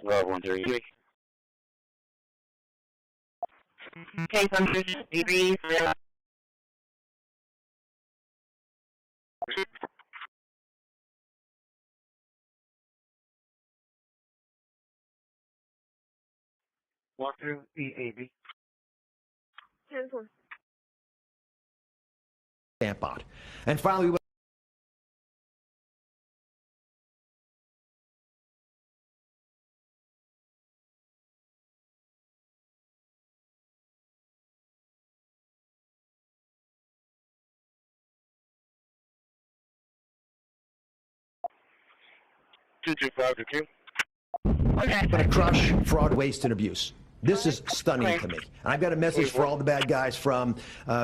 Rob 133. Okay, some degrees. Walk through EAB. Stamp out. And finally, I'm going to crush fraud, waste, and abuse. This is stunning to me. And I've got a message for all the bad guys from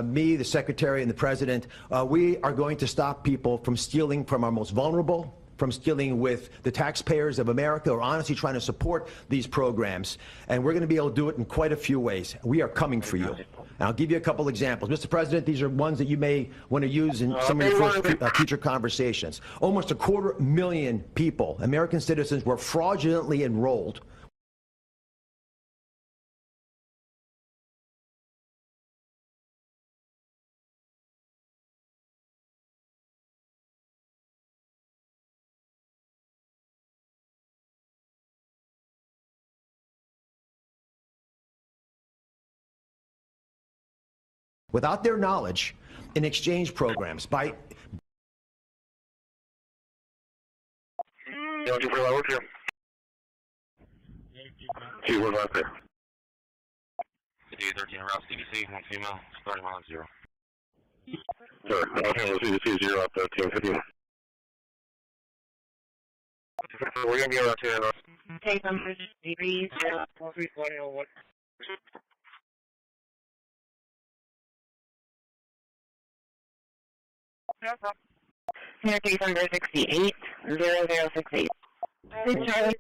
me, the Secretary, and the President. We are going to stop people from stealing from our most vulnerable, from stealing with the taxpayers of America, or honestly trying to support these programs. And we're going to be able to do it in quite a few ways. We are coming for you. And I'll give you a couple examples. Mr. President, these are ones that you may want to use in some of your first future conversations. Almost 250,000 people, American citizens, were fraudulently enrolled without their knowledge in exchange programs by... Two for level 2. 2 was out there. 13 route CDC, 1 female, starting mile 0. Sure, CDC 0 up there, team 15. We're going to be around 2 and Take number degrees. 320 on what? Case number 68, 0068. Charlie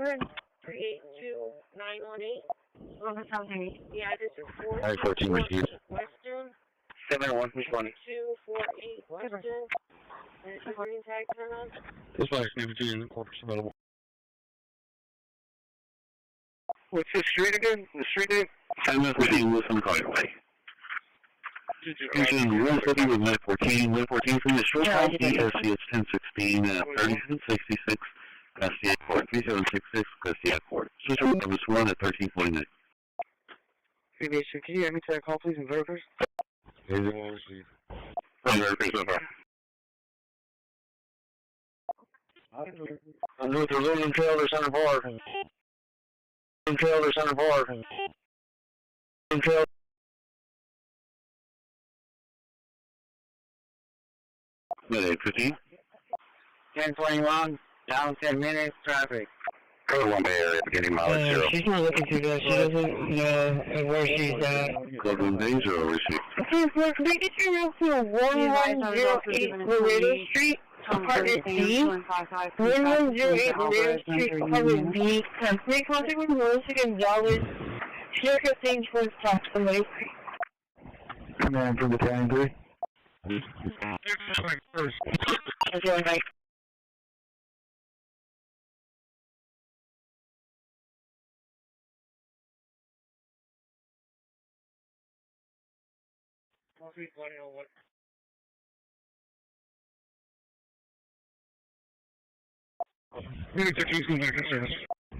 382-918. 382-918. Yeah, this is 4. 14 received. Western. 7-1-20. 248 Western. And the green tag turn on. This flight is never in the corpus available. What's the street again? The street name? 10-15 Wilson Highway. Engine 150 with 914. 114 from the short house, ESC is 1016, 3766, Christi Court, 3766, Christi Court. Switch over to 1 at 1349. Can you have me take a call, please, and verify? Verify so far. I'm with the William Trailer Center Bar. William Trailer Center Bar. William Trailer. Minute 15. 1021, down 10 minutes, traffic. Code 1 Bay Area, beginning mileage 0. She's not looking too good. She doesn't know where she's at. Code 1 Bay 0 received. Okay, so can we get you real to 1108 Laredo Street, apartment B? 1108 Laredo Street, apartment B. Make contact with Melissa Gonzalez. Share her things for his proximity. Command from the Battalion 3. Okay, bye.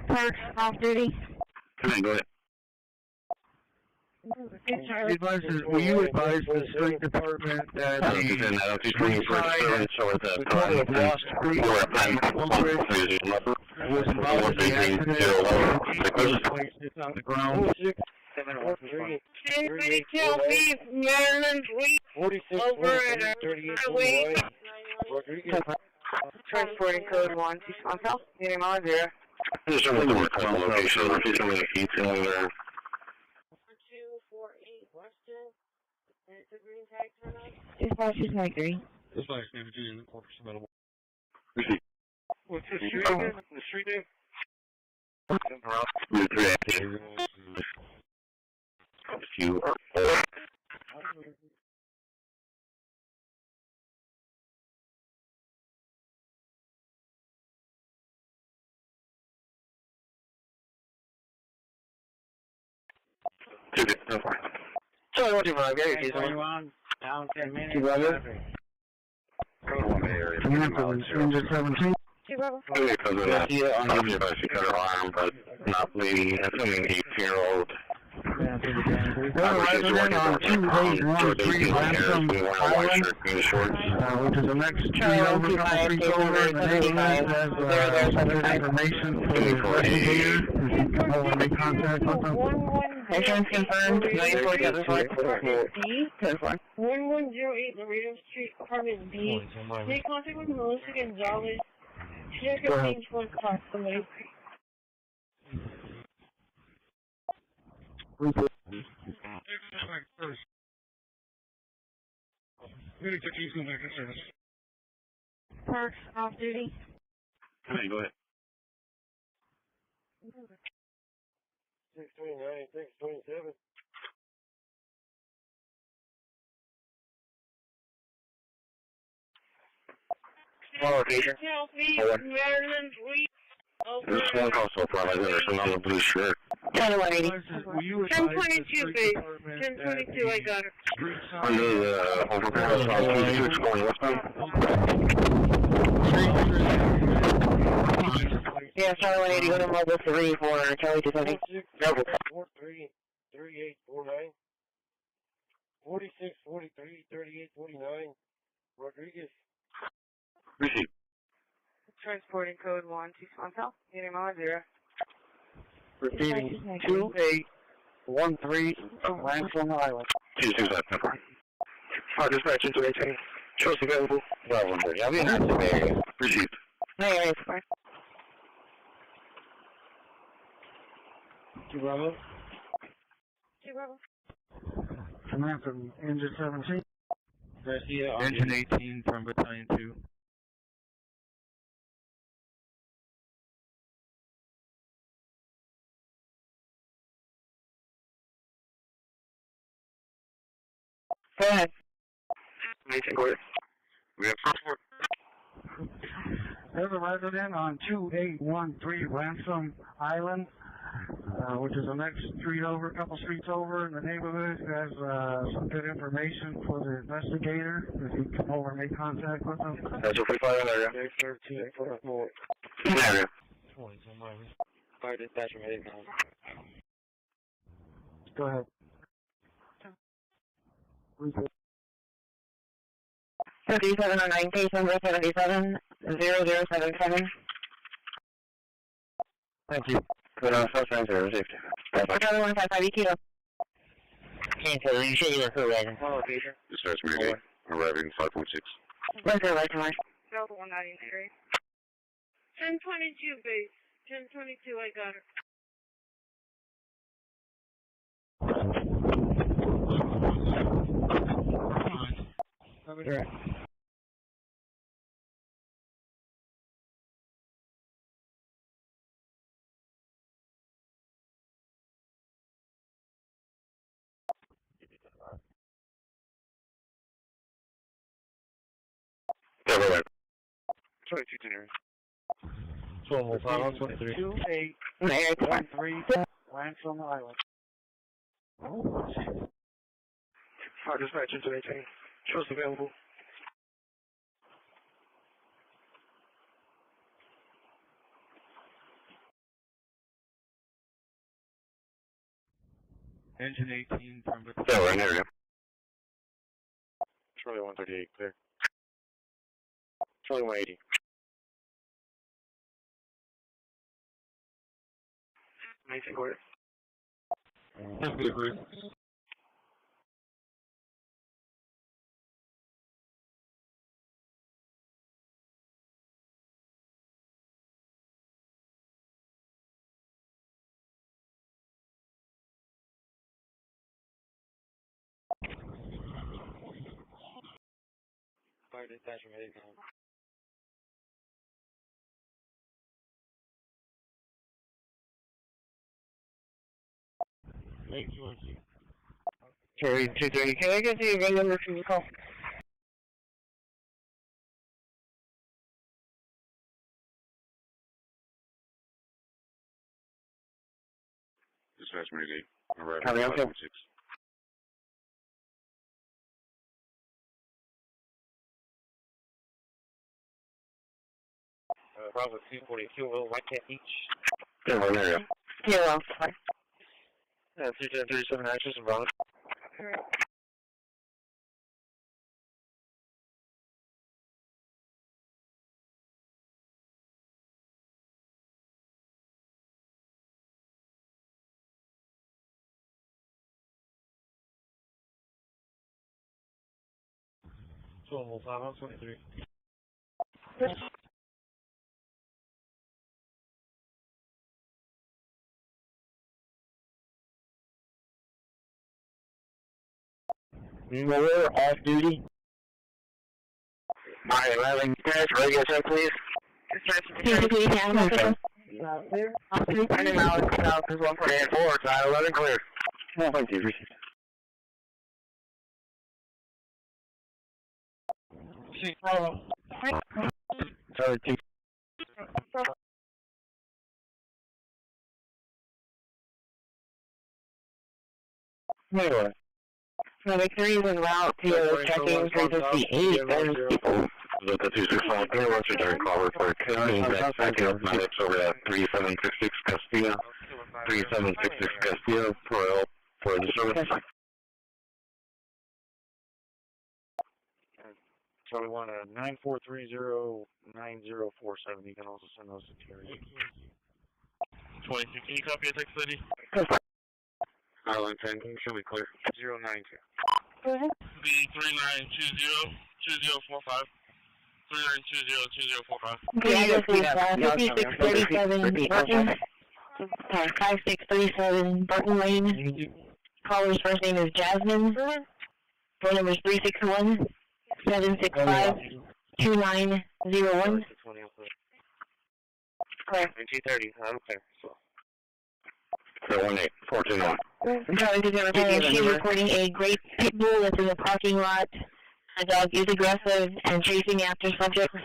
Parks, off duty. Come on, go ahead. Will you advise the street department that the street side of Lost Creek was involved in the accident? It's on the ground. Anybody tell me Maryland Street over at highway? Transporting code 1, South, getting on 0. Just show me the work location, location of the heat cylinder. 248 Western. And it's a green tag turn on. Dispatch is my 3. This flight is never in the corpus available. What's the street name? The street name? Route 3 you Sorry, what do you want? 21, down 10 minutes. Code 1 Bay Area. Ranger 17. Obviously, she cut her arm, but not bleeding. Assuming 8-year-old. Right then on 2813 Ransom Highway, which is the next street over, couple streets over, and the neighborhood has information for the investigators. If you want to make contact with them. Insurance confirmed, 9475. 1108 Laredo Street, apartment B. Make contact with Melissa Gonzalez. Share her things for his proximity. Parks, off duty. Come on, go ahead. 629, 627. Tell me Maryland Street. This phone call so far, like there's another blue shirt. 180. 1022, babe. 1022, I got it. Under the overpass on 26 going westbound. Yeah, Charlie 180, go to mobile 3 for Charlie 220. 43849. 46, 43, 38, 49. Rodriguez. Receive. Transporting code 121 Unit Mile 0. Repeating 2813 Ransom Island. 225. Dispatch into 18. Choice available. Well, I'll be in the area. Received. No area support. Bravo. Bravo. Command from Engine 17. Garcia, Engine 18 from Battalion 2. Go ahead. We have transport. There's a resident on 2813 Ransom Island, which is the next street over, a couple streets over in the neighborhood. Who has some good information for the investigator. If you come over and make contact with them. That's what we find in area. 13 for more. In area. 20, Fire dispatcher made now. Go ahead. 3709, case number 770077. Thank you. Good on first line 0, safety. Another 155 kilo. Can't tell you, show your crew wagon. Dispatch maybe. Arriving 5.6. What's your license number? Delta 193. 1022 base. 1022, I got it. Right. Everywhere. 22 dinner. 2813 Ransom Island. Dispatch into 18. Choice available. Engine 18 from Yeah, we're in area. Charlie 138, clear. Charlie 180. Maintain quarter. Fire dispatcher made now. Charlie 230, can I get the VIN number for your call? Dispatch maybe. Arriving Copy, okay. 5.6. Bravo 242, will white cat each. Yeah, we're in area. Yeah, well, sorry. 37 actions and Bravo. Alright. So, 523. Moore off duty. Alright, 11 guys, radio check please. I know Alex South is 148 side 11 clear. Oh, thank you. Sorry, two. Anyway. Number 3 was route to checking 358 and Look at 265, what's your direct call report? Back up, medics over at 3766 Castillo. 3766 Castillo for the service. Charlie 1, 94309047. You can also send those to Terry. 22, can you copy a text city? Island 10, should be clear. 092. Go ahead. Be 3920-2045. 3920-2045. Okay, address is 5637 Burton. 5637 Burton Lane. Caller's first name is Jasmine. Phone number is 361-765-2901. Correct. 230, okay. 018-421. She's reporting a great pit bull that's in the parking lot. The dog is aggressive and chasing after subjects.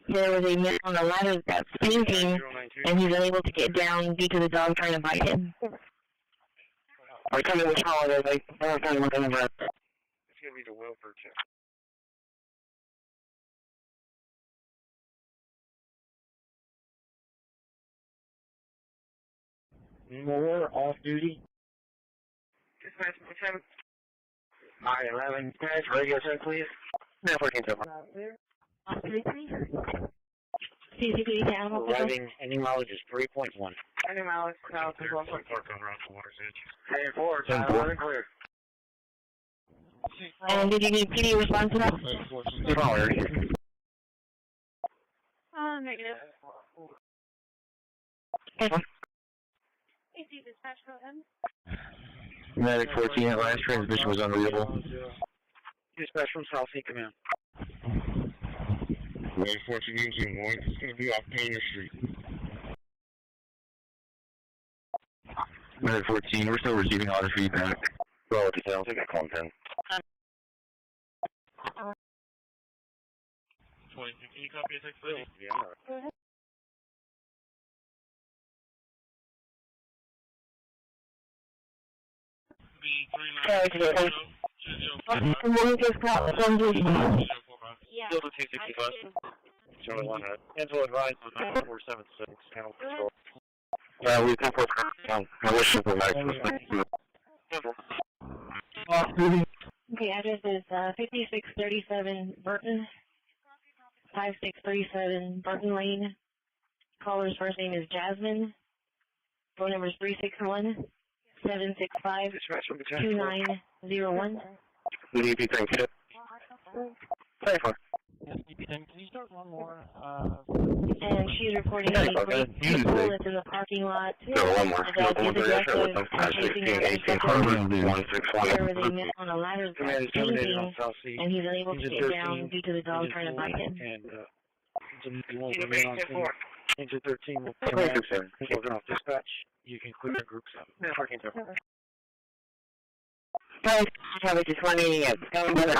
There was a man on the ladder that's painting, and he's unable to get down due to the dog trying to bite him. I come in with holiday, like, I'm trying to look in the back. It's going to be the Wilford check. More off duty. Dispatch, what's happening? I-11, dispatch, radio check, please. No, 14 so far. CCTV to animal control. Arriving, any mileage is 3.1. Any mileage, south is also park on Rock Water's Edge. 10-4, 10-4, clear. And did you need PD response to that? Negative. AC dispatch, go ahead. Medic 14, that last transmission was unreadable. Dispatch from South Sea Command. Medic 14, engine 1, it's going to be off Painter Street. Medic 14, we're still receiving a lot of feedback. Roll to sales, I got call 10. 22, can you copy a text city? Yeah. Go ahead. Be 3920-2045. Yeah. Still to 265. Charlie 1, Angel advised on 9476, handle control. We can put I wish it were nice. Okay, address is 5637 Burton. 5637 Burton Lane. Caller's first name is Jasmine. Phone number is 361-765-2901. Good evening, thank you. Can you start one more? And she's reporting a great pit bull that's in the parking lot. So one more. The dog is aggressive and chasing after subjects. There was a man on a ladder that's painting, and he's unable to get down due to the dog trying to bite him. And, Engine 13 will come in. Children off dispatch. You can clear group 7. 14 so far. Guys, probably just 180 at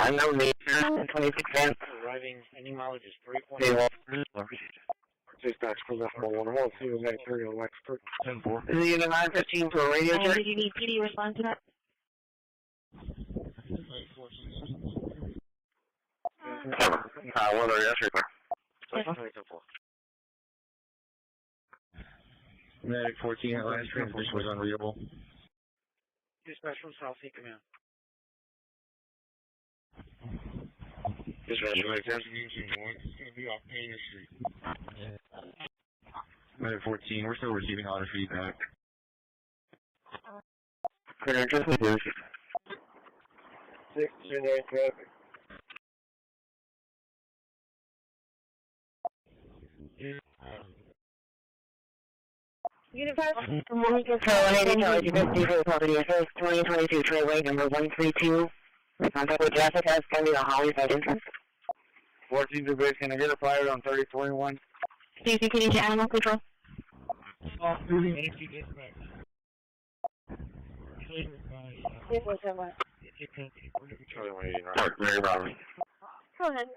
unknown nature, 26 cents. Arriving, any mileage is 3.1. Dispatch goes up 111, see was that period Lex 10-4. Is he in the 915 for a radio And check? did you need PD response to that? What are you asking for? Medic 14, that last transmission was unreadable. Dispatch from South Sea Command. Dispatch, Medic 14, engine 1, it's going to be off Painter Street. Medic 14, we're still receiving a lot of feedback. Clear, just with you. 6 generic traffic. Unified. Good morning, Control 180, Charlie 250, property address 2022, trailway number 132. Contact with traffic has pending on Holly side entrance. 14 to base, can I get a fire on 3021? CCTV to animal control. Off duty. Charlie 189. Mary Brown. Go ahead.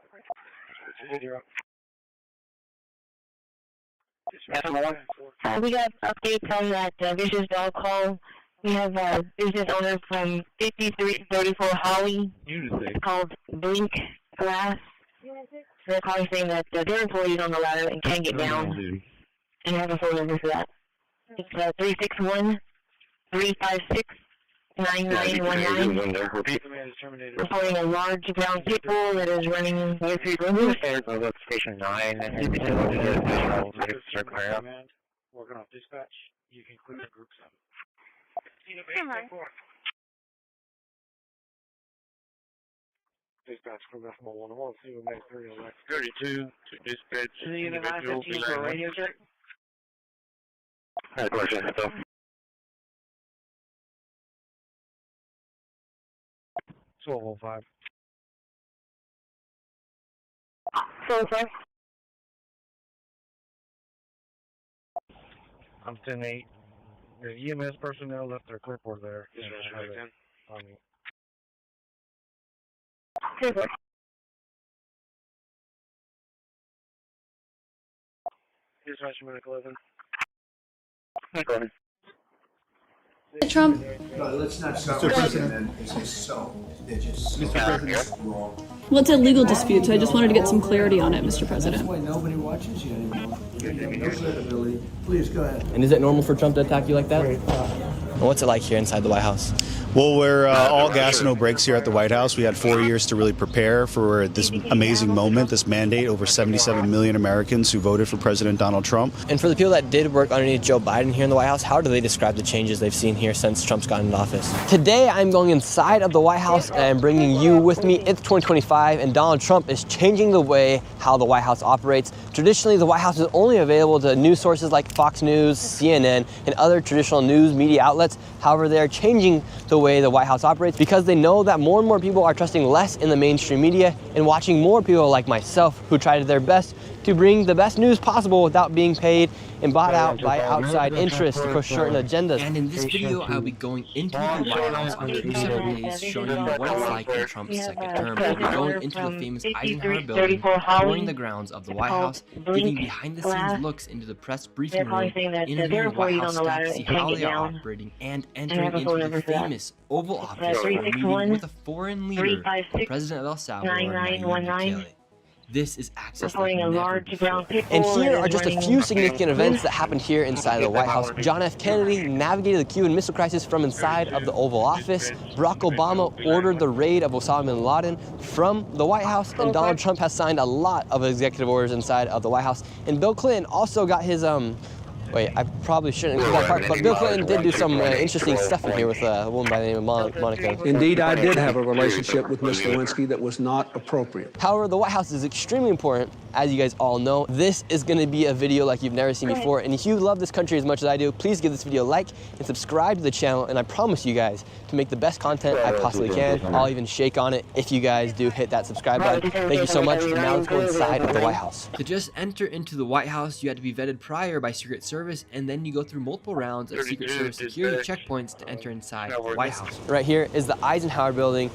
We got updates on that vicious dog call. We have a business owner from 5334 Holly. It's called Blink Glass. They're calling saying that their employees on the ladder and can't get down. And have a phone number for that. It's 9919. Reporting a large brown pit bull that is running in the Station 9. Working off dispatch. You can click the group 7. Dispatch from F111, see what makes 32 to dispatch. Unit 915 for a radio check. 1205. 405. I'm 10-8. The EMS personnel left their clipboard there. Dispatch minute 11. Trump? No, let's not start with that. It's just so. They're just so wrong. Well, it's a legal dispute, so I just wanted to get some clarity on it, Mr. President. That's why nobody watches you anymore. You have no credibility. Please go ahead. And is it normal for Trump to attack you like that? What's it like here inside the White House? Well, we're all gas, no brakes here at the White House. We had 4 years to really prepare for this amazing moment, this mandate. Over 77 million Americans who voted for President Donald Trump. And for the people that did work underneath Joe Biden here in the White House, how do they describe the changes they've seen here since Trump's gotten into office? Today, I'm going inside of the White House and I'm bringing you with me. It's 2025 and Donald Trump is changing the way how the White House operates. Traditionally, the White House is only available to news sources like Fox News, CNN, and other traditional news media outlets. However, they're changing the way the White House operates because they know that more and more people are trusting less in the mainstream media and watching more people like myself who tried their best to bring the best news possible without being paid and bought out by outside interests to push certain agendas. And in this video, I'll be going into the White House on 2 separate days, showing you what it's like in Trump's second term. We'll be going into the famous Eisenhower building, touring the grounds of the White House, giving behind-the-scenes looks into the press briefing room, interviewing White House staff to see how they are operating, and entering into the famous Oval Office for a meeting with a foreign leader, the President of El Salvador, Nayib Bukele. This is access like never before. And here are just a few significant events that happened here inside of the White House. John F. Kennedy navigated the Cuban Missile Crisis from inside of the Oval Office. Barack Obama ordered the raid of Osama bin Laden from the White House. And Donald Trump has signed a lot of executive orders inside of the White House. And Bill Clinton also got his, wait, I probably shouldn't include that part, but Bill Clinton did do some interesting stuff in here with a woman by the name of Monica. Indeed, I did have a relationship with Ms. Lewinsky that was not appropriate. However, the White House is extremely important, as you guys all know. This is going to be a video like you've never seen before, and if you love this country as much as I do, please give this video a like and subscribe to the channel, and I promise you guys to make the best content I possibly can. I'll even shake on it if you guys do hit that subscribe button. Thank you so much, and now let's go inside of the White House. To just enter into the White House, you had to be vetted prior by Secret Service, and then you go through multiple rounds of Secret Service security checkpoints to enter inside the White House. Right here is the Eisenhower building,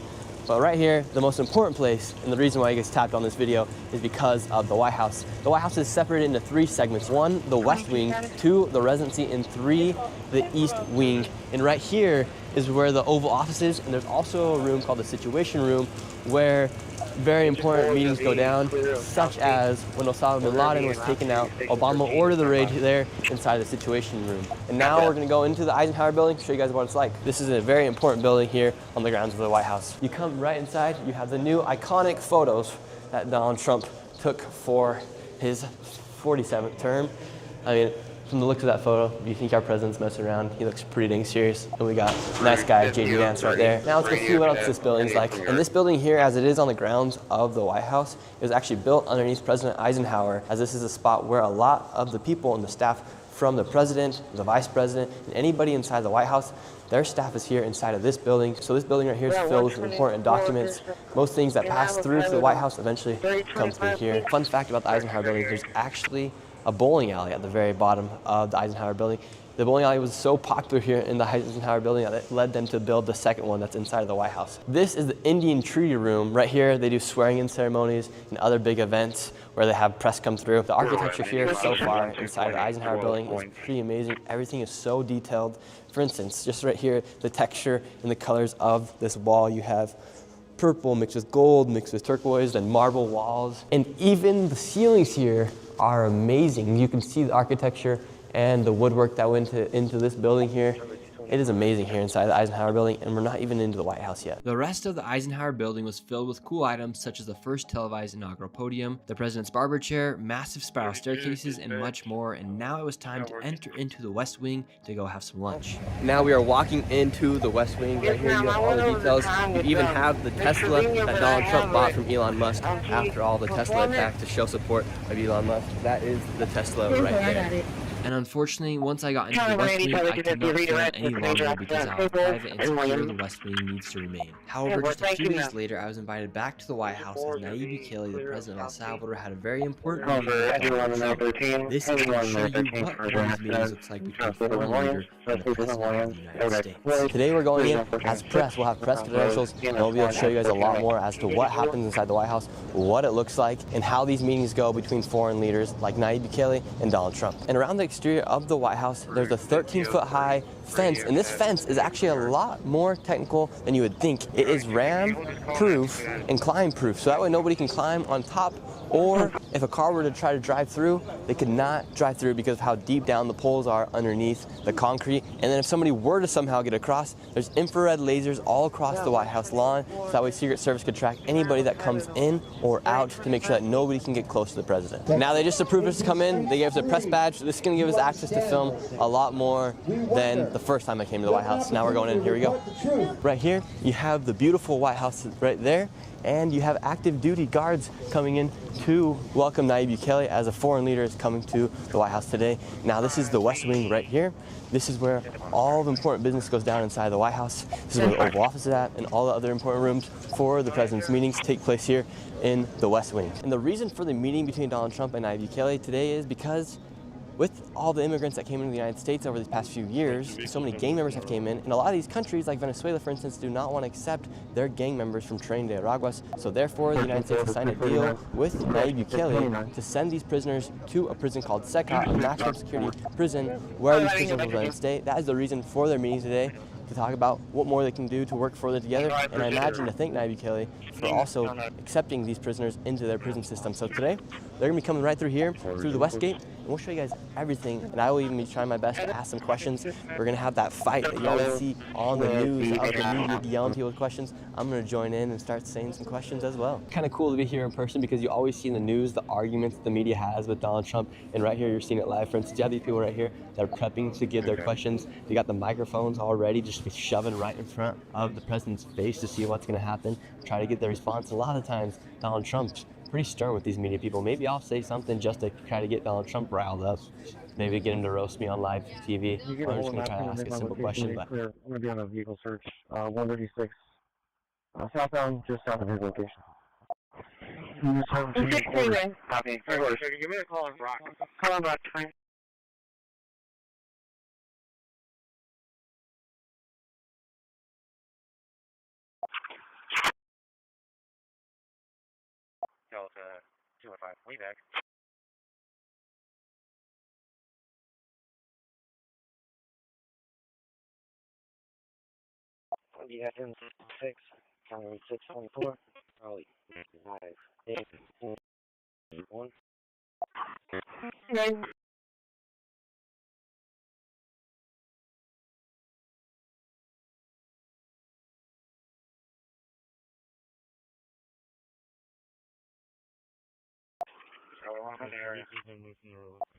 but right here, the most important place, and the reason why you guys tapped on this video is because of the White House. The White House is separated into 3 segments. 1, the West Wing, 2, the Residency, and 3, the East Wing. And right here is where the Oval Office is, and there's also a room called the Situation Room where very important meetings go down, such as when Osama bin Laden was taken out, Obama ordered the raid there inside the Situation Room. And now we're going to go into the Eisenhower building to show you guys what it's like. This is a very important building here on the grounds of the White House. You come right inside, you have the new iconic photos that Donald Trump took for his 47th term. I mean, from the looks of that photo, do you think our president's messing around? He looks pretty dang serious. And we got nice guy J.D. Vance right there. Now let's go see what else this building's like. And this building here, as it is on the grounds of the White House, it was actually built underneath President Eisenhower, as this is a spot where a lot of the people and the staff from the president, the vice president, and anybody inside the White House, their staff is here inside of this building. So this building right here is filled with important documents. Most things that pass through to the White House eventually come through here. Fun fact about the Eisenhower building, there's actually a bowling alley at the very bottom of the Eisenhower building. The bowling alley was so popular here in the Eisenhower building that it led them to build the second one that's inside of the White House. This is the Indian Treaty Room. Right here, they do swearing-in ceremonies and other big events where they have press come through. The architecture here so far inside the Eisenhower building is pretty amazing. Everything is so detailed. For instance, just right here, the texture and the colors of this wall, you have purple mixed with gold, mixed with turquoise, and marble walls. And even the ceilings here are amazing. You can see the architecture and the woodwork that went into this building here. It is amazing here inside the Eisenhower building, and we're not even into the White House yet. The rest of the Eisenhower building was filled with cool items such as the first televised inaugural podium, the president's barber chair, massive spiral staircases, and much more. And now it was time to enter into the West Wing to go have some lunch. Now we are walking into the West Wing. Right here you have all the details. You even have the Tesla that Donald Trump bought from Elon Musk after all the Tesla attack to show support of Elon Musk. That is the Tesla right there. And unfortunately, once I got into the West Wing, I could not film any longer because of how private and secure the West Wing needs to remain. However, just a few days later, I was invited back to the White House as Nayib Bukele, the president of El Salvador, had a very important meeting with Donald Trump. This is going to show you what one of these meetings looks like between a foreign leader and the president of the United States. Today we're going in as press. We'll have press credentials, and we'll be able to show you guys a lot more as to what happens inside the White House, what it looks like, and how these meetings go between foreign leaders like Nayib Bukele and Donald Trump. And around the exterior of the White House, there's a 13-foot high fence, and this fence is actually a lot more technical than you would think. It is ram-proof and climb-proof, so that way nobody can climb on top, or if a car were to try to drive through, they could not drive through because of how deep down the poles are underneath the concrete. And then if somebody were to somehow get across, there's infrared lasers all across the White House lawn, so that way Secret Service could track anybody that comes in or out to make sure that nobody can get close to the president. Now they just approved us to come in. They gave us a press badge. This is going to give us access to film a lot more than the first time I came to the White House. Now we're going in. Here we go. Right here, you have the beautiful White House right there, and you have active duty guards coming in to welcome Nayib Bukele as a foreign leader is coming to the White House today. Now this is the West Wing right here. This is where all the important business goes down inside the White House. This is where the Oval Office is at, and all the other important rooms for the president's meetings take place here in the West Wing. And the reason for the meeting between Donald Trump and Nayib Bukele today is because with all the immigrants that came into the United States over these past few years, so many gang members have came in, and a lot of these countries, like Venezuela, for instance, do not want to accept their gang members from Tren de Araguas. So therefore, the United States has signed a deal with Nayib Bukele to send these prisoners to a prison called SECA, a maximum security prison, where these prisoners will then stay. That is the reason for their meeting today, to talk about what more they can do to work further together, and I imagine to thank Nayib Bukele for also accepting these prisoners into their prison system. So today, they're going to be coming right through here, through the West Gate, and we'll show you guys everything, and I will even be trying my best to ask some questions. We're going to have that fight that you always see on the news of the media yelling people with questions. I'm going to join in and start saying some questions as well. Kind of cool to be here in person because you always see in the news the arguments the media has with Donald Trump, and right here you're seeing it live. For instance, you have these people right here that are prepping to give their questions. They got the microphones all ready, just shoving right in front of the president's face to see what's going to happen, try to get the response. A lot of times, Donald Trump's pretty stern with these media people. Maybe I'll say something just to try to get Donald Trump riled up. Maybe get him to roast me on live TV. I'm just going to try to ask a simple question. But I'm going to be on a vehicle search, 136, southbound, just south of his location. Copy. Give me a call on Brock. Call on Brock. Delta 215, way back. Yeah, 6, county 624, probably 5, 8, 1.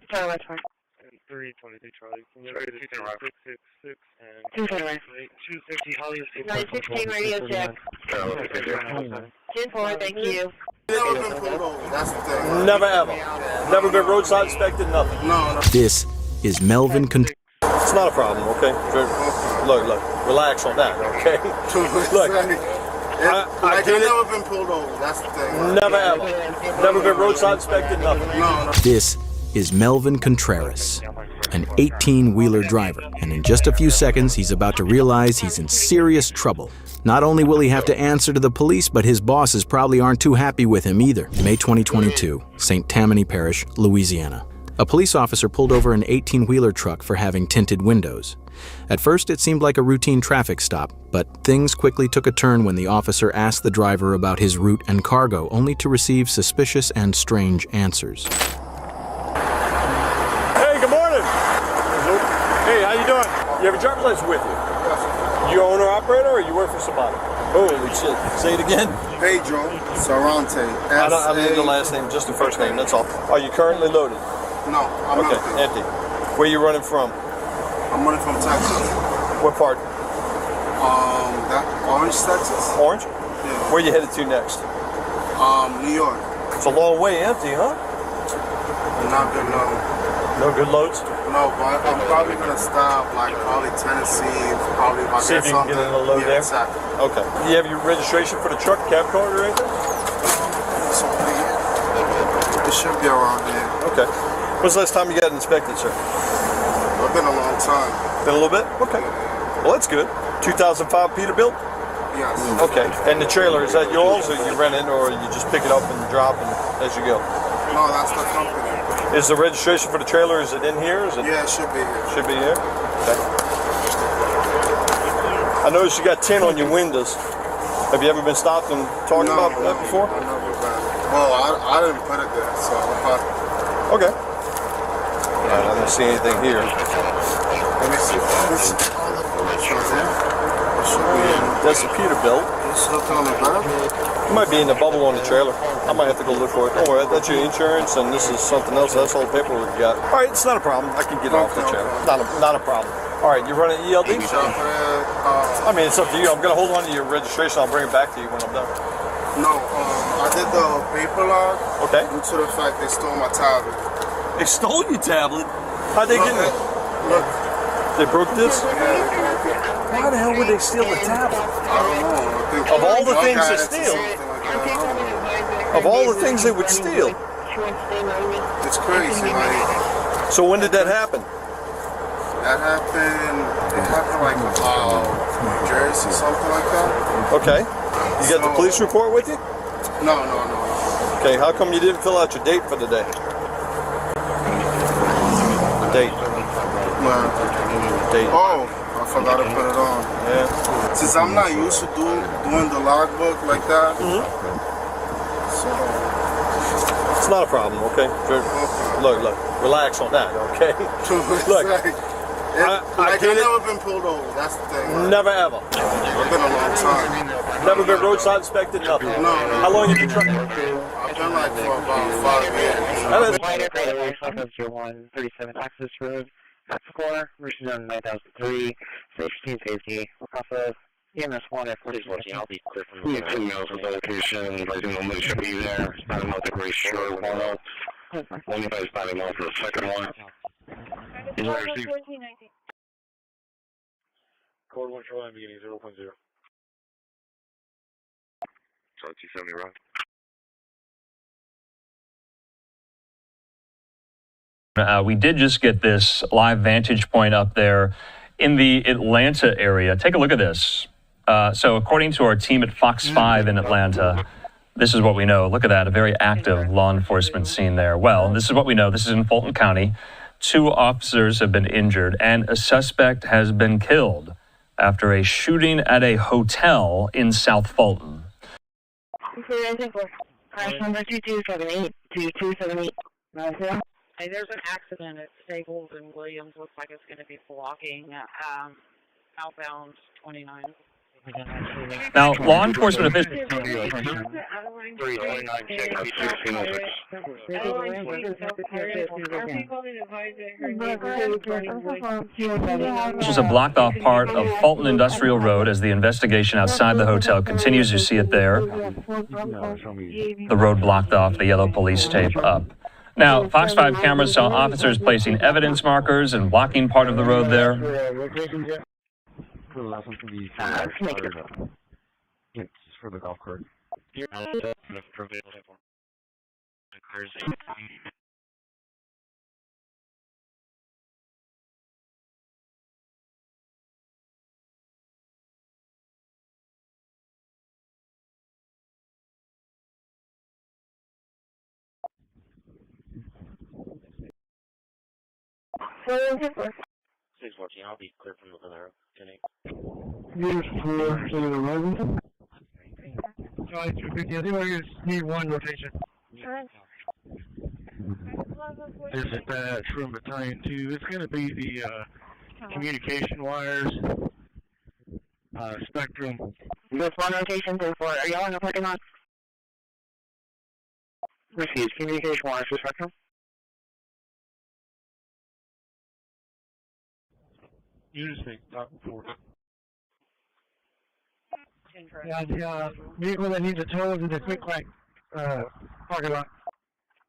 Charlie, that's fine. 323 Charlie. 666 and 250 Holly. 916 radio check. 10-4, thank you. Never been pulled over. That's the thing. Never ever. Never been roadside inspected, nothing. No. This is Melvin Control. It's not a problem, okay? Look, relax on that, okay? Look, I've never been pulled over. That's the thing. Never ever. Never been roadside inspected, nothing. No. This is Melvin Contreras, an 18-wheeler driver, and in just a few seconds he's about to realize he's in serious trouble. Not only will he have to answer to the police, but his bosses probably aren't too happy with him either. May 2022, St. Tammany Parish, Louisiana. A police officer pulled over an 18-wheeler truck for having tinted windows. At first, it seemed like a routine traffic stop, but things quickly took a turn when the officer asked the driver about his route and cargo, only to receive suspicious and strange answers. Hey, good morning. Hey, how you doing? You have a driver's license with you? Yes. You owner operator or you work for somebody? Holy shit. Say it again. Pedro Sarante. I don't need the last name, just the first name, that's all. Are you currently loaded? No, I'm okay, not. empty. Where are you running from? I'm running from Texas. What part? That Orange, Texas. Orange? Yeah. Where are you headed to next? New York. It's a long way empty, huh? Not good load. No good loads? No, but I'm probably gonna stop, like probably Tennessee, probably if I See get if you something. can get in a load there? Exactly. Okay. Do you have your registration for the truck, cab card or anything? It should be around there. Okay. When's the last time you got it inspected, sir? It's been a long time. Been a little bit? Okay. Well, that's good. 2005 Peterbilt? Yes. Okay. And the trailer, is that yours or you rent it or you just pick it up and drop it as you go? No, that's the company. Is the registration for the trailer, is it in here? Is it? Yeah, it should be here. Should be here? Okay. I noticed you got tin on your windows. Have you ever been stopped and talked about that before? I never been. Well, I didn't put it there, so okay. All right, I don't see anything here. Let me see. That's a Peterbilt. On the back? It might be in the bubble on the trailer. I might have to go look for it. Don't worry, that's your insurance, and this is something else. That's all the paperwork you got. All right, it's not a problem. I can get off the trailer. Not a problem. All right, you're running ELD? I mean, it's up to you. I'm going to hold on to your registration. I'll bring it back to you when I'm done. No, I did the paper log. Okay. Due to the fact they stole my tablet. They stole your tablet? How'd they get it? Look. They broke this? Yeah. Why the hell would they steal the tablet? I don't know. Of all the things they steal. Of all the things they would steal. It's crazy, like. So when did that happen? That happened. It happened like New Jersey, something like that. Okay. You got the police report with you? No. Okay. How come you didn't fill out your date for the day? Date. Date. Oh, I forgot to put it on. Yeah. Since I'm not used to doing the logbook like that. So. It's not a problem, okay? Look, relax on that, okay? Look, I've never been pulled over, that's the thing. Right? Never ever. It's been a long time. Never been roadside inspected, nothing? No. How long have you been trucking? I've been like for about 5 years. Minor greater 137 Access Road, Mexico, Mission on 9003, safety, also EMS 1 at 4014. I'll be clear from the 2 miles of the location. I do normally should be there. Spotting out the gray shirt, one out. One of you guys spotting out for the second one. Is that received? Code 1 Shoreline beginning 0.0. Sorry, 270 right. We did just get this live vantage point up there in the Atlanta area. Take a look at this. So according to our team at Fox 5 in Atlanta, this is what we know. Look at that, a very active law enforcement scene there. Well, this is what we know. This is in Fulton County. 2 officers have been injured and a suspect has been killed after a shooting at a hotel in South Fulton. Number 2278, 2278. Hey, there's an accident at Staples and Williams. Looks like it's going to be blocking outbound 29. Now, law enforcement officials... Officials have blocked off part of Fulton Industrial Road as the investigation outside the hotel continues. You see it there. The road blocked off, the yellow police tape up. Now, Fox 5 cameras saw officers placing evidence markers and blocking part of the road there. For the last one to be for the golf cart. I'll be clear from the Valero. Unit 4, Senator Robinson. Charlie 250, I think we're going to need 1 rotation. There's a batch from Battalion 2. It's going to be the communication wires, spectrum. This one location 4. Are y'all in the parking lot? Received. Communication wires for spectrum. Unison, talk before. Yeah, vehicle that needs a tow is in the quick like parking lot.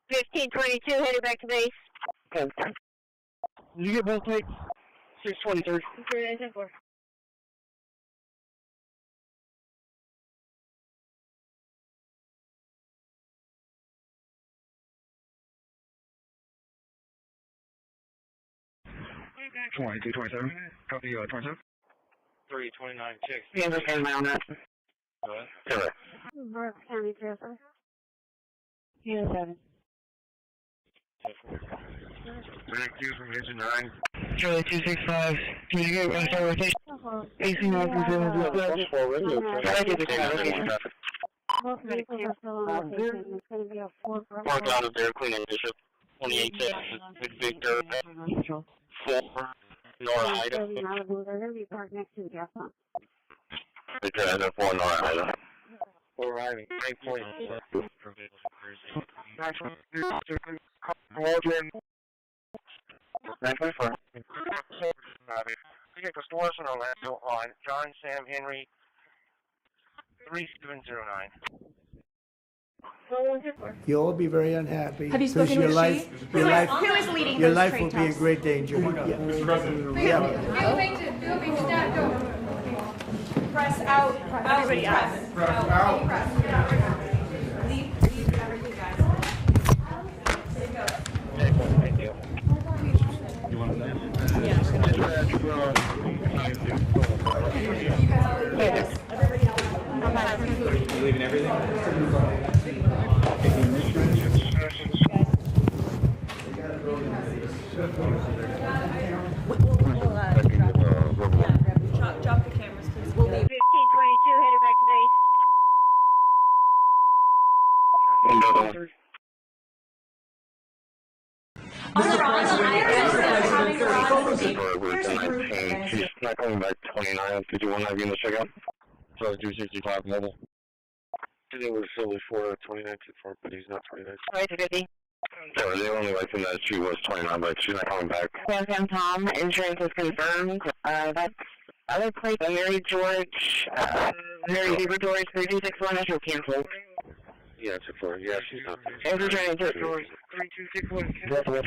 1522, headed back to base. Okay. Did you get both plates? 623. 4. Twenty-two, 27. Copy, 27. 329 checks. Yeah, just hang on that. Correct. North County Trooper. Yeah, 7. Back you from engine 9. Charlie 265. Can you get rest rotation? AC 937. Both vehicles are still on location. It's going to be a 4. Park out of there, cleaning Bishop. 28 Big Dirt. 4. Nora Ida. They're going to be parked next to the gas pump. Big Dirt, 4 Nora Ida. We're arriving. 8 Waldron. 924. Vehicle stores in Orlando on John Sam Henry 3709. You'll all be very unhappy. Have you because spoken with life, Who is leading your those life trade will be in talks? great danger. Press out. Everybody out. Press out. Leave everything, guys. You want to You leaving everything? Drop the cameras, please. We'll leave. 1522, headed back to base. She's not coming back 29. Did you want to have units check out? So 265 mobile. It was solely for 29 for, but he's not 29. Right to 50. So the only license that she was 29, but she's not coming back. Sam Tom, insurance is confirmed. That's other place, Mary George, Mary Beaver George, 3261, that's your canceled. Yeah, 64. Yeah, she's not. Every trying to 3261. That's the one.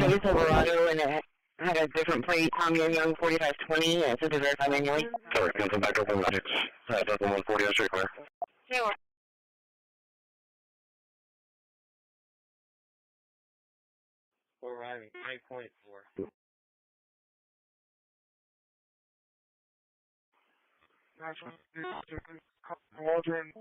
Chase Silverado, and it had a different plate, Tommy Young 4520, and it's to verify manually. Sorry, cancel back up on Magic. That's the 140, that's straight clear. Sure. We're arriving. 8.4. Waldron.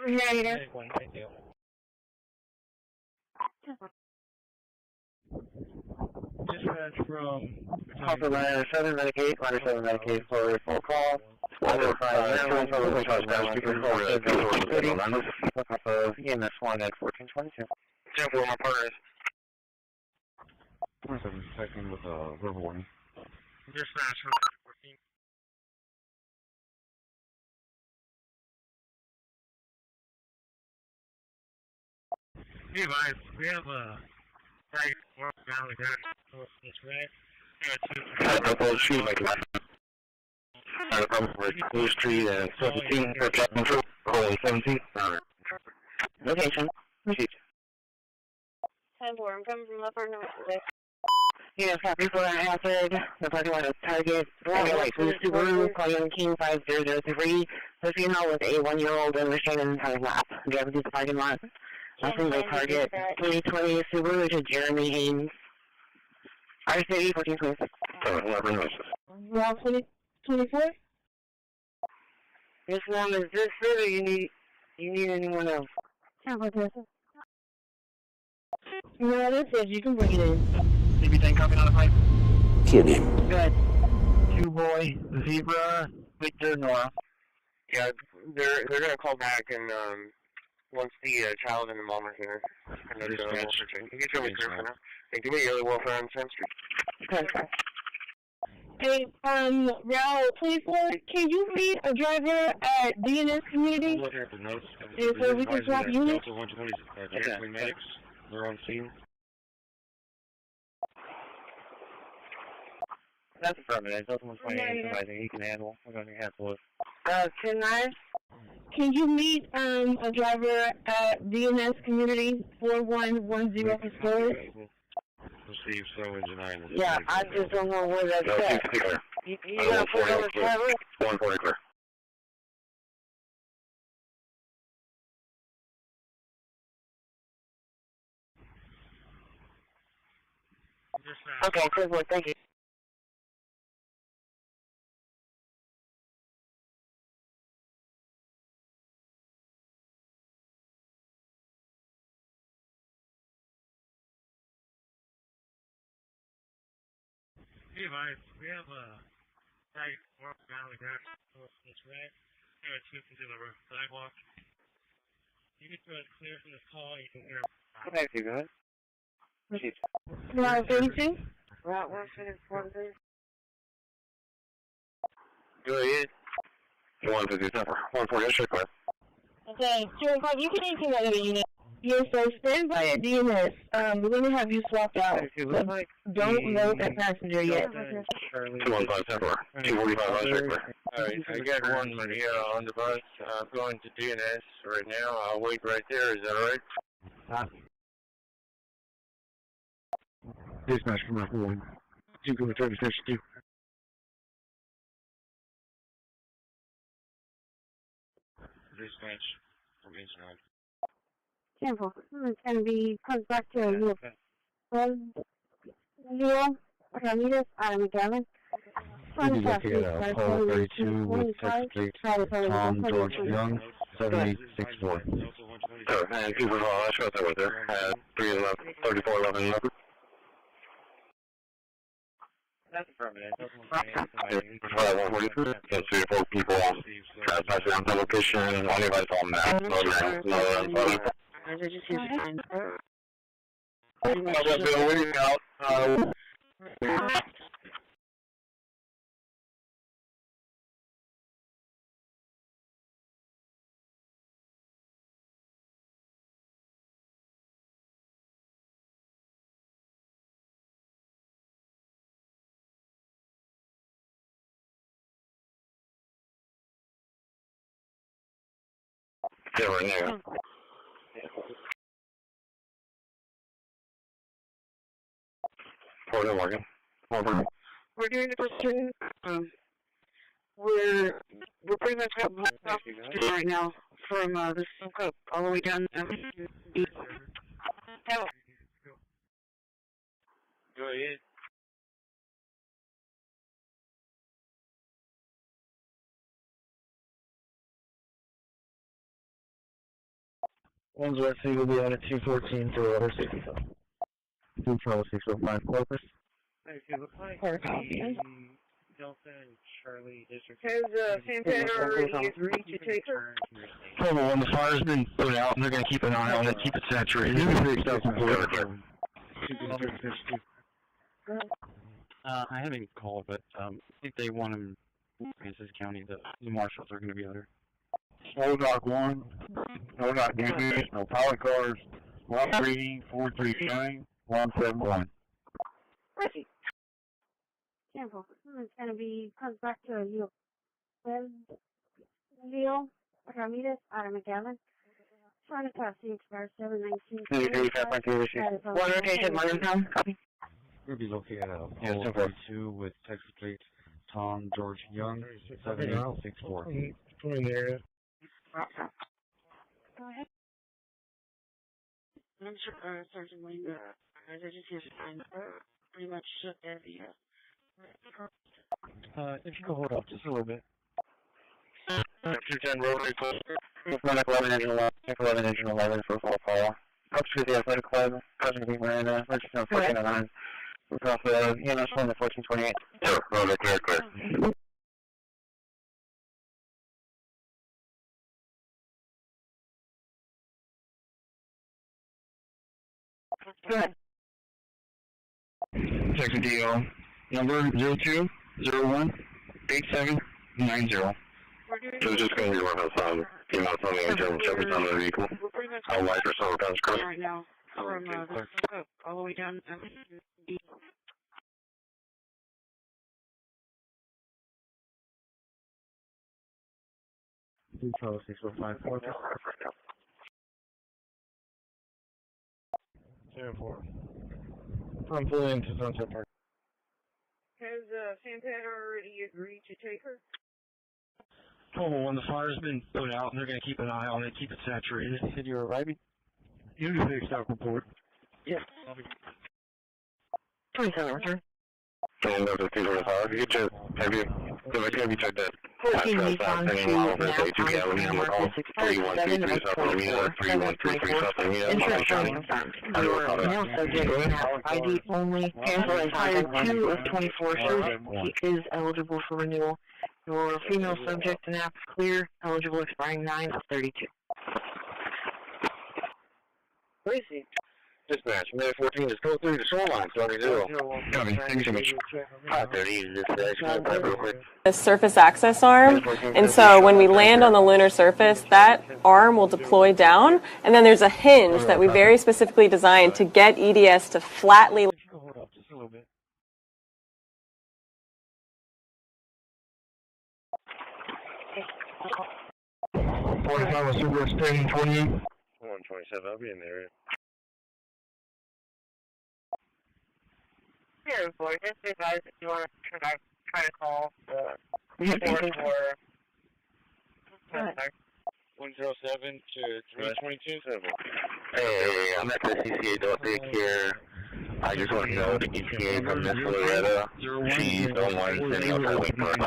Yeah, Dispatch from Hopper ladder 7 Medicaid, ladder 7 Medicaid for a phone call. Ladder 5 EMS 1 at 1422. Example, my partner is 27 second with a verbal warning. Dispatch from 14. Hey guys, we have right down the gun. That's right. Shoot like that. I come for Blue Street and 17 for traffic control. Calling 17. location. Received. 10-4, I'm coming from upper north. Unit copy for an hazard. The parking lot is Target. Like Subaru, calling King 5003. The female with a 1-year-old and restrained in the parking lot. Do you have to the parking lot? Nothing by Target. 2020 Subaru to Jeremy Haynes. RCD 1426. Wall City 24? This one is this it, or you need anyone else? No, that's it. You can bring it in. CB10 coming on the pipe. Kidding. Good. 2 boy, Zebra, Victor, Nora. Yeah, they're gonna call back and once the child and the mom are here. And then you can show me clear for now. And give me your other welfare on 10th Street. Okay. Hey, Raul, please, can you meet a driver at DNS Community? I'm looking at the notes. Yeah, so we can swap units? They're on scene. That's affirmative. That's 128. I think he can handle. We're going to handle it. 10-9. Can you meet a driver at DNS Community 4110 for stores? Receive so engine 9. Yeah, I just don't know where that's at. You gotta put on the driver? 140 clear. Okay, good boy, thank you. Hey, guys, we have a site walk down the grass. It's red. There are 2 can deliver sidewalk. You can throw it clear from this call. You can hear. Thank you, guys. Route 32? Route 144. Go ahead. 157. 140, check clear. Okay, 205, you can enter another unit. Yes, so stand by at DNS. We're going to have you swapped out. But don't load that passenger yet. 215 Temper. 245 on check clear. Alright, I got one here on the bus. I'm going to DNS right now. I'll wait right there. Is that alright? Dispatch from Route 1. 2 going to station 2. Dispatch from engine 9. Careful. It's going to be comes back to you. 0. Okay, meet us out of McGavin. We'll be looking at Apollo 32 with text plate Tom George Young, 7864. Sure, and 2 for all, I shot that right there. 3411 number. That's affirmative. That's 3 or 4 people. Try to pass around the location. Anybody's on that. No, I just use fine. Bill, what do you got? Yeah, right now. Port Morgan. Over. We're doing the question. We're pretty much got off right now from the Silk Up all the way down. Go ahead. One's West C will be on at 214 to over 65. 2 Charlie 605 corpus. Hey, it looks like Delta and Charlie District. Has Santana already agreed to take her? Total one, the fire's been put out and they're going to keep an eye on it, keep it saturated. I haven't called, but I think they want him in Kansas County. The marshals are going to be there. Slow Dock 1, no dock units, no power cars, 13439 171. Ricky. Careful. It's going to be comes back to you. 0. Okay, meet us out of McGavin. Trying to pass the express 719. One rotation, one time. Copy. We'll be looking at Apollo 32 with Texas plate Tom George Young, 7864. Go ahead. I'm sure, Sergeant Wayne, I just use pretty much shut there the If you could hold up just a little bit. 210 rotary cluster. 11 engine 11 for 4 call. Up to the athletic club. Cousin Pete Miranda. Emergency on 1409. We're off the EMS 1 to 1428. Sure, rotary clear. Good. Section DO. Number 02018790. So it's just going to be one outside. You know, something in German Shepherd's on the vehicle. How wide or so pounds cross? Right now, from all the way down. 212-605. 04. I'm pulling into Sunset Park. Has Santana already agreed to take her? Oh, when the fire's been put out, and they're going to keep an eye on it, keep it saturated. You said you were arriving? You can fix that report. Yes. 27, return. And those are 245. You check, have you checked that? 14 Nissan to Marcus expired 7 of 24, 7 of 24. Insurance showing confirmed. Your male subject has ID only. Cancel expired 2 of 24, so he is eligible for renewal. Your female subject and app is clear, eligible expiring 9 of 32. Crazy. Dispatch, May 14 is code 3 to shoreline, 70. Copy, thank you so much. 530 dispatch, real quick. A surface access arm, and so when we land on the lunar surface, that arm will deploy down, and then there's a hinge that we very specifically designed to get EDS to flatly. Hold up just a little bit. $45 Super Extending 28. 127, I'll be in there. Here, boy, just advise if you want to try to call the 107 to 322. Hey, I'm at the CCA Dothic here. I just want to know the ETA from Miss Loretta. She's the one sending out that link for us.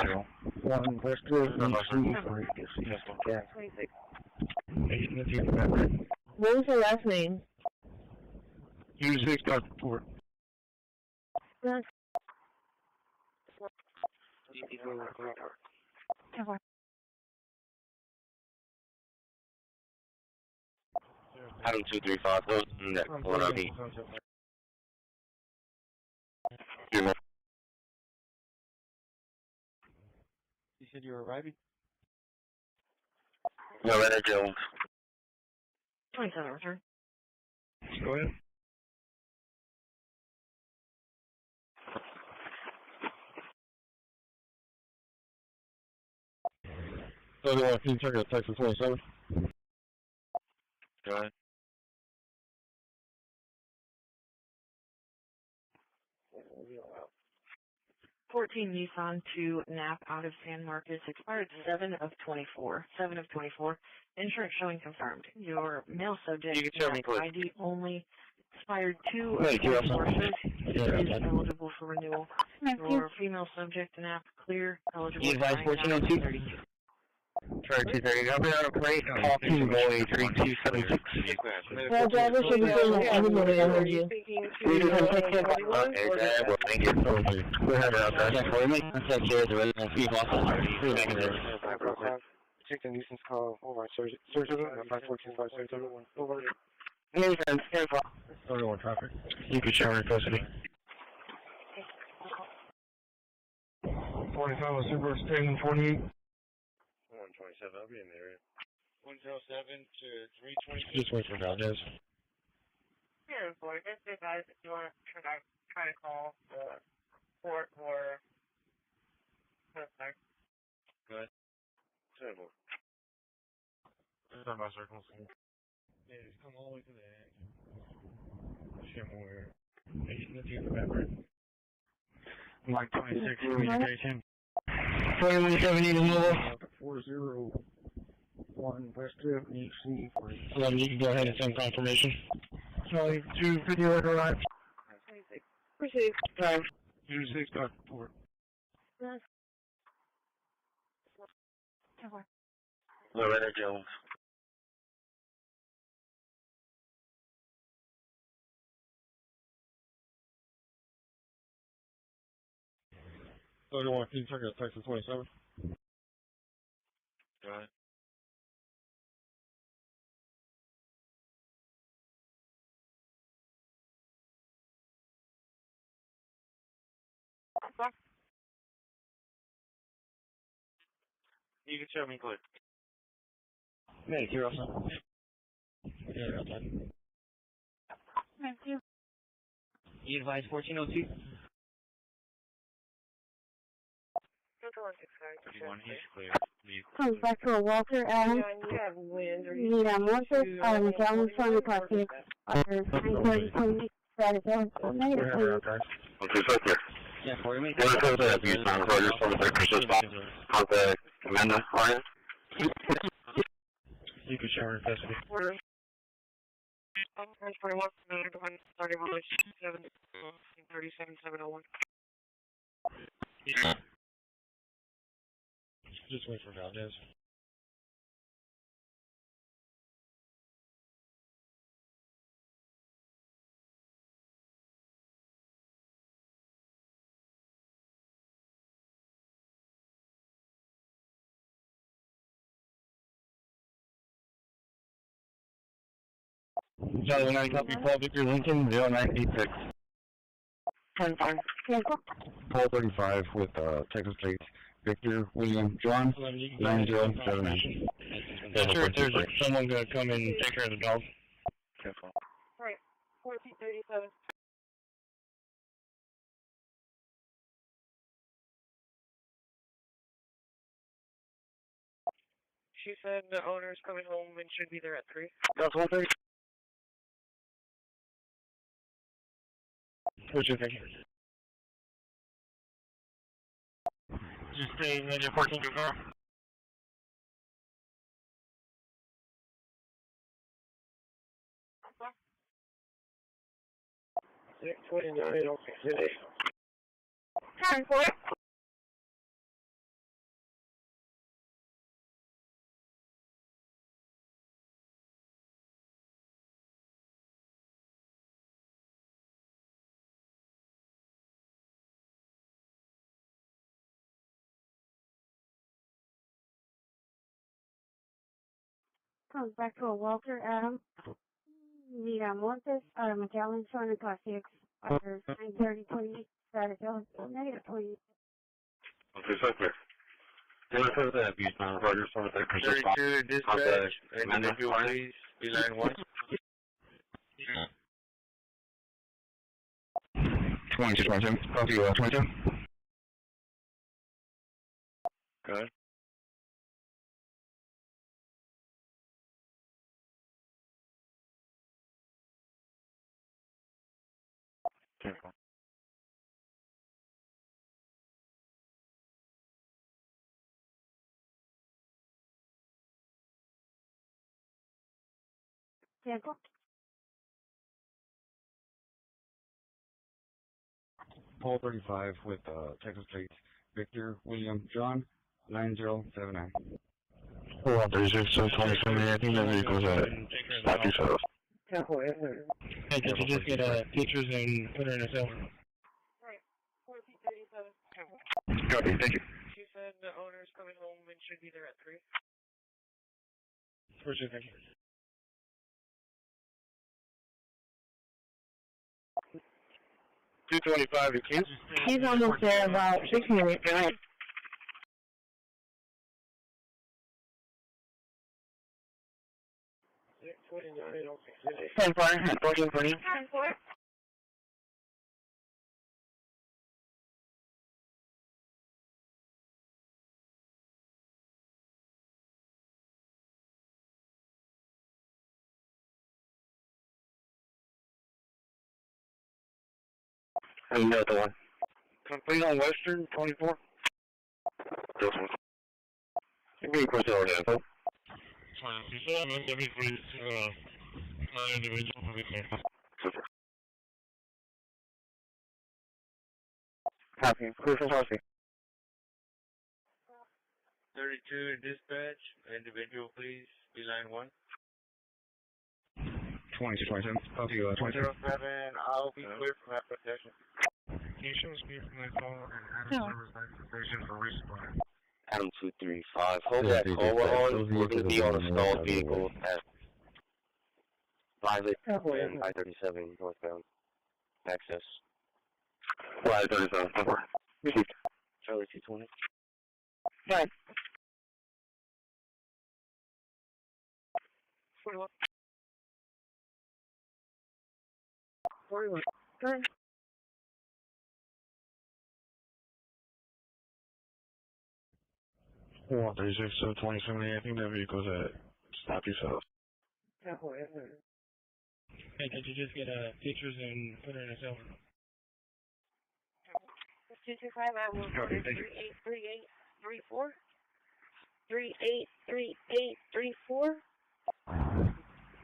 What was her last name? U6 Dr. Port. Adam 235, those next one on me. You said you were arriving? Loretta Jones. 27, return. Go ahead. So, can you check out Texas 27? Go ahead. Nissan to Nap out of San Marcos expired 7 of 24. 7 of 24. Insurance showing confirmed. Your male subject ID only expired 2 of 24. Is eligible for renewal. Your female subject and app clear, eligible for 32. Try 230. I'll be on a plate. Call King Boy 3276. Well, driver should be saying everybody I heard you. Hey, Dad, well, thank you. We'll have it out there for me. I'll take care of the rest of the Check the nuisance call. Over. Search it. 514-571. Over. Nuisance, careful. Everyone traffic. You can show her custody. 45 Super Extending 28. 127, I'll be in the area. 107 to 322. Just wait for Valdez. Here, boy, just advise if you want to try to call the port or... Go ahead. 7. It's not my circles. Yeah, just come all the way to the end. Somewhere. 8 in the deep November. Mike 26, communication. 2170 to Louisville. 401 West Drive, EC. 11, you can go ahead and send confirmation. Charlie 2, video right. Proceed. Drive. U6 Dr. Port. Loretta Jones. So you want to check out Texas 27? Go ahead. You can show me clip. Hey, you're awesome. Yeah, outside. Thank you. You advise 1402? Comes back to a Walter Adams. Need Montes, Magellan, Sony Classic. Others, 930, status negative, please. Okay, so here. Yeah, for me. What is that abuse on Rogers for the Christmas box? Contact Amanda Ryan. You can show her in custody. Order. 21, 37,701. Just wait for Valdez. Charlie 9 copy, Paul Victor Lincoln, 0986. 10-5. 435 with Texas State. Victor, William, John, 9079. Sure, there's someone going to come and take care of the dog. Right. 1437. She said the owner's coming home and should be there at 3. That's 130. What's your thing? Just stay in your 1424. Okay. 29, okay. 10-4. Comes back to a Walter Adams. Need Montes, Magellan, Sony Classic. Others, 930, status negative, please. Okay, so clear. What is that abuse on Rogers for the Christmas box? 32 dispatch, individual please, B-line 1. 22, 27. Copy, 22. Go ahead. Careful. Vehicle. Paul 35 with Texas State. Victor, William, John, 9079. Well, there's just 27, I think that vehicle's at Stop yourself. Hey, could you just get pictures and put her in a cell? Right. 1437. Copy, thank you. She said the owner's coming home and should be there at 3. What's your thing? 225 to Q. He's almost there, about 6 minutes. Go ahead. Okay. 10-4, 14-20. 10-4. And the other one. Complete on Western, 24. This one. Give me a quick order info. Copy. Crucial Horsey. 32 dispatch. Individual, please. Beeline 1. 2227. Up to you, 22. 07, I'll be clear from that protection. Can you show speed from my phone and Adam Service Life Station for resupply? Adam 235. Hold that call. We're on. We're going to be on a stalled vehicle at Violet and I-37 northbound. Access. I-37. Charlie 220. Right. 41. Good. 136 to 2070. I think that vehicle's at Stop Yourself. Hey, did you just get pictures and put it in a cell phone? 225, I will 383834. 383834.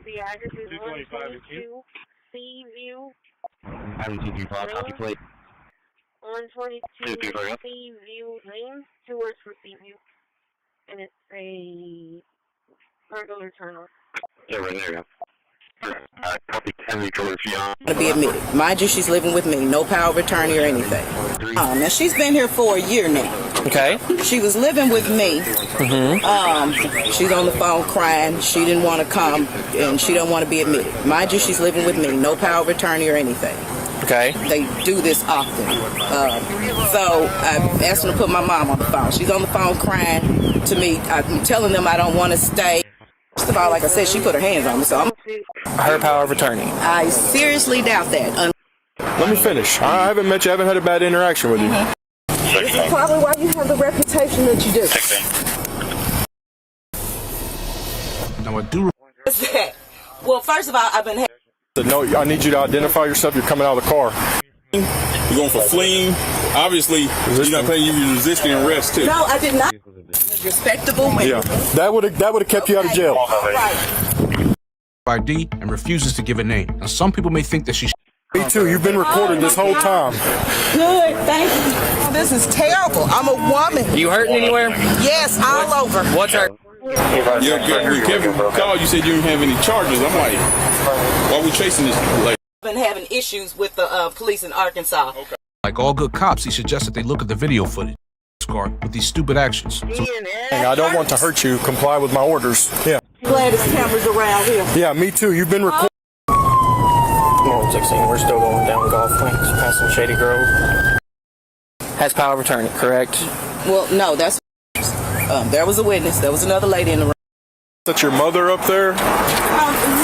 The address is 122 Seaview. Adam 235. Copy plate. 122 Seaview Lane. 2 words for Seaview. And it's a regular turn off. Yeah, right there, yeah. Copy 10 recorder To be admitted. Mind you, she's living with me. No power of attorney or anything. Now she's been here for a year now. Okay. She was living with me. She's on the phone crying. She didn't want to come, and she don't want to be admitted. Mind you, she's living with me. No power of attorney or anything. Okay. They do this often. So I asked them to put my mom on the phone. She's on the phone crying to me. I'm telling them I don't want to stay. First of all, like I said, she put her hands on me, so I'm her power of attorney. I seriously doubt that. Let me finish. I haven't met you. I haven't had a bad interaction with you. This is probably why you have the reputation that you do. No, I do. What's that? Well, first of all, I've been. No, I need you to identify yourself. You're coming out of the car. You're going for fleeing. Obviously, you're not paying. You're resisting arrest too. No, I did not. Respectable. Yeah, that would have kept you out of jail. Right. ID and refuses to give a name. Now, some people may think that she's. Me too. You've been recorded this whole time. Good, thank you. This is terrible. I'm a woman. You hurting anywhere? Yes, all over. What's her? Kevin called. You said you didn't have any charges. I'm like, why are we chasing this lady? I've been having issues with the police in Arkansas. Okay. Like all good cops, he suggests that they look at the video footage with these stupid actions. So I don't want to hurt you. Comply with my orders. Yeah. Glad there's cameras around here. Yeah, me too. You've been recorded. 16, we're still going down Golf Links, passing Shady Grove. Has power of attorney, correct? Well, no, that's. There was a witness. There was another lady in the room. That's your mother up there?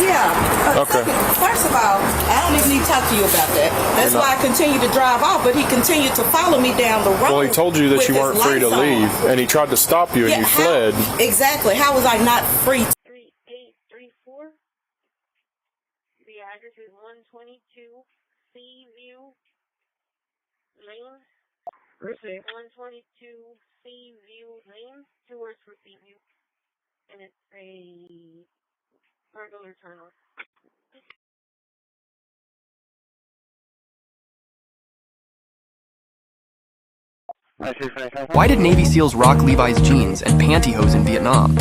Yeah. Okay. First of all, I don't even need to talk to you about that. That's why I continued to drive off, but he continued to follow me down the road. Well, he told you that you weren't free to leave, and he tried to stop you, and you fled. Exactly. How was I not free? 3834. The address is 122 Seaview Lane. 122 Seaview Lane. 2 words for Seaview. And it's a regular turn off. Why did Navy SEALs rock Levi's jeans and pantyhose in Vietnam?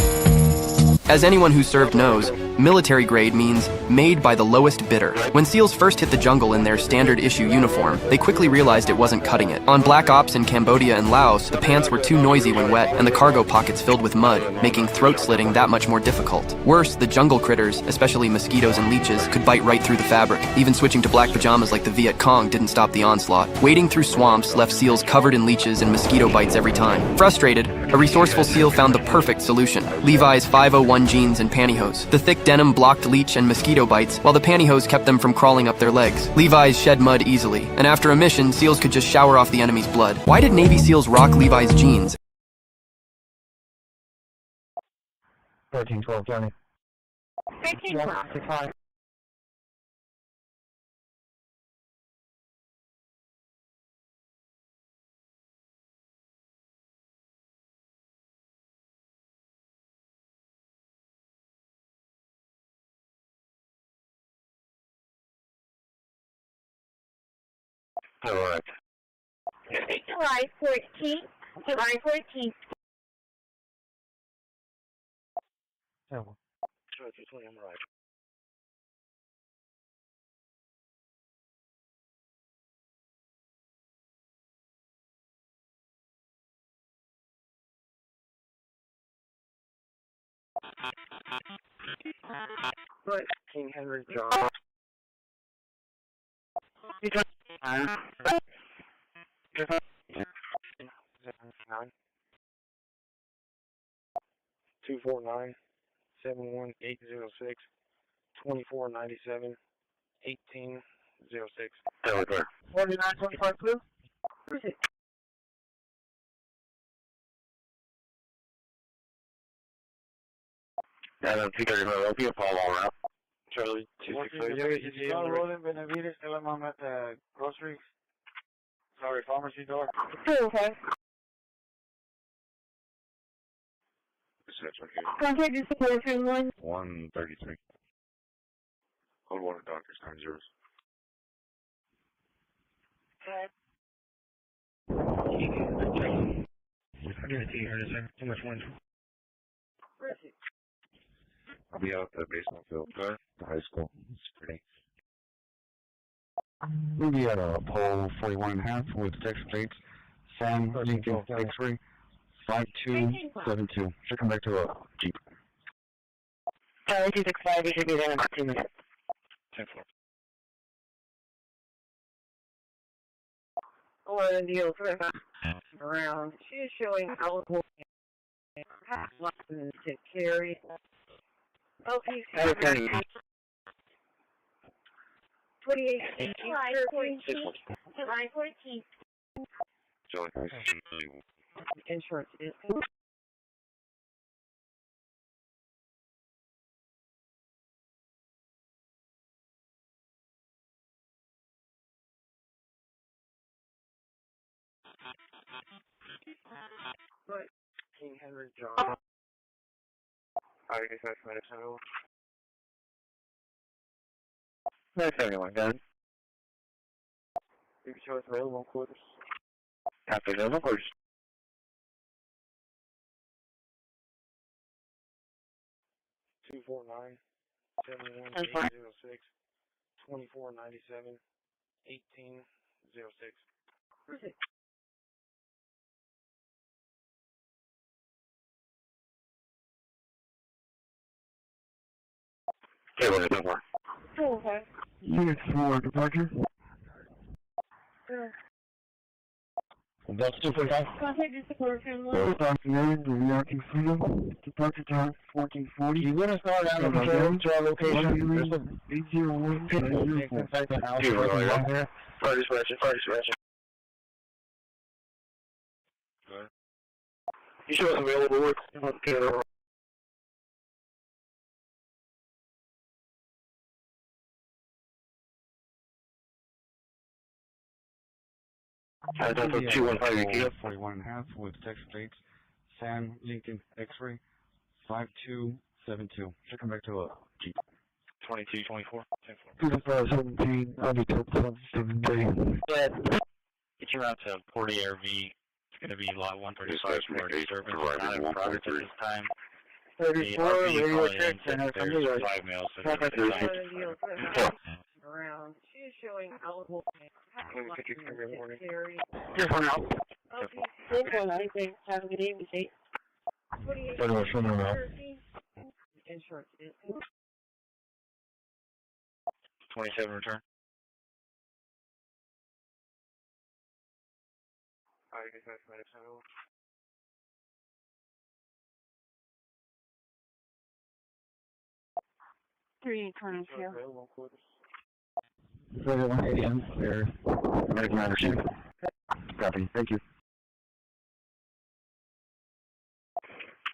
As anyone who served knows, military grade means made by the lowest bidder. When SEALs first hit the jungle in their standard issue uniform, they quickly realized it wasn't cutting it. On Black Ops in Cambodia and Laos, the pants were too noisy when wet and the cargo pockets filled with mud, making throat slitting that much more difficult. Worse, the jungle critters, especially mosquitoes and leeches, could bite right through the fabric. Even switching to black pajamas like the Viet Cong didn't stop the onslaught. Wading through swamps left SEALs covered in leeches and mosquito bites every time. Frustrated, a resourceful SEAL found the perfect solution: Levi's 501 jeans and pantyhose. The thick denim blocked leech and mosquito bites, while the pantyhose kept them from crawling up their legs. Levi's shed mud easily, and after a mission, SEALs could just shower off the enemy's blood. Why did Navy SEALs rock Levi's jeans? 1312 Johnny. 1312. Correct. July 14th. Sure, 220, I'm right. Right, King Henry John. You just 249 71806 2497 1806. There we go. 4925 blue? Yeah, that's because it'll be a Paul all around. Charlie 268. Did you go to Roland Benavides? Tell him I'm at the grocery. Sorry, pharmacy door. Okay. That's okay. Contact your support from 133. Hold one of doctors, 90. I didn't see her, sir. Too much wind. I'll be out at the baseball field. Good. The high school. It's pretty. We'll be at a pole 41.5 with Texas plates. Sam Lincoln X-ray 5272. Should come back to a Jeep. Charlie 265, you should be there in about 2 minutes. 10-4. Or the deal around. She is showing alcohol license to carry. Okay. 28. July 14th. July 14th. Insurance is. Right. King Henry John. I guess that's my channel. Nice everyone, guys. You can show us available quarters. After available quarters. Two 49 71806 2497 1806. Perfect. Okay, what is that for? Okay. Unit 4, departure. That's 245. Contact your support from Dr. Name, the Yankee Freedom, departure time 1440. You're going to start out of control to our location. 801 Inside the house. Party scratching. Good. You show us available work. Okay. That's a 215 41.5 with Texas plates. Sam Lincoln X-ray 5272. Should come back to a Jeep. 2224. 17. I'll be till 7 Get you out to Port ARV. It's going to be lot 135 for a service. Not in progress at this time. 34, radio check center. There's 5 mails. Around. She is showing alcohol license to carry. Just one out. Okay. Anything. Have a good evening, Kate. 28. Insurance is. 27 return. I guess that's my channel. Three 22. 31 a.m. There. American Understand. Copy. Thank you.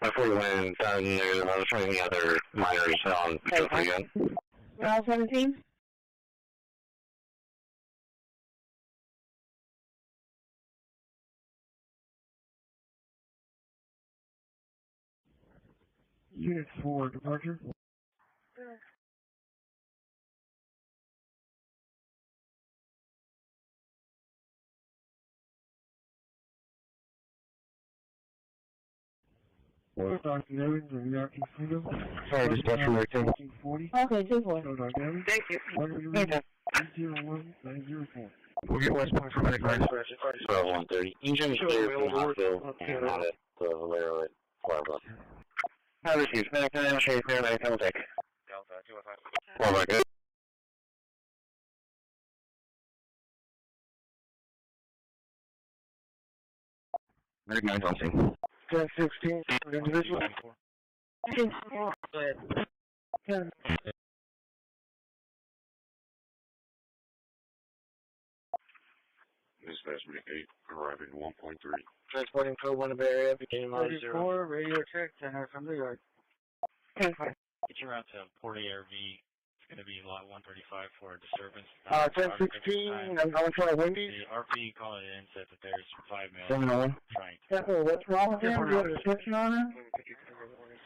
Before you went down there, I was trying the other miners on patrol again. All 17? Unit 4, departure. Sorry, dispatcher, right there. Okay, 2-4. Thank you. We'll get West Point for medic line. 12-130. Engine is clear from the hospital and out at the Valero at 4 o'clock. I received medic line, shade clear, medic line, take. Delta 205. 4 o'clock, good. Medic 9's on scene. 10-16, individual. 10-4. Go ahead. 10. Dispatch medic 8, arriving 1.3. Transporting code 1 of Bay Area, beginning line 0. Radio check, 10 from the yard. 10-5. Get you around to Port ARV. It's going to be lot 135 for a disturbance. 10-16, I'm going for a Wendy's. The RP calling it in said that there's 5 males 701. trying to. Careful, what's wrong with him? Do you have a description on him?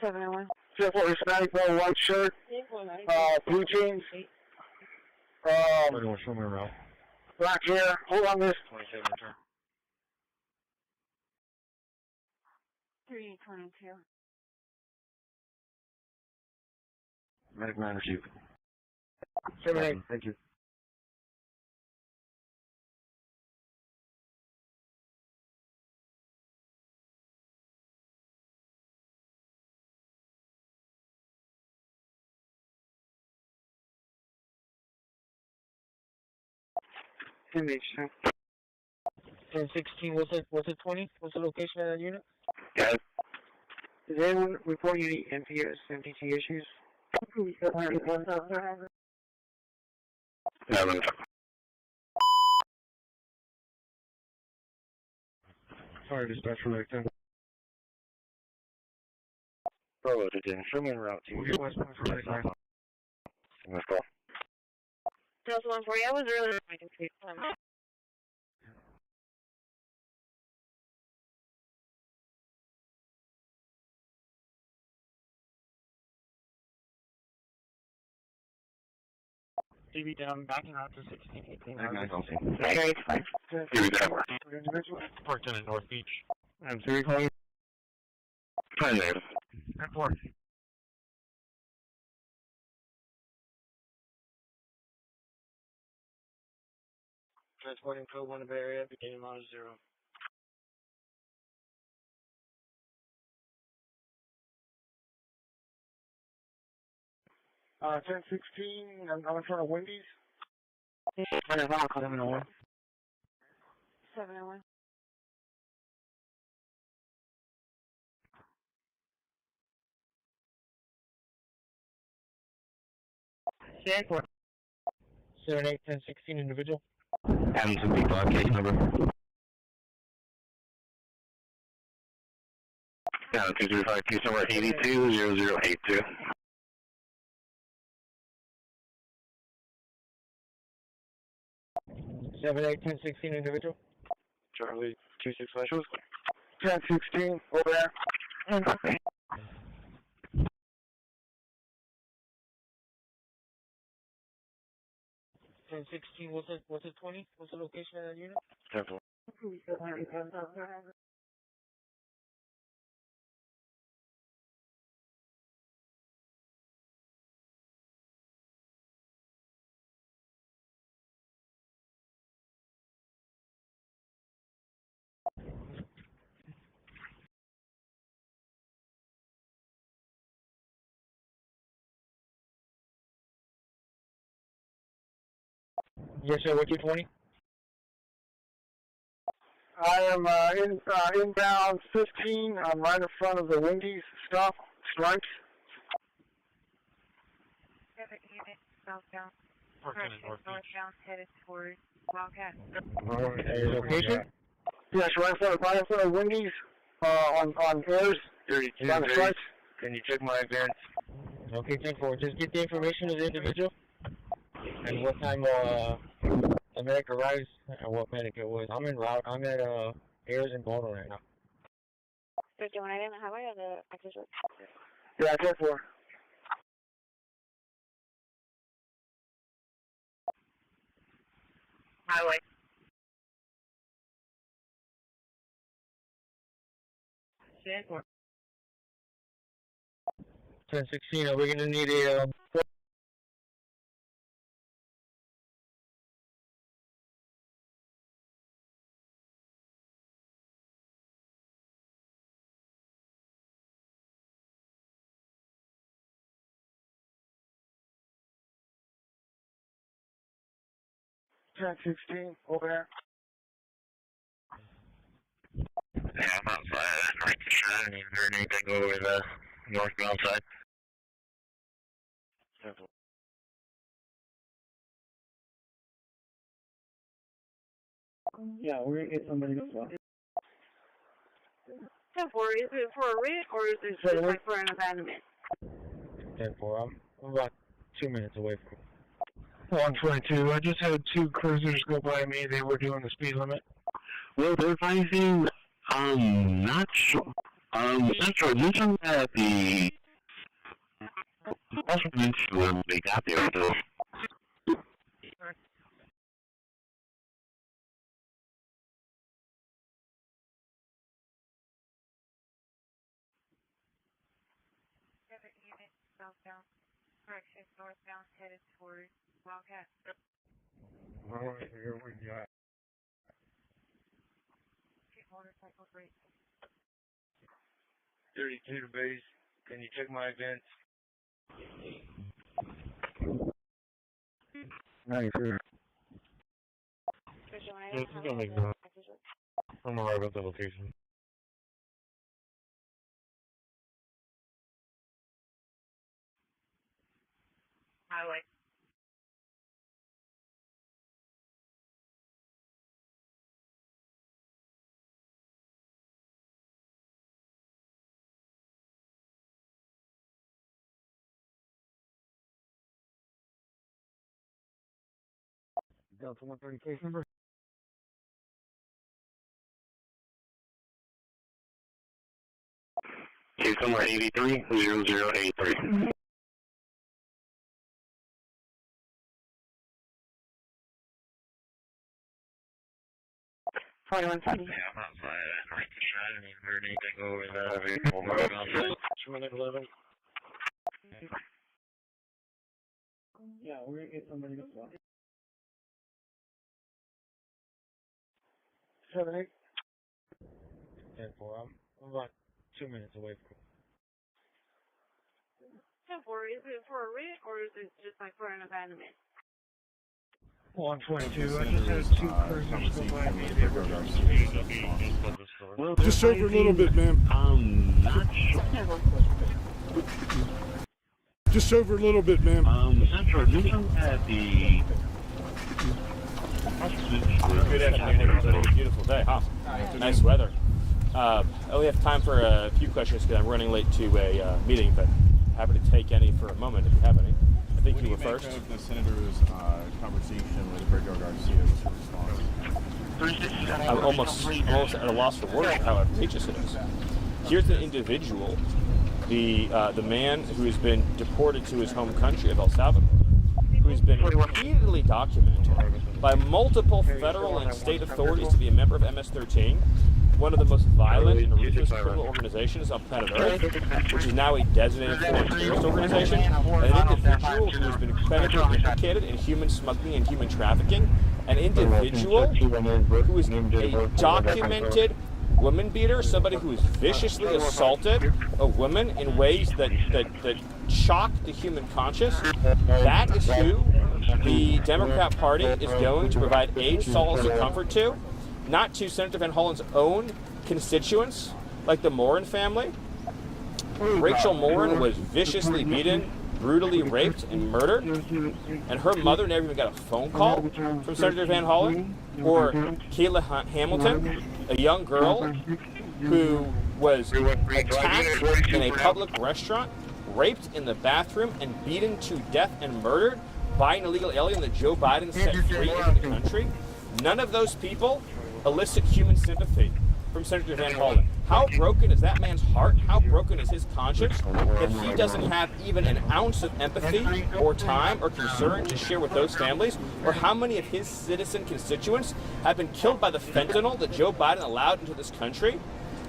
701. Careful, Hispanic, white shirt, blue jeans. Black hair, hold on this. 27 return. 322. Medic 9 received. 7-8, thank you. Image, 10-16, was it 20? What's the location of that unit? Yes. Is anyone reporting any MPS, MPT issues? 7. Sorry, dispatcher, right there. Bravo to 10, show me en route to West Point for medic line. Let's go. Delta 140, I was earlier. I can see. TV down, backing out to 1618. Medic 9's on scene. Okay, it's fine. Give me the number. Parked in at North Beach. I'm 3 calling. Try name. 10-4. Transporting code 1 of Bay Area, beginning line 0. Uh, 10-16, I'm in front of Wendy's. 701. 701. Check. 7-8, 10-16 individual. Adams and B5 case number. Yeah, 235 case number 820082. Seven, 8, 10-16 individual. Charlie 265. 10-16, over there. Okay. 10-16, was it 20? What's the location of that unit? 10-4. Yes, sir. What's your 20? I am inbound 15. I'm right in front of the Wendy's stop, stripes. Southbound. Parked in at North Beach. Northbound, headed towards Wildcat. Location? Yes, right in front of Wendy's, on airs, 32, on the stripes. Can you check my advance? Okay, 10-4. Just get the information of the individual and what time the medic arrives and what medic it was. I'm en route. I'm at airs in Baldwin right now. 51, I didn't have the access road. Yeah, 10-4. Highway. 1016, are we going to need a... Track 16, over there. Yeah, I'm outside. Right to shine. Is there anything over the northbound side? Yeah, we're going to get somebody as well. 10-4, is it for a writ or is it just like for an abandonment? 10-4, I'm about 2 minutes away from 122. I just had 2 cruisers go by me. They were doing the speed limit. Well, they're advising, not sure. Not sure. Mentioned that the when they got there, though. Southbound, correction, northbound, headed towards Wildcat. Alright, here we go. Motorcycle brake. 32 to base, can you check my events? 93. This is gonna make sense. I'm gonna arrive at the location. Highway. Delta 130 case number. Case number 83-0083. Yeah, I'm outside. Right to shine. Is there anything over the northbound side? 211. Yeah, we're going to get somebody as well. 7-8. 10-4, I'm about 2 minutes away from 10-4, is it for a writ or is it just like for an abandonment? 122, I just had 2 cruisers go by me. They were doing the Just over a little bit, ma'am. Not sure. Just over a little bit, ma'am. Not sure. Mentioned that the... Good afternoon, everybody. Beautiful day, huh? Nice weather. I only have time for a few questions because I'm running late to a meeting, but happy to take any for a moment if you have any. I think you were first. What do you make of the senator's conversation with Roberto Garcia's response? I'm almost at a loss for words for how outrageous it is. Here's an individual, the man who has been deported to his home country of El Salvador, who has been repeatedly documented by multiple federal and state authorities to be a member of MS-13, one of the most violent and ruthless criminal organizations on planet Earth, which is now a designated foreign terrorist organization, an individual who has been credibly implicated in human smuggling and human trafficking, an individual who is a documented woman beater, somebody who has viciously assaulted a woman in ways that shock the human conscience. That is who the Democrat Party is going to provide aid, solace, and comfort to, not to Senator Van Hollen's own constituents, like the Morin family. Rachel Morin was viciously beaten, brutally raped, and murdered, and her mother never even got a phone call from Senator Van Hollen. Or Kayla Hamilton, a young girl who was attacked in a public restaurant, raped in the bathroom, and beaten to death and murdered by an illegal alien that Joe Biden set free into the country. None of those people elicit human sympathy from Senator Van Hollen. How broken is that man's heart? How broken is his conscience that he doesn't have even an ounce of empathy or time or concern to share with those families? Or how many of his citizen constituents have been killed by the fentanyl that Joe Biden allowed into this country?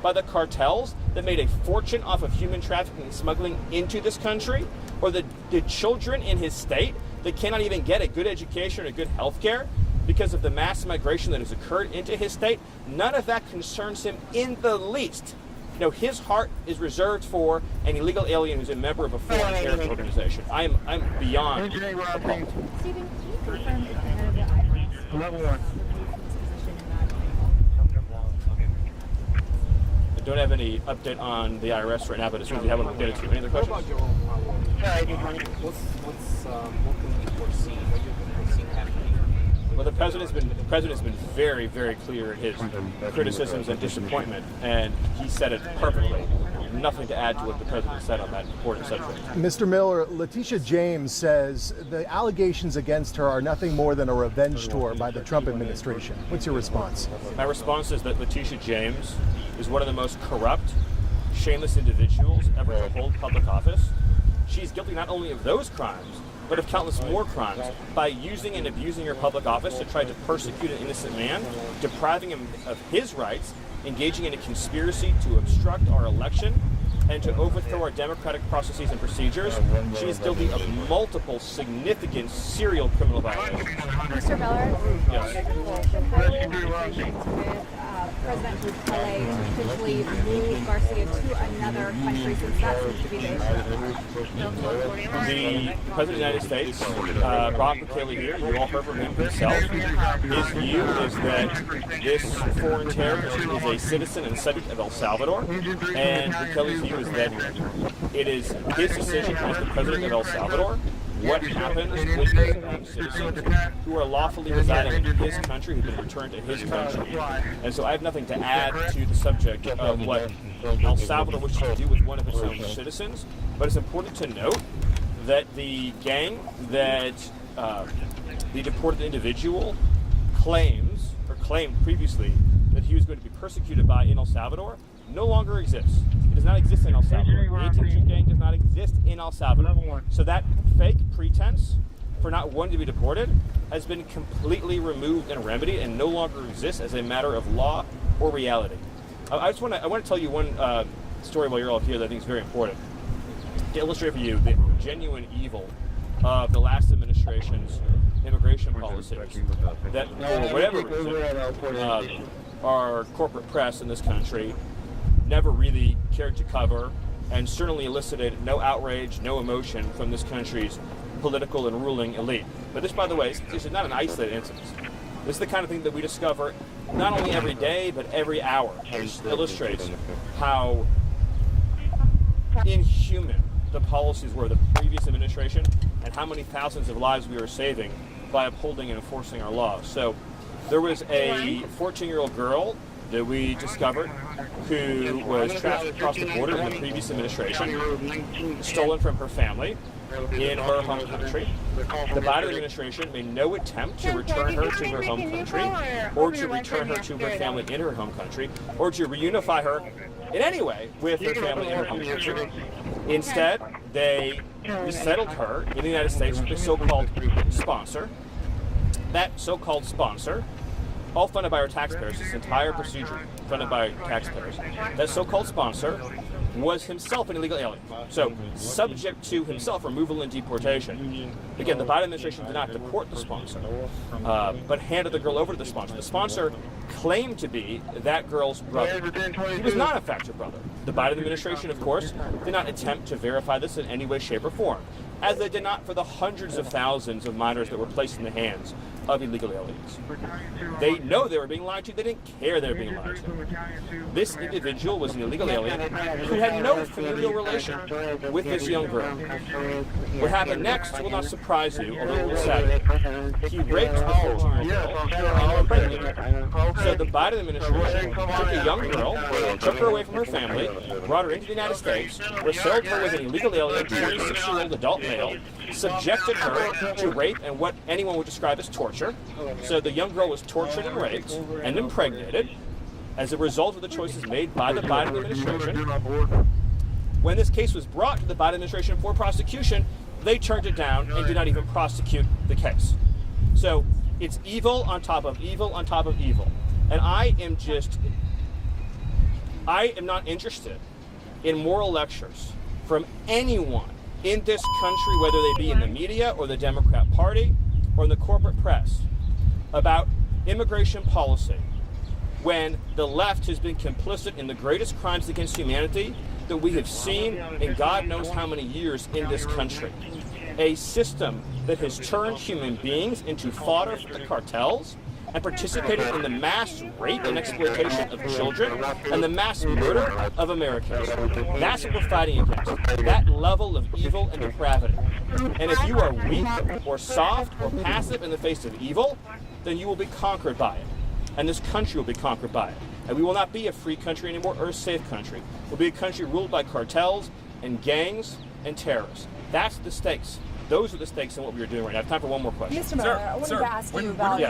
by the cartels that made a fortune off of human trafficking and smuggling into this country, or the children in his state that cannot even get a good education or good health care because of the mass migration that has occurred into his state, none of that concerns him in the least. No, his heart is reserved for an illegal alien who's a member of a foreign terrorist organization. I'm beyond appalled. Stephen, can you confirm if the head of the IRS Level 1. I don't have any update on the IRS right now, but as soon as we have one, we'll get it to you. Any other questions? What can we foresee? What do you foresee happening? Well, the president's been very, very clear in his criticisms and disappointment, and he said it perfectly. Nothing to add to what the president said on that important subject. Mr. Miller, Letitia James says the allegations against her are nothing more than a revenge tour by the Trump administration. What's your response? My response is that Letitia James is one of the most corrupt, shameless individuals ever to hold public office. She's guilty not only of those crimes, but of countless more crimes by using and abusing her public office to try to persecute an innocent man, depriving him of his rights, engaging in a conspiracy to obstruct our election, and to overthrow our democratic processes and procedures. She is guilty of multiple significant serial criminal violations. Mr. Miller, President Bukele to potentially move Garcia to another country, since that seems to be the issue. The President of the United States brought Bukele here. You all heard from him himself. His view is that this foreign terrorist is a citizen and subject of El Salvador, and Bukele's view is that it is his decision as the President of El Salvador what happens with those citizens who are lawfully residing in his country, who've been returned to his country. And so I have nothing to add to the subject of what El Salvador wishes to do with one of its own citizens, but it's important to note that the gang that the deported individual claimed previously that he was going to be persecuted by in El Salvador no longer exists. It does not exist in El Salvador. The 18th gang does not exist in El Salvador. So that fake pretense for not wanting to be deported has been completely removed and remedied and no longer exists as a matter of law or reality. I want to tell you one story while you're all here that I think is very important to illustrate for you the genuine evil of the last administration's immigration policies that, for whatever reason, our corporate press in this country never really cared to cover, and certainly elicited no outrage, no emotion from this country's political and ruling elite. But this, by the way, this is not an isolated instance. This is the kind of thing that we discover not only every day, but every hour. This illustrates how inhuman the policies were of the previous administration and how many thousands of lives we were saving by upholding and enforcing our laws. So there was a 14-year-old girl that we discovered who was trafficked across the border in the previous administration, stolen from her family in her home country. The Biden administration made no attempt to return her to her home country, or to return her to her family in her home country, or to reunify her in any way with her family in her home country. Instead, they resettled her in the United States with a so-called sponsor. That so-called sponsor, all funded by our taxpayers, this entire procedure funded by taxpayers. That so-called sponsor was himself an illegal alien, so subject to himself removal and deportation. Again, the Biden administration did not deport the sponsor, but handed the girl over to the sponsor. The sponsor claimed to be that girl's brother. He was not, in fact, her brother. The Biden administration, of course, did not attempt to verify this in any way, shape, or form, as they did not for the hundreds of thousands of minors that were placed in the hands of illegal aliens. They know they were being lied to. They didn't care they were being lied to. This individual was an illegal alien who had no familial relation with this young girl. What happened next will not surprise you, although it will sadden. He raped the 14-year-old girl and impregnated her. So the Biden administration took a young girl, took her away from her family, brought her into the United States, resettled her with an illegal alien, 26-year-old adult male, subjected her to rape and what anyone would describe as torture. So the young girl was tortured and raped and impregnated as a result of the choices made by the Biden administration. When this case was brought to the Biden administration for prosecution, they turned it down and did not even prosecute the case. So it's evil on top of evil on top of evil. And I am just I am not interested in moral lectures from anyone in this country, whether they be in the media or the Democrat Party or in the corporate press, about immigration policy when the left has been complicit in the greatest crimes against humanity that we have seen in God knows how many years in this country. A system that has turned human beings into fodder for the cartels and participated in the mass rape and exploitation of children and the mass murder of Americans. That's what we're fighting against, that level of evil and depravity. And if you are weak or soft or passive in the face of evil, then you will be conquered by it. And this country will be conquered by it. And we will not be a free country anymore or a safe country. We'll be a country ruled by cartels and gangs and terrorists. That's the stakes. Those are the stakes in what we're doing right now. I have time for one more question. Mr. Miller, I wanted to ask you about,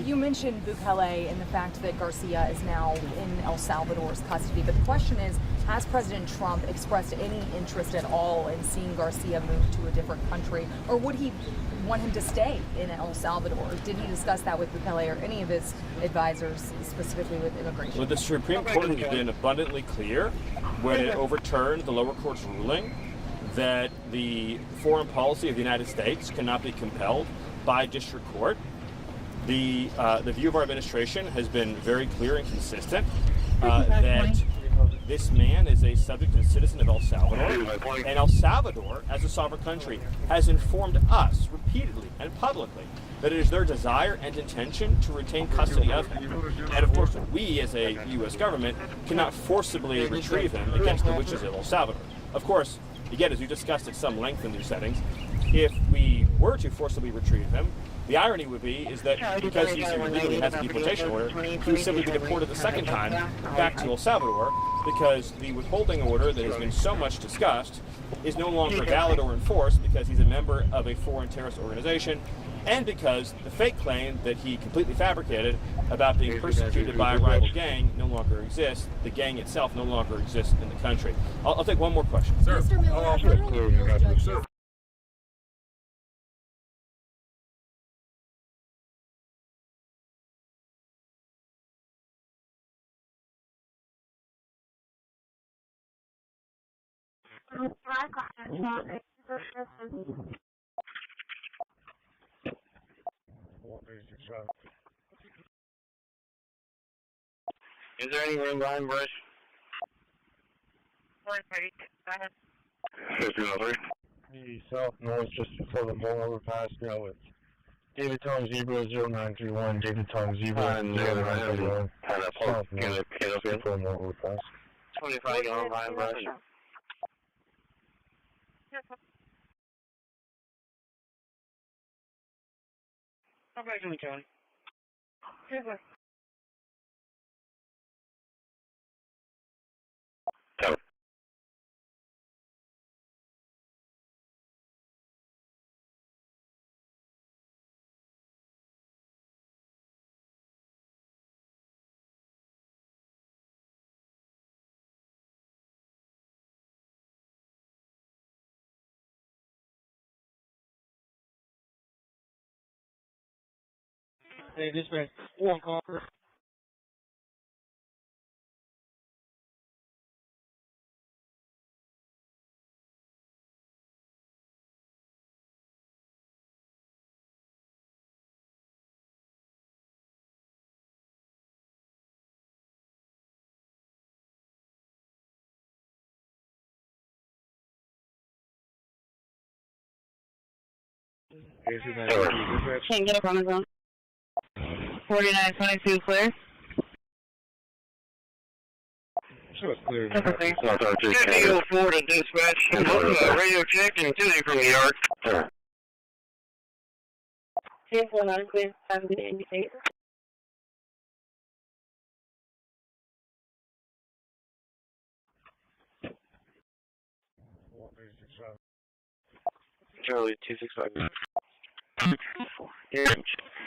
you mentioned Bukele and the fact that Garcia is now in El Salvador's custody, but the question is, has President Trump expressed any interest at all in seeing Garcia move to a different country, or would he want him to stay in El Salvador? Did he discuss that with Bukele or any of his advisors, specifically with immigration? Well, the Supreme Court has been abundantly clear when it overturned the lower court's ruling that the foreign policy of the United States cannot be compelled by district court. The view of our administration has been very clear and consistent that this man is a subject and citizen of El Salvador, and El Salvador, as a sovereign country, has informed us repeatedly and publicly that it is their desire and intention to retain custody of him. And of course, we as a U.S. government cannot forcibly retrieve him against the wishes of El Salvador. Of course, again, as we discussed at some length in these settings, if we were to forcibly retrieve him, the irony would be is that because he illegally has a deportation order, he would simply be deported the second time back to El Salvador, because the withholding order that has been so much discussed is no longer valid or enforced because he's a member of a foreign terrorist organization, and because the fake claim that he completely fabricated about being persecuted by a rival gang no longer exists. The gang itself no longer exists in the country. I'll take one more question. Sir. Mr. Miller, Sir. Is there any room behind brush? 1503. The south-north, just before the Moore overpass, no, it's David Tom Zebra 0931, David Tom Zebra 0931. South-north, just before Moore overpass. 25 gallon behind brush. I'm back in the county. Hey, dispatch, one Conquer. Can't get up on his own. 4922 clear. So it's clear. Eagle 4 to dispatch. Radio check and 2 from the yard. 1049 clear. Time to indicate. Charlie 265.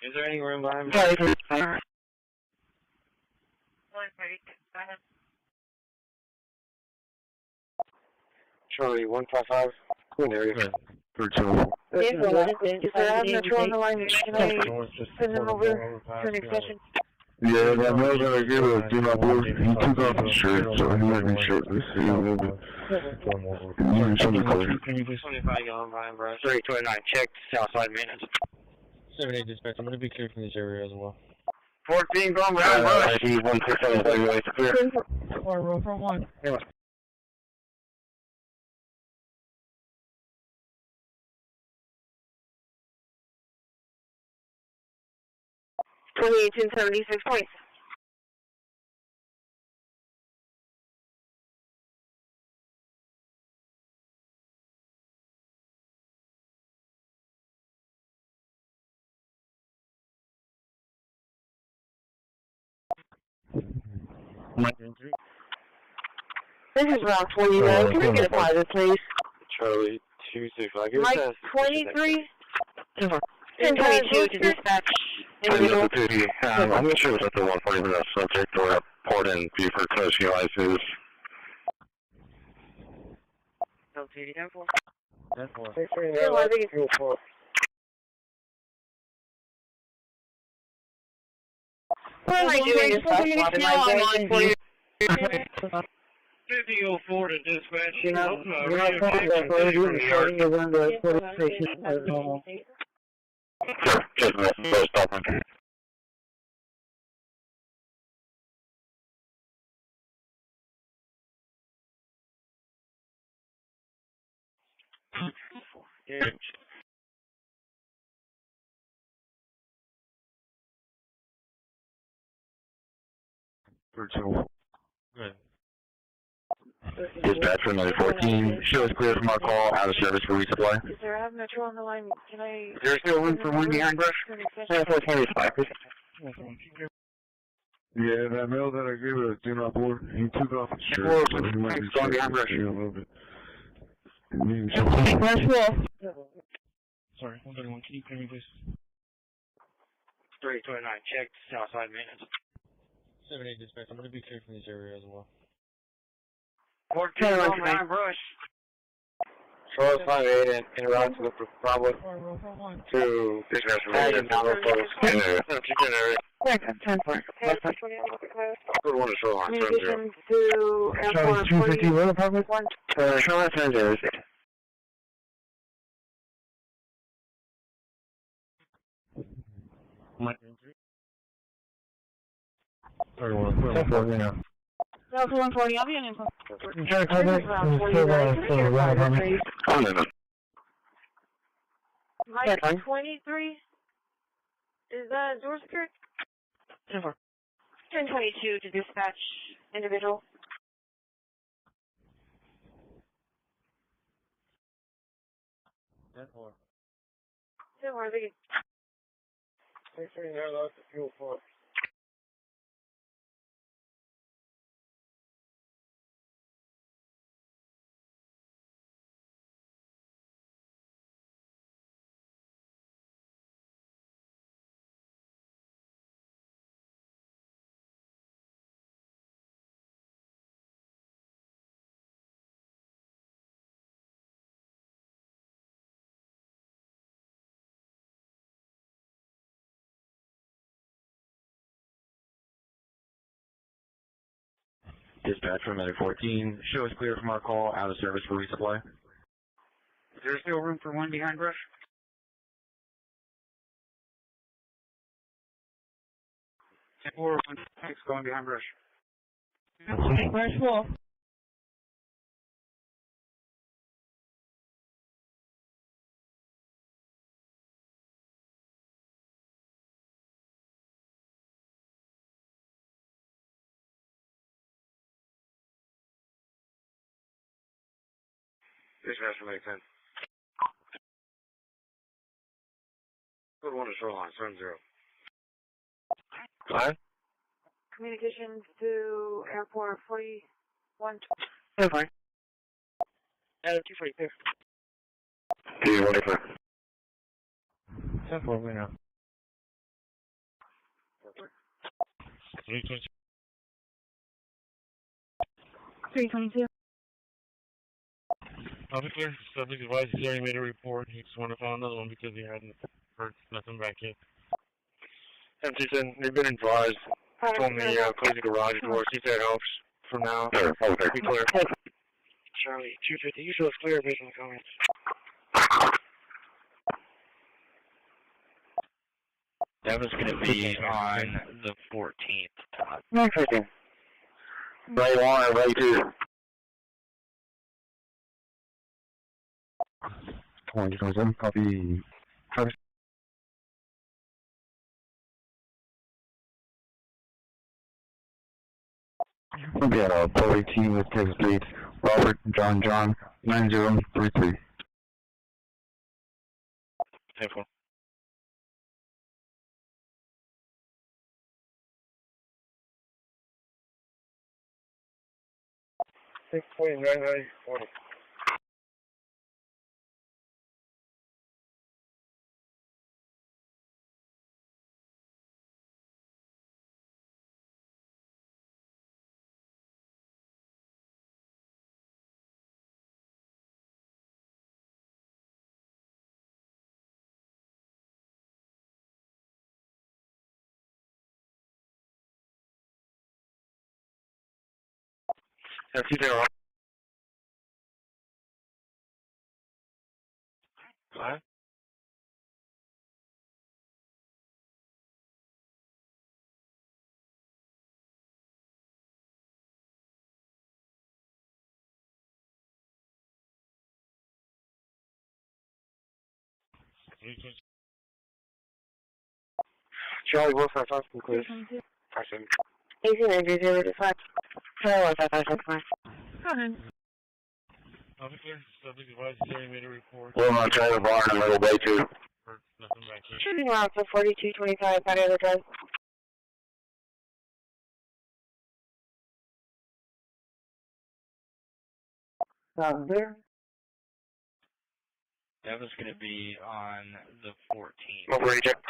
Is there any room behind me? Charlie 155. Clean area. Is there on the line? Send him over to an extension. Yeah, that mail that I gave her, do not board, he took off his shirt, so he might be shirtless. See a little bit. Even some of the color. 25 gallon line, bro. 329, check Southside maintenance. 78 dispatch, I'm going to be clear from this area as well. 14 going round, bro. ID 167 is clear. Roll for 1. Yeah. $28,276 points. This is Route 29. Can I get a private, please? Charlie 265. Mike 23? 1022 to dispatch. Individual. I'm not sure if the 140 for that subject or port in Buford Coast utilizes. LTD 10-4. 10-4. What am I doing this 5004 to dispatch. You're not talking about where you're starting to run the police station as normal. Just no stopping. Good. Dispatch for another 14. Show is clear from our call. Out of service for resupply. Is there a Metro on the line? Can I... Is there still room for one behind brush? 425. Yeah, that mail that I gave her, do not board, he took off his shirt, so he might be shirtless. See a little bit. Even some of the color. Sorry, 131. Can you clear me, please? 329, check Southside maintenance. 78 dispatch, I'm going to be clear from this area as well. 14 going round, brush. Charles 58 in route to the Bravo to dispatch for Good one to shoreline. Communication to airport 250 road apartment 1. Shoreline 10-0. Delta 140, I'll be in info. Trying to contact road apartment. Mike 23? Is that door secure? 1022 to dispatch individual. That's more. 10-4, thank you. 639, that's the fuel for. Dispatch for another 14. Show is clear from our call. Out of service for resupply. Is there still room for one behind brush? 10-4, 1-6 going behind brush. Brush full. Dispatch for 10. Good one to shoreline. 7-0. Hi. Communication to airport 41. 10-4. 240 clear. 244. 10-4, we know. 322. 322. I'll be clear. Subject advised he's already made a report. He just wanted to find another one because he hadn't heard nothing back yet. Empty, they've been advised From the closing garage door. See if that helps for now. Sure, okay. Be clear. Charlie, 250. You show us clear based on the comments. That was going to be on the 14th, Todd. 915. Right on or right two? Come on, 27. Copy. Travis. Okay, Paul 18 with Texas Street, Robert, John, 9033. 10-4. That's you there. What? Charlie, 155, please. 57. 1895. Charlie, 155. Go ahead. Officer, subject advised centimeter report. Well, I'm trying to bar in the middle bay too. Nothing back here. Shooting route for 4225, Patio the Drive. There. That was going to be on the 14th. Over reject.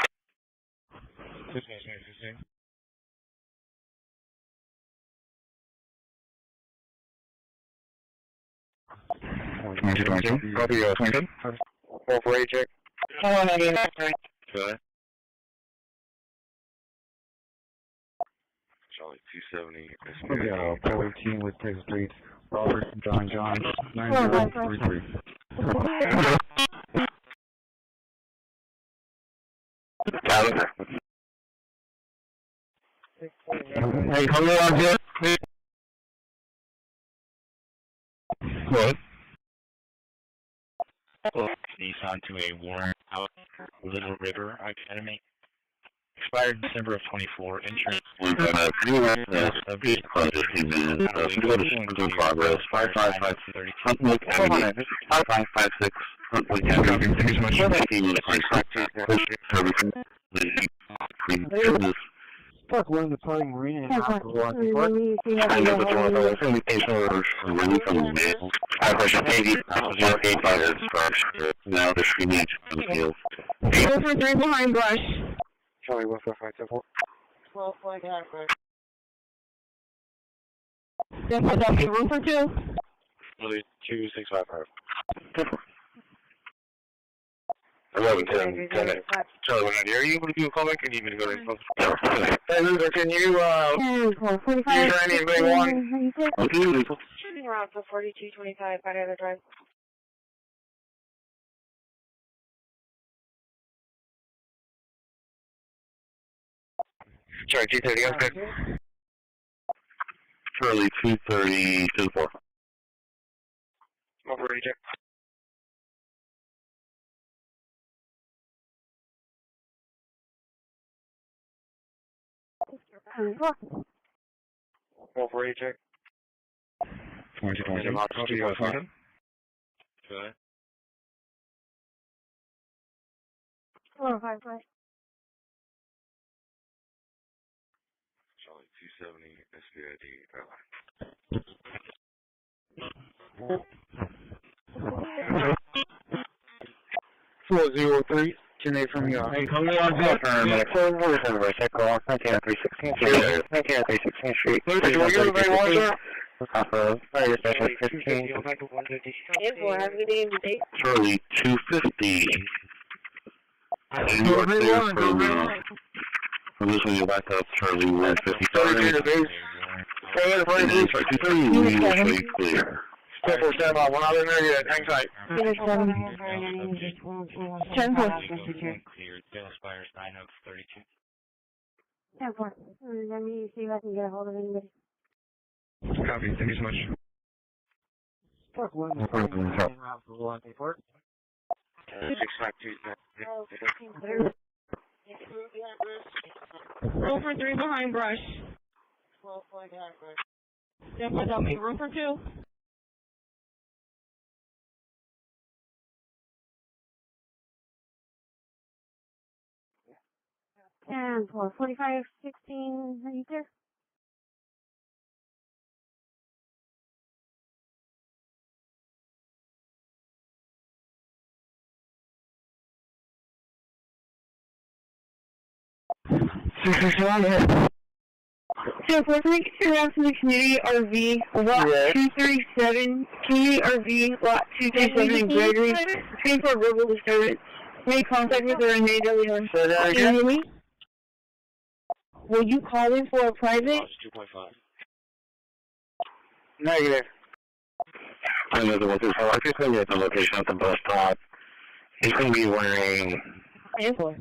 16. Copy, 22. Over reject. Okay. Charlie 270. Okay, Paul 18 with Texas Street, Robert, John, 9033. Calendar. Hey, come on, here. What? Nissan to a Warren out Little River Academy. Expired December of 24. Insurance. Good progress. 5556. Huntwood Avenue. 5556. Huntwood Avenue. Park 1 the Pine Marine and Hospital Park. Now the screen needs to field. 443 behind brush. Charlie, 14574. 12 flag halfway. That's room for two. Really 2655. 1110. Charlie, when are you able to do a callback or do you need to go to Hey, Luther, can you, use any anybody one? Shooting around for 4225, Patio the Drive. Charlie 230, that's good. Charlie 230, 24. Over reject. Over reject. 2020. Copy, Washington. Okay. 455. Charlie 270, SBID. 403. 10-8 from you. Hey, come on, go. 1916 Street. Luther, do we go to the right one, sir? Fire station 15. Charlie 250. And you are clear for I'm just going to back up Charlie 157. Clear. Step for stand by. One other there yet. Hang tight. 10-4. Clear. Dallas Fires 9 of 32. 10-4. Let me see if I can get a hold of anybody. Copy. Thank you so much. Park 1. No problem. Route for 184. 652. Roll for 3 behind brush. 12 flag behind brush. Step for dummy. Roll for 2. And 45, 16, are you there? So, for the community RV, lot 237, community RV, lot 237 in Gregory, screen for verbal disturbance. Make contact with her and may deliver. Say that Can you hear again? me? Will you call in for a private? 2.5. Negative. Another 125. I just at the location at the bus stop. He's going to be wearing. Airport.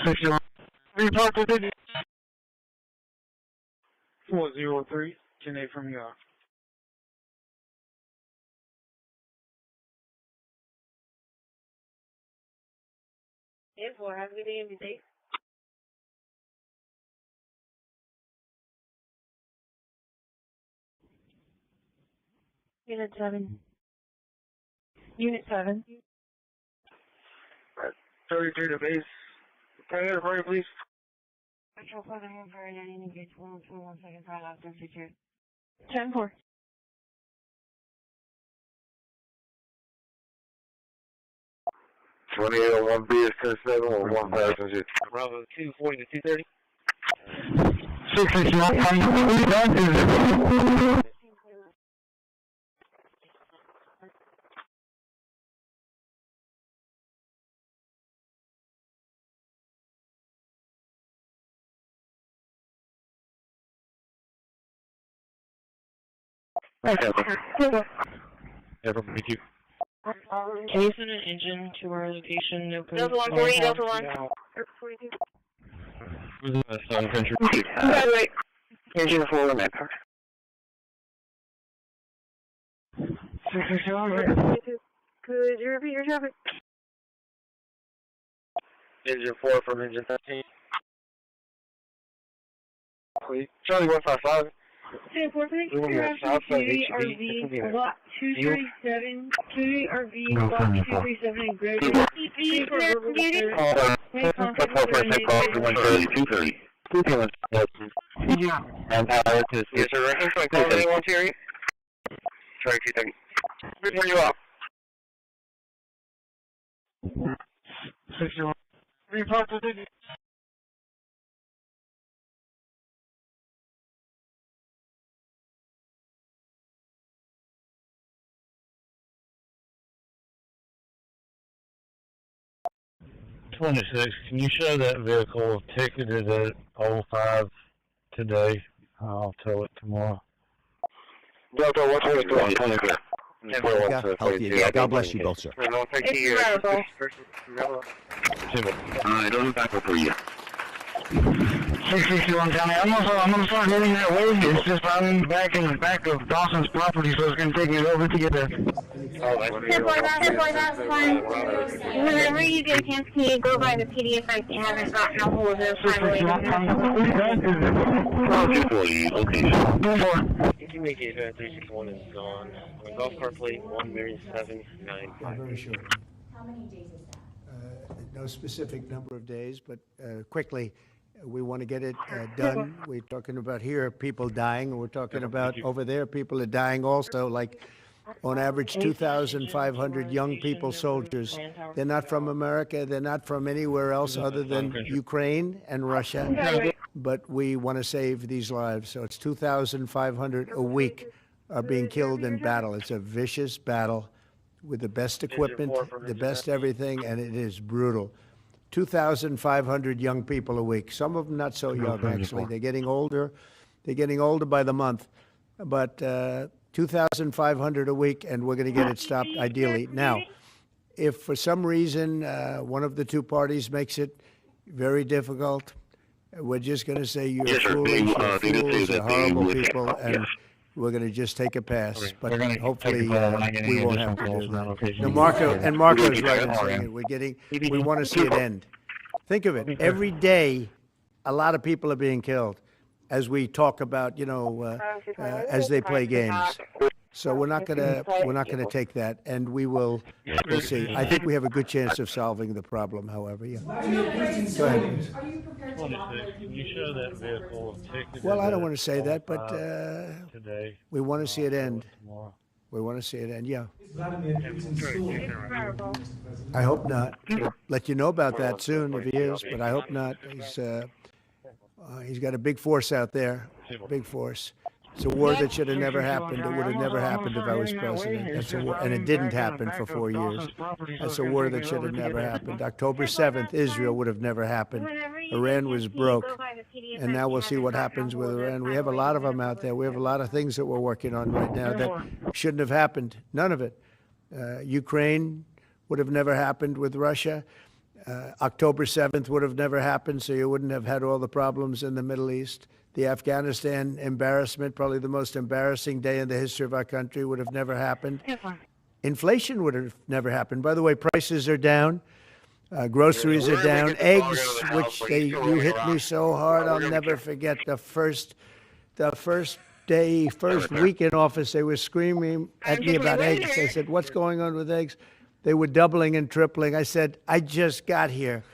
61. Report to the 403. 10-8 from York. Airport, have a good day and be safe. Unit 7. Unit 7. 33 to base. Can I get a break, please? Control 7 for an engage 1 second, try left and secure. 10-4. One B is 10-7 or 1 passenger. Bravo 240 to 230. 661. Thank you. Can you send an engine to our location? No code. Delta 140, Delta 1. 42. Southern Country. Wait. Engine 4 on that car. 661. Could you repeat your traffic? Engine 4 from engine 13. Charlie 155. 10-4, We want to south side community HB. RV, lot 237, community RV, No, lot from you, 237 in Gregory. Make contact with her and make 230. 230. Yeah. And Yes, sir. Reference like call 91 Terry. Sorry, 230. Where you off? 61. Report to the 26. Can you show that vehicle ticketed at 05 today? I'll tow it tomorrow. Delta 123. Yeah, God bless you both, sir. I don't back up for you. 661 County. I'm gonna start hitting that wave. It's just I'm back in the back of Dawson's property, so it's gonna take me a little bit to get there. That's fine. Whenever you get a chance, can you go by the PDF if you haven't gotten a hold of those finally? 240, location. You can make it 361 is gone. Golf cart plate 13795. Very short. How many days is that? No specific number of days, but quickly, we want to get it done. We're talking about here, people dying, and we're talking about over there, people are dying also, like on average 2,500 young people, soldiers. They're not from America, they're not from anywhere else other than Ukraine and Russia, but we want to save these lives. So it's 2,500 a week are being killed in battle. It's a vicious battle with the best equipment, the best everything, and it is brutal. 2,500 young people a week. Some of them not so young, actually. They're getting older. They're getting older by the month. But 2,500 a week, and we're going to get it stopped ideally. Now, if for some reason one of the two parties makes it very difficult, we're just going to say you're foolish, you're fools, you're horrible people, and we're going to just take a pass. But hopefully we won't have to do that. Now, Marco's right in saying it. We want to see it end. Think of it. Every day, a lot of people are being killed as we talk about, as they play games. So we're not gonna take that, and we'll see. I think we have a good chance of solving the problem. However, yeah. Go ahead. Are you prepared to operate? Can you show that vehicle? Well, I don't want to say that, but we want to see it end. We want to see it end. Yeah. I hope not. Let you know about that soon if he is, but I hope not. He's got a big force out there. Big force. It's a war that should have never happened. It would have never happened if I was president. That's a war, and it didn't happen for 4 years. That's a war that should have never happened. October 7th, Israel would have never happened. Iran was broke. And now we'll see what happens with Iran. We have a lot of them out there. We have a lot of things that we're working on right now that shouldn't have happened. None of it. Ukraine would have never happened with Russia. October 7th would have never happened, so you wouldn't have had all the problems in the Middle East. The Afghanistan embarrassment, probably the most embarrassing day in the history of our country, would have never happened. Inflation would have never happened. By the way, prices are down. Groceries are down. Eggs, which you hit me so hard, I'll never forget the first week in office, they were screaming at me about eggs. I said, what's going on with eggs? They were doubling and tripling. I said, I just got here.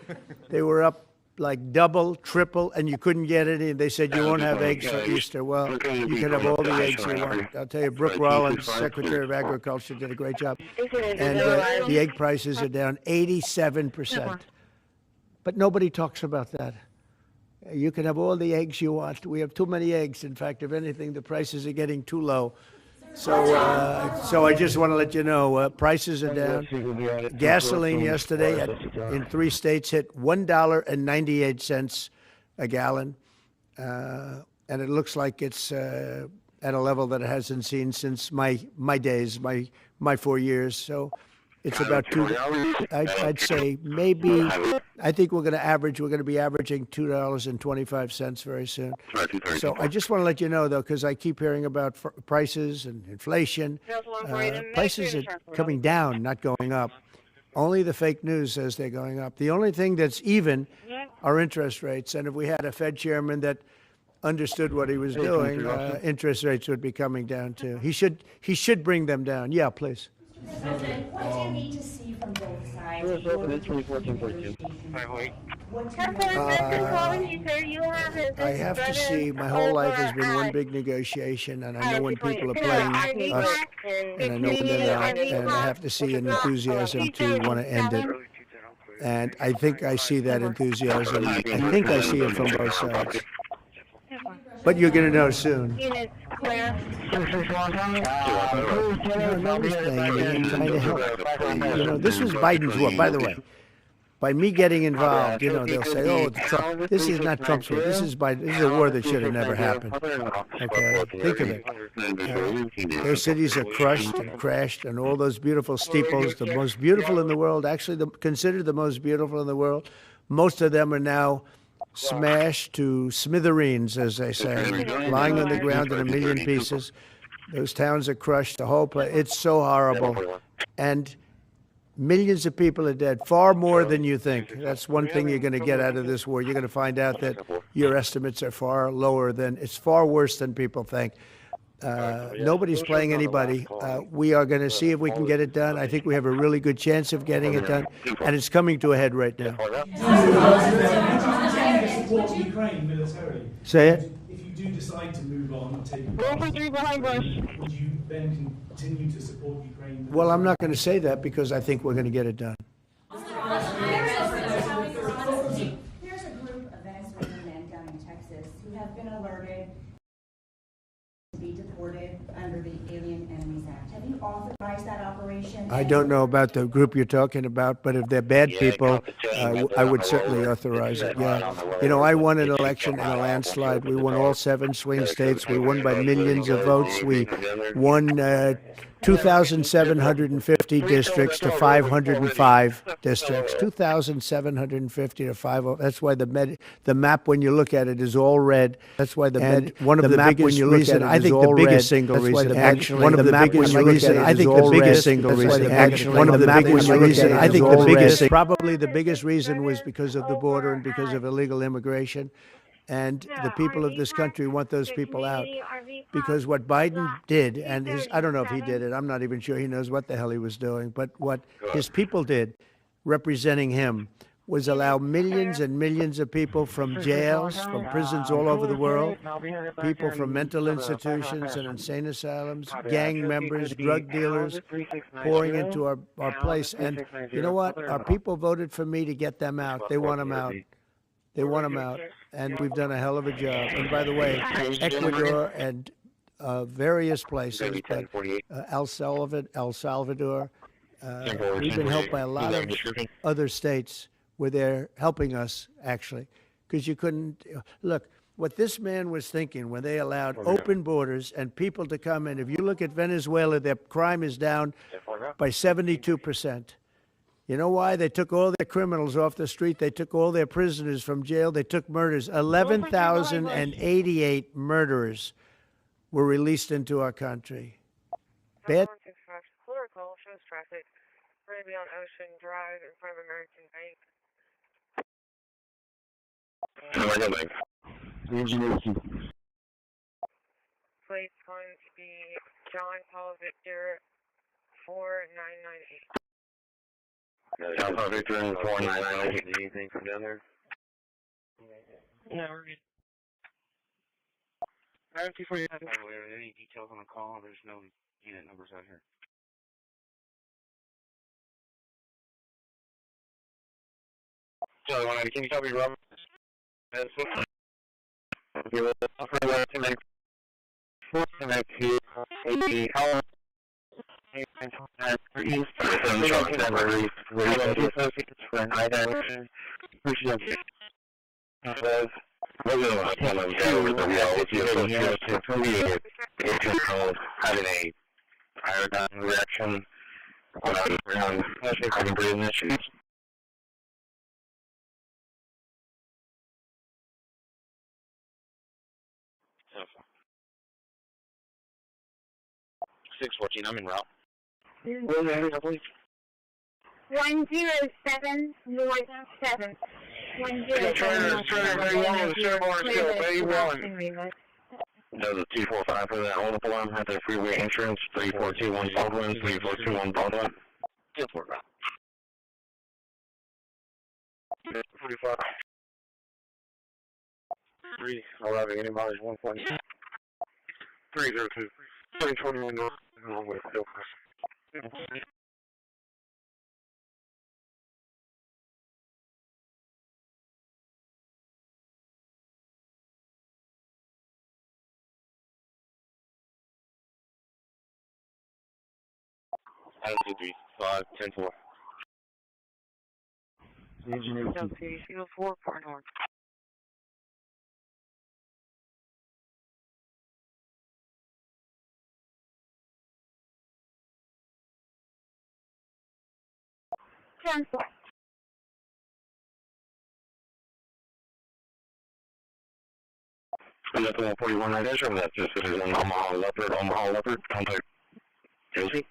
They were up like double, triple, and you couldn't get any. They said, you won't have eggs for Easter. Well, you can have all the eggs you want. I'll tell you, Brooke Rollins, Secretary of Agriculture, did a great job. And the egg prices are down 87%. But nobody talks about that. You can have all the eggs you want. We have too many eggs. In fact, if anything, the prices are getting too low. So I just want to let you know, prices are down. Gasoline yesterday in 3 states hit $1.98 a gallon, and it looks like it's at a level that it hasn't seen since my days, my 4 years. So it's about I'd say maybe. I think we're going to be averaging $2.25 very soon. So I just want to let you know, though, because I keep hearing about prices and inflation. Prices are coming down, not going up. Only the fake news says they're going up. The only thing that's even are interest rates. And if we had a Fed chairman that understood what he was doing, interest rates would be coming down, too. He should bring them down. Yeah, please. Mr. President, what do you need to see from both sides? I have to see. My whole life has been one big negotiation, and I know when people are playing us, and I know when they're not, and I have to see an enthusiasm to want to end it. And I think I see that enthusiasm. I think I see it from both sides. But you're going to know soon. This was Biden's war, by the way. By me getting involved, they'll say, "Oh, Trump. This is not Trump's war. This is Biden. This is a war that should have never happened." Okay, think of it. Their cities are crushed and crashed, and all those beautiful steeples, the most beautiful in the world, actually considered the most beautiful in the world. Most of them are now smashed to smithereens, as they say, lying on the ground in a million pieces. Those towns are crushed, the whole place. It's so horrible. And millions of people are dead, far more than you think. That's one thing you're going to get out of this war. You're going to find out that your estimates are far lower it's far worse than people think. Nobody's playing anybody. We are going to see if we can get it done. I think we have a really good chance of getting it done, and it's coming to a head right now. Support Ukraine militarily. Say it. If you do decide to move on and take would you then continue to support Ukraine? Well, I'm not going to say that because I think we're going to get it done. There's a group of Venezuelan men down in Texas who have been alerted to be deported under the Alien Enemies Act. Have you authorized that operation? I don't know about the group you're talking about, but if they're bad people, I would certainly authorize it. Yeah. You know, I won an election in a landslide. We won all 7 swing states. We won by millions of votes. We won 2,750 districts to 505 districts. 2,750 to 5. That's why the map, when you look at it, is all red. That's why one of the map, when you look at it, I think the biggest single reason, actually, one of the biggest reason, I think the biggest single reason, actually, one of the biggest reason, I think the biggest, probably the biggest reason was because of the border and because of illegal immigration. And the people of this country want those people out. Because what Biden did, and I don't know if he did it, I'm not even sure he knows what the hell he was doing, but what his people did, representing him, was allow millions and millions of people from jails, from prisons all over the world, people from mental institutions and insane asylums, gang members, drug dealers, pouring into our place. And you know what? Our people voted for me to get them out. They want them out. They want them out. And we've done a hell of a job. And by the way, Ecuador and various places, but El Salvador, we've been helped by a lot of other states where they're helping us, actually, because you couldn't look what this man was thinking when they allowed open borders and people to come in. If you look at Venezuela, their crime is down by 72%. You know why? They took all their criminals off the street. They took all their prisoners from jail. They took murders. 11,088 murderers were released into our country. Bad. Clerical shows traffic. We're going to be on Ocean Drive in front of American Bank. Plate's going to be John Paul Victor 4998. John Paul Victor 4998. Anything from down there? No, we're good. By the way, are there any details on the call? There's no unit numbers out here. Charlie 190, can you copy Robert? You will offer to make 4 to make 2 80 hours. Having a iodine reaction around having breathing issues. Six 14. I'm en route. 107 North 7. 107. Does a 245 for that hold alarm at the freeway entrance, 3421 Baldwin, 3421 Baldwin. 245. 45. 3, arriving anybody, 120. 302. 321 North, wrong way, still. Altitude 5, 10 4. LC 4, Port North. Transport. Is that the 141 right there, or that's just citizen Omaha Leopard, contact Josie?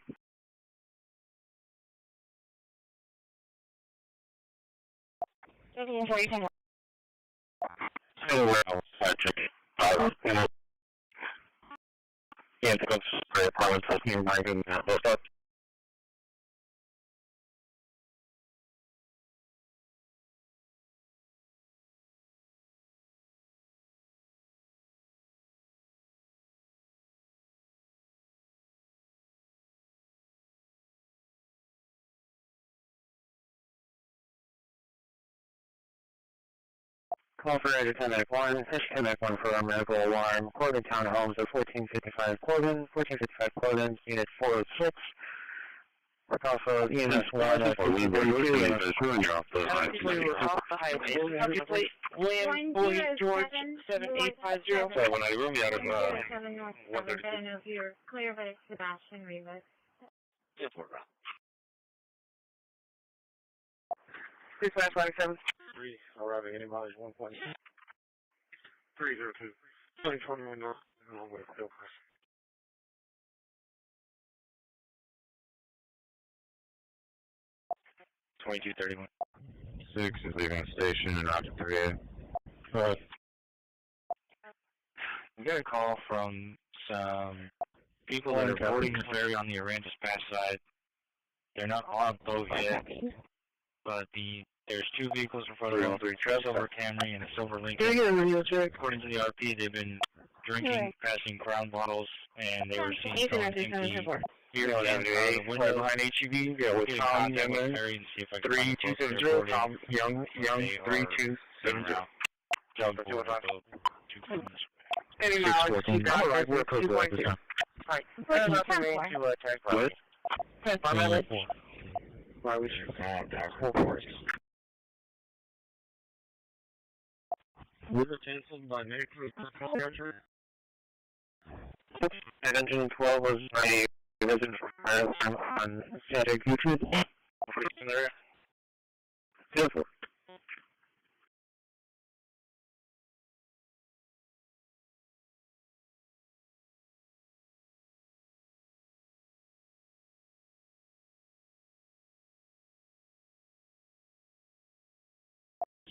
Anywhere else, I check. Can't think of spray apartment testing, Mike, and both up. Call for Edge 1091, Fish 1091 for a medical alarm. Corbin Townhomes at 1455 Corbin, unit 406. We're call for EMS 1 at 1442. Off the highway. Subject plate, William Boy George 7850. So when I room you out of 132. I don't know if you're clear, but it's Sebastian Rivas. Yes, we're around. 6557. 3, arriving any mileage 1.302. 2021 north, along with Bill Press. 2231. 6 is leaving the station in Route 3A. We got a call from some people that are boarding the ferry on the Aransas Pass side. They're not on a boat yet, but there's two vehicles in front of them, a silver Camry and a silver Lincoln. According to the RP, they've been drinking, passing Crown bottles, and they were seen throwing empty beer cans out of the window. Behind HEB, yeah, with Tom Young, 3270, Tom Young, 3270. Any mileage, 2.2. Alright, that's nothing to check. What? Why we should contact 4 Was it canceled by Nick for the and engine 12 was a resident on Saturday YouTube. Beautiful.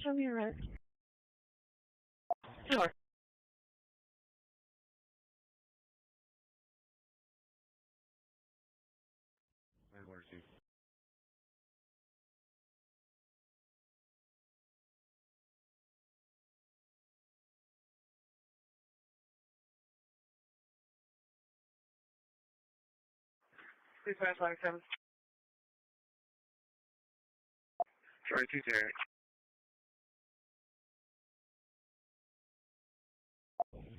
Show me your road. Sure. Where's he? Please pass line 7. Sorry, 2 Terry.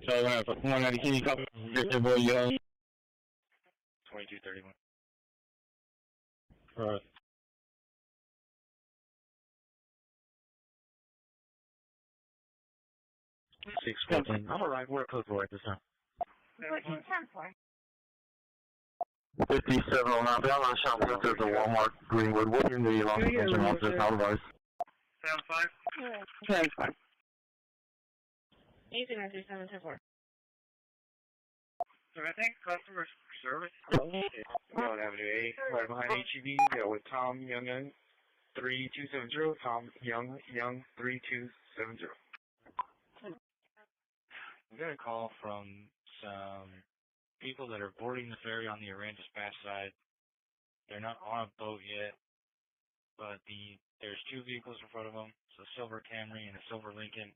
So I have 190 Kitty Cup, Victor Boy Young. 2231. Alright. 614. I'm alright, we're close to this time. What you 10 for? 57 on out down on South End to the Walmart Greenwood. What in the long extension office? How advice? 75. 75. 189724. So I think customer service. Going Avenue A, right behind HEB, with Tom Young, 3270. Tom Young, 3270. We got a call from some people that are boarding the ferry on the Aransas Pass side. They're not on a boat yet, but there's two vehicles in front of them, so a silver Camry and a silver Lincoln.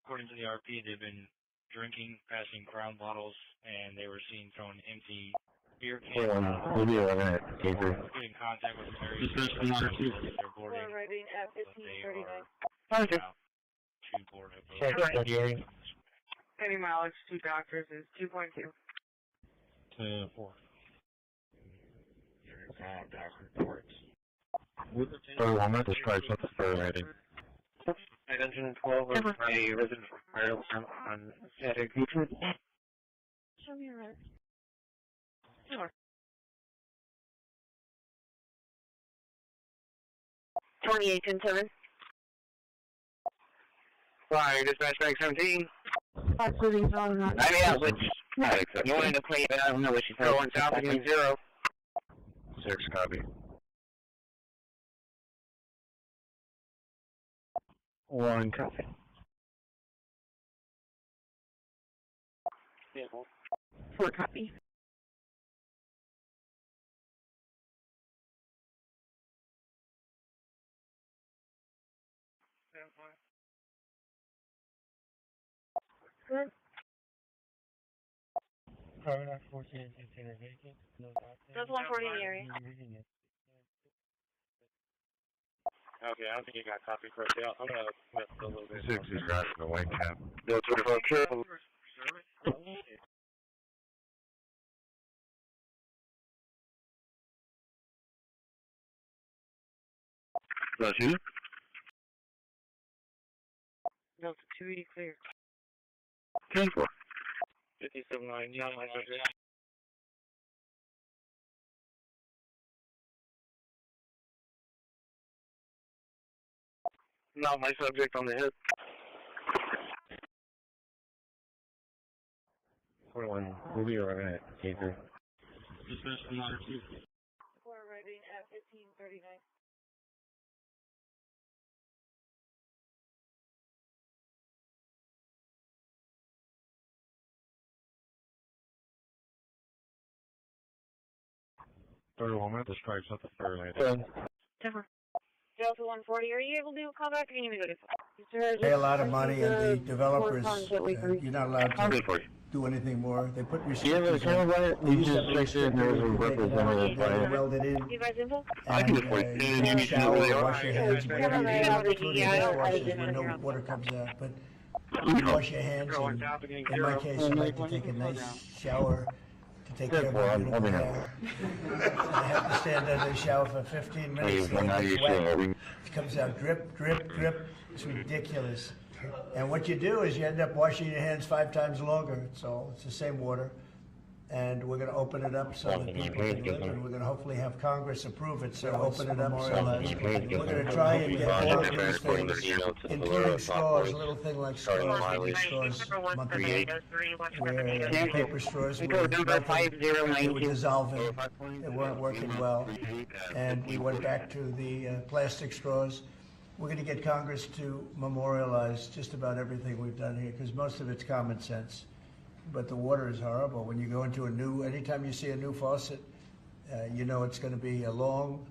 According to the RP, they've been drinking, passing Crown bottles, and they were seen throwing empty beer cans. We'll be right at Get in contact with the ferry. They're boarding. We're arriving at 1539. Okay. To board a boat. Any mileage, 2 doctors is 2.2. 4. Contact reports. 31 minutes, price up the ferry rating. At engine 12 was a resident on Saturday YouTube. Show me your road. Sure. 2810. Fire dispatch bank 17. Absolutely wrong. I mean, yeah, which you wanted to play, but I don't know what she said. Going south again 0. 6 copy. 1 copy. 4 copy. Good. Car 14 container vacant. No doctor. That's 140 in the area. Okay, I don't think you got a copy for it. I'm gonna mess a little bit. 6 is driving the white cap. No, 25 true. That's you? No, it's 280 clear. 10-4. 57-9, yeah, my subject. Not my subject on the hip. 41. We'll be arriving at K3. Dismiss from ladder 2. We're arriving at 1539. At the stripes at the third lane. Temper. Delta 140, are you able to do a callback or are you going to go to Pay a lot of money, and the developers, you're not allowed to do anything more. They put restrictions on it. They used to have restrictions. Welded in. You guys info? And you can shower, wash your hands, whatever you do, including dishwashers when no water comes out. But you wash your hands, and in my case, I like to take a nice shower to take care of my beautiful hair. I have to stand under the shower for 15 minutes. It comes out drip, drip, drip. It's ridiculous. And what you do is you end up washing your hands 5 times longer. So it's the same water. And we're going to open it up so that people can live, and we're going to hopefully have Congress approve it. So open it up so that we're going to try and get all of these things, including straws, a little thing like straws. We did straws a month ago, where paper straws were dissolving. They weren't working well. And we went back to the plastic straws. We're going to get Congress to memorialize just about everything we've done here, because most of it's common sense. But the water is horrible. When you go into anytime you see a new faucet, you know it's going to be a long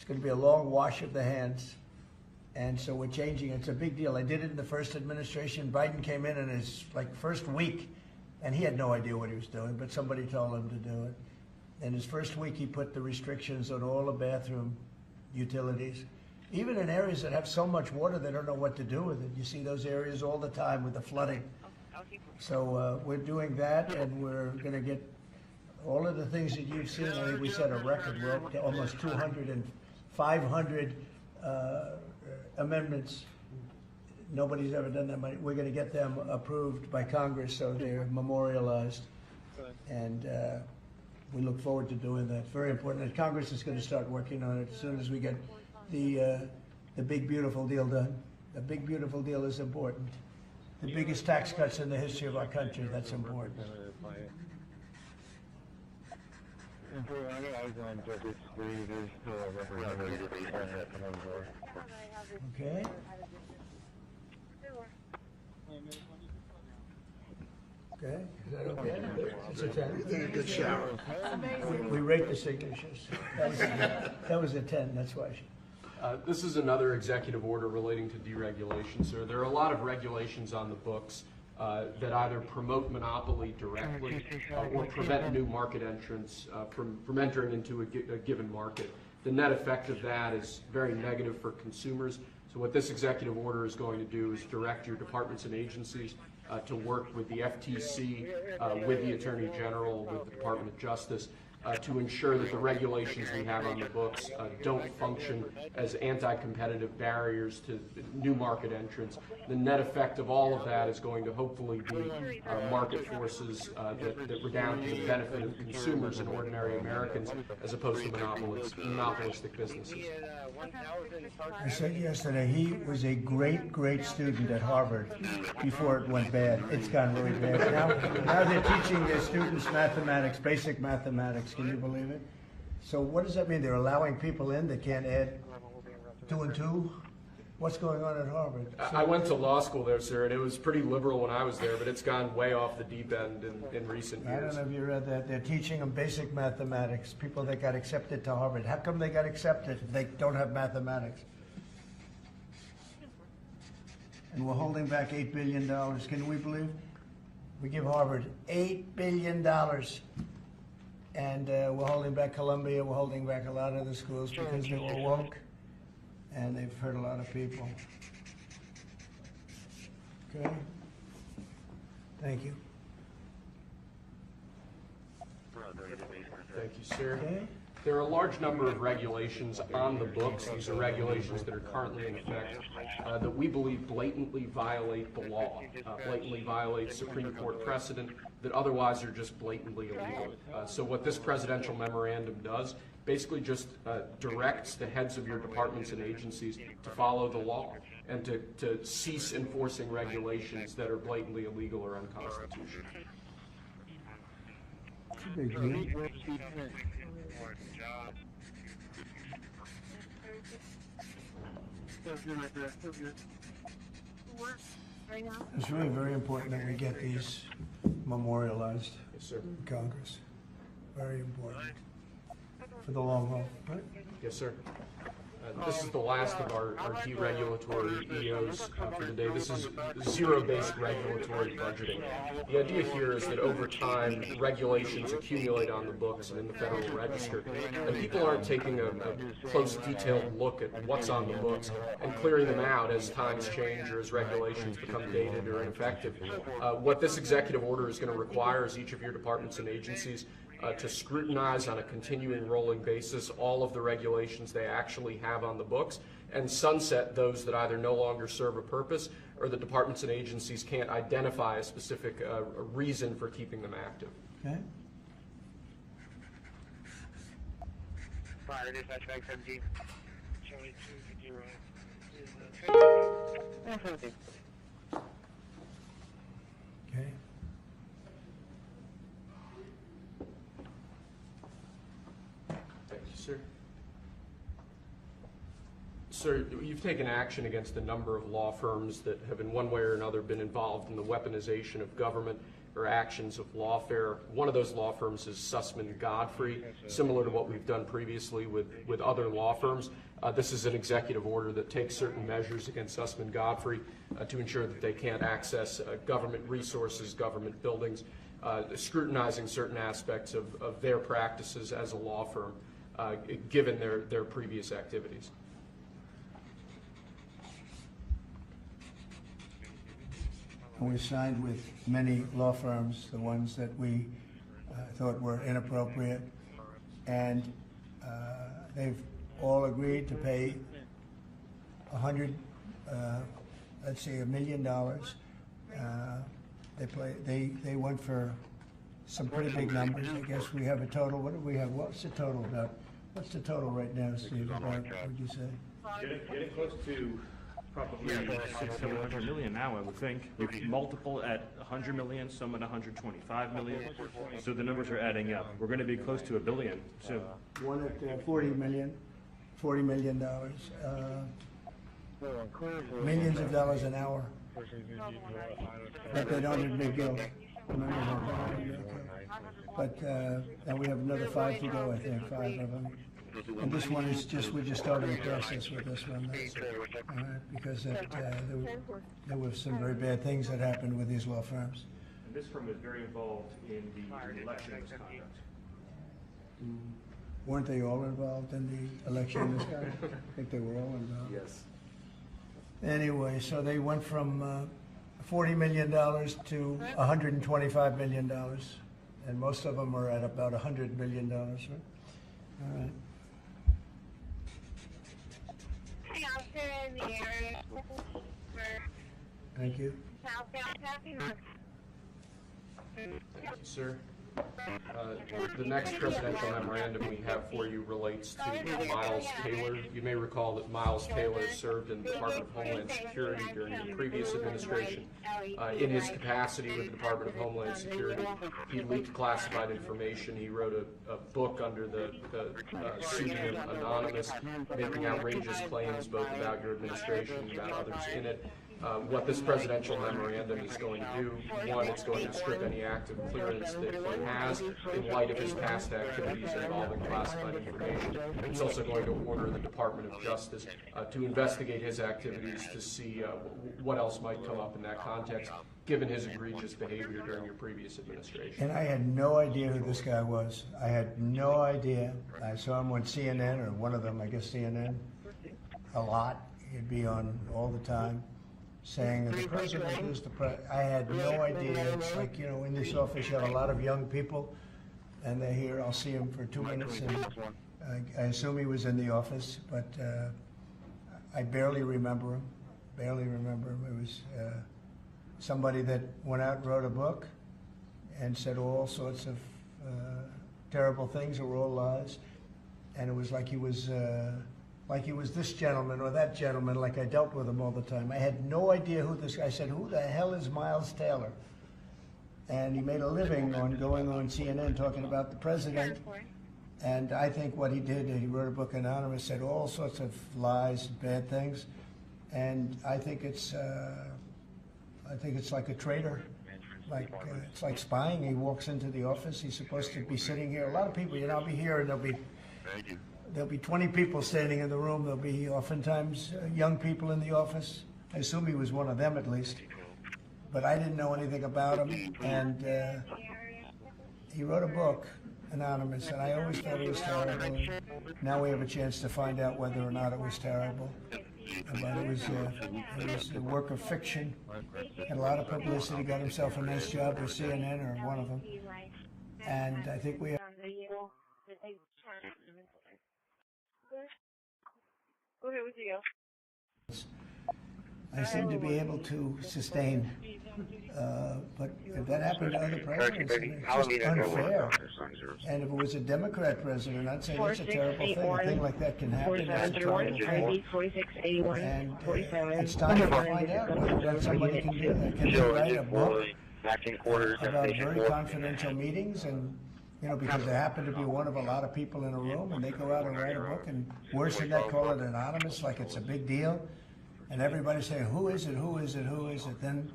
wash of the hands. And so we're changing. It's a big deal. I did it in the first administration. Biden came in his first week, and he had no idea what he was doing, but somebody told him to do it. In his first week, he put the restrictions on all the bathroom utilities. Even in areas that have so much water, they don't know what to do with it. You see those areas all the time with the flooding. So we're doing that, and we're going to get all of the things that you've seen. I think we set a record. We're up to almost 200 and 500 amendments. Nobody's ever done that many. We're going to get them approved by Congress, so they're memorialized. And we look forward to doing that. Very important. And Congress is going to start working on it as soon as we get the big, beautiful deal done. The big, beautiful deal is important. The biggest tax cuts in the history of our country, that's important. Okay. Okay, is that okay? It's a 10. You think a good shower. We rate the signatures. That was a 10, that's why. This is another executive order relating to deregulation, sir. There are a lot of regulations on the books that either promote monopoly directly or prevent new market entrants from entering into a given market. The net effect of that is very negative for consumers. So what this executive order is going to do is direct your departments and agencies to work with the FTC, with the Attorney General, with the Department of Justice, to ensure that the regulations we have on the books don't function as anti-competitive barriers to new market entrants. The net effect of all of that is going to hopefully be market forces that redound to the benefit of consumers and ordinary Americans, as opposed to monopolistic businesses. I said yesterday, he was a great, great student at Harvard before it went bad. It's gone really bad. Now they're teaching their students mathematics, basic mathematics. Can you believe it? So what does that mean? They're allowing people in that can't add 2 and 2? What's going on at Harvard? I went to law school there, sir, and it was pretty liberal when I was there, but it's gone way off the deep end in recent years. I don't know if you read that. They're teaching them basic mathematics, people that got accepted to Harvard. How come they got accepted if they don't have mathematics? And we're holding back $8 billion. Can we believe? We give Harvard $8 billion. And we're holding back Columbia. We're holding back a lot of the schools because they were woke. and they've hurt a lot of people. Okay? Thank you. Thank you, sir. Okay. There are a large number of regulations on the books. These are regulations that are currently in effect that we believe blatantly violate the law, blatantly violate Supreme Court precedent that otherwise are just blatantly illegal. So what this presidential memorandum does basically just directs the heads of your departments and agencies to follow the law and to cease enforcing regulations that are blatantly illegal or unconstitutional. It's a big deal. It's really very important that we get these memorialized in Congress. Very important for the long haul, right? Yes, sir. This is the last of our deregulatory EOs for today. This is zero-based regulatory budgeting. The idea here is that over time, regulations accumulate on the books and in the Federal Register, and people aren't taking a close, detailed look at what's on the books and clearing them out as times change or as regulations become dated or ineffective. What this executive order is going to require is each of your departments and agencies to scrutinize on a continuing rolling basis all of the regulations they actually have on the books and sunset those that either no longer serve a purpose or the departments and agencies can't identify a specific reason for keeping them active. Okay. Fire dispatch back 17. Okay. Thank you, sir. Sir, you've taken action against a number of law firms that have in one way or another been involved in the weaponization of government or actions of lawfare. One of those law firms is Sussman Godfrey, similar to what we've done previously with other law firms. This is an executive order that takes certain measures against Sussman Godfrey to ensure that they can't access government resources, government buildings, scrutinizing certain aspects of their practices as a law firm, given their previous activities. And we signed with many law firms, the ones that we thought were inappropriate, and they've all agreed to pay $1 million. They went for some pretty big numbers. I guess we have a total. What do we have? What's the total about? What's the total right now, Steve? About, what would you say? Getting close to probably 600 million now, I would think. You can multiple at 100 million, some at 125 million. So the numbers are adding up. We're going to be close to $1 billion soon. One at $40 million, millions of dollars an hour. But they don't admit guilt. But and we have another 5 to go, I think, 5 of them. And this one is we're just starting the process with this one. Because there were some very bad things that happened with these law firms. And this firm is very involved in the election misconduct. Weren't they all involved in the election misconduct? I think they were all involved. Yes. Anyway, so they went from $40 million to $125 million. And most of them are at about $100 million, right? All right. Thank you. Thank you, sir. The next presidential memorandum we have for you relates to Miles Taylor. You may recall that Miles Taylor served in the Department of Homeland Security during the previous administration. In his capacity with the Department of Homeland Security, he leaked classified information. He wrote a book under the pseudonym Anonymous, making outrageous claims both about your administration and about others in it. What this presidential memorandum is going to do, one, it's going to strip any active clearance that he has in light of his past activities involving classified information. It's also going to order the Department of Justice to investigate his activities to see what else might come up in that context, given his egregious behavior during your previous administration. And I had no idea who this guy was. I had no idea. I saw him on CNN, or one of them, I guess CNN. a lot. He'd be on all the time saying that the president is the president. I had no idea. It's like, you know, in this office you have a lot of young people, and they're here. I'll see him for 2 minutes, and I assume he was in the office, but I barely remember him. Barely remember him. It was somebody that went out and wrote a book and said all sorts of terrible things that were all lies, and it was like he was this gentleman or that gentleman, like I dealt with him all the time. I had no idea who this guy. I said, who the hell is Miles Taylor? And he made a living on going on CNN talking about the president. And I think what he did, he wrote a book anonymous, said all sorts of lies and bad things. And I think it's like a traitor. Like it's like spying. He walks into the office. He's supposed to be sitting here. A lot of people, you know, I'll be here, and there'll be 20 people standing in the room. There'll be oftentimes young people in the office. I assume he was one of them at least. But I didn't know anything about him, and he wrote a book, anonymous, and I always thought it was terrible. And now we have a chance to find out whether or not it was terrible. But it was a work of fiction. Had a lot of publicity. Got himself a nice job with CNN, or one of them. And I think we have. Okay, with you. I seem to be able to sustain, but if that happened to other presidents, it's just unfair. And if it was a Democrat president, I'd say that's a terrible thing. A thing like that can happen. That's a terrible thing. And it's time to find out whether somebody can do that. Can they write a book about very confidential meetings, and you know, because they happen to be one of a lot of people in a room, and they go out and write a book, and worse than that, call it anonymous, like it's a big deal. And everybody saying, who is it, who is it, who is it? Then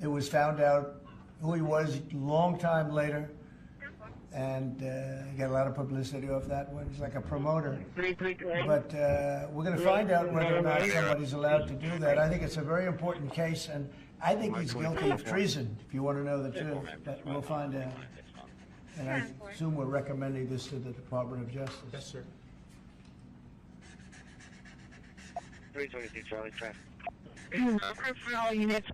it was found out who he was a long time later, and he got a lot of publicity off that one. He's like a promoter. But we're going to find out whether or not somebody's allowed to do that. I think it's a very important case, and I think he's guilty of treason, if you want to know the truth. But we'll find out. And I assume we're recommending this to the Department of Justice. Yes, sir. 322 Charlie, traffic. For all units.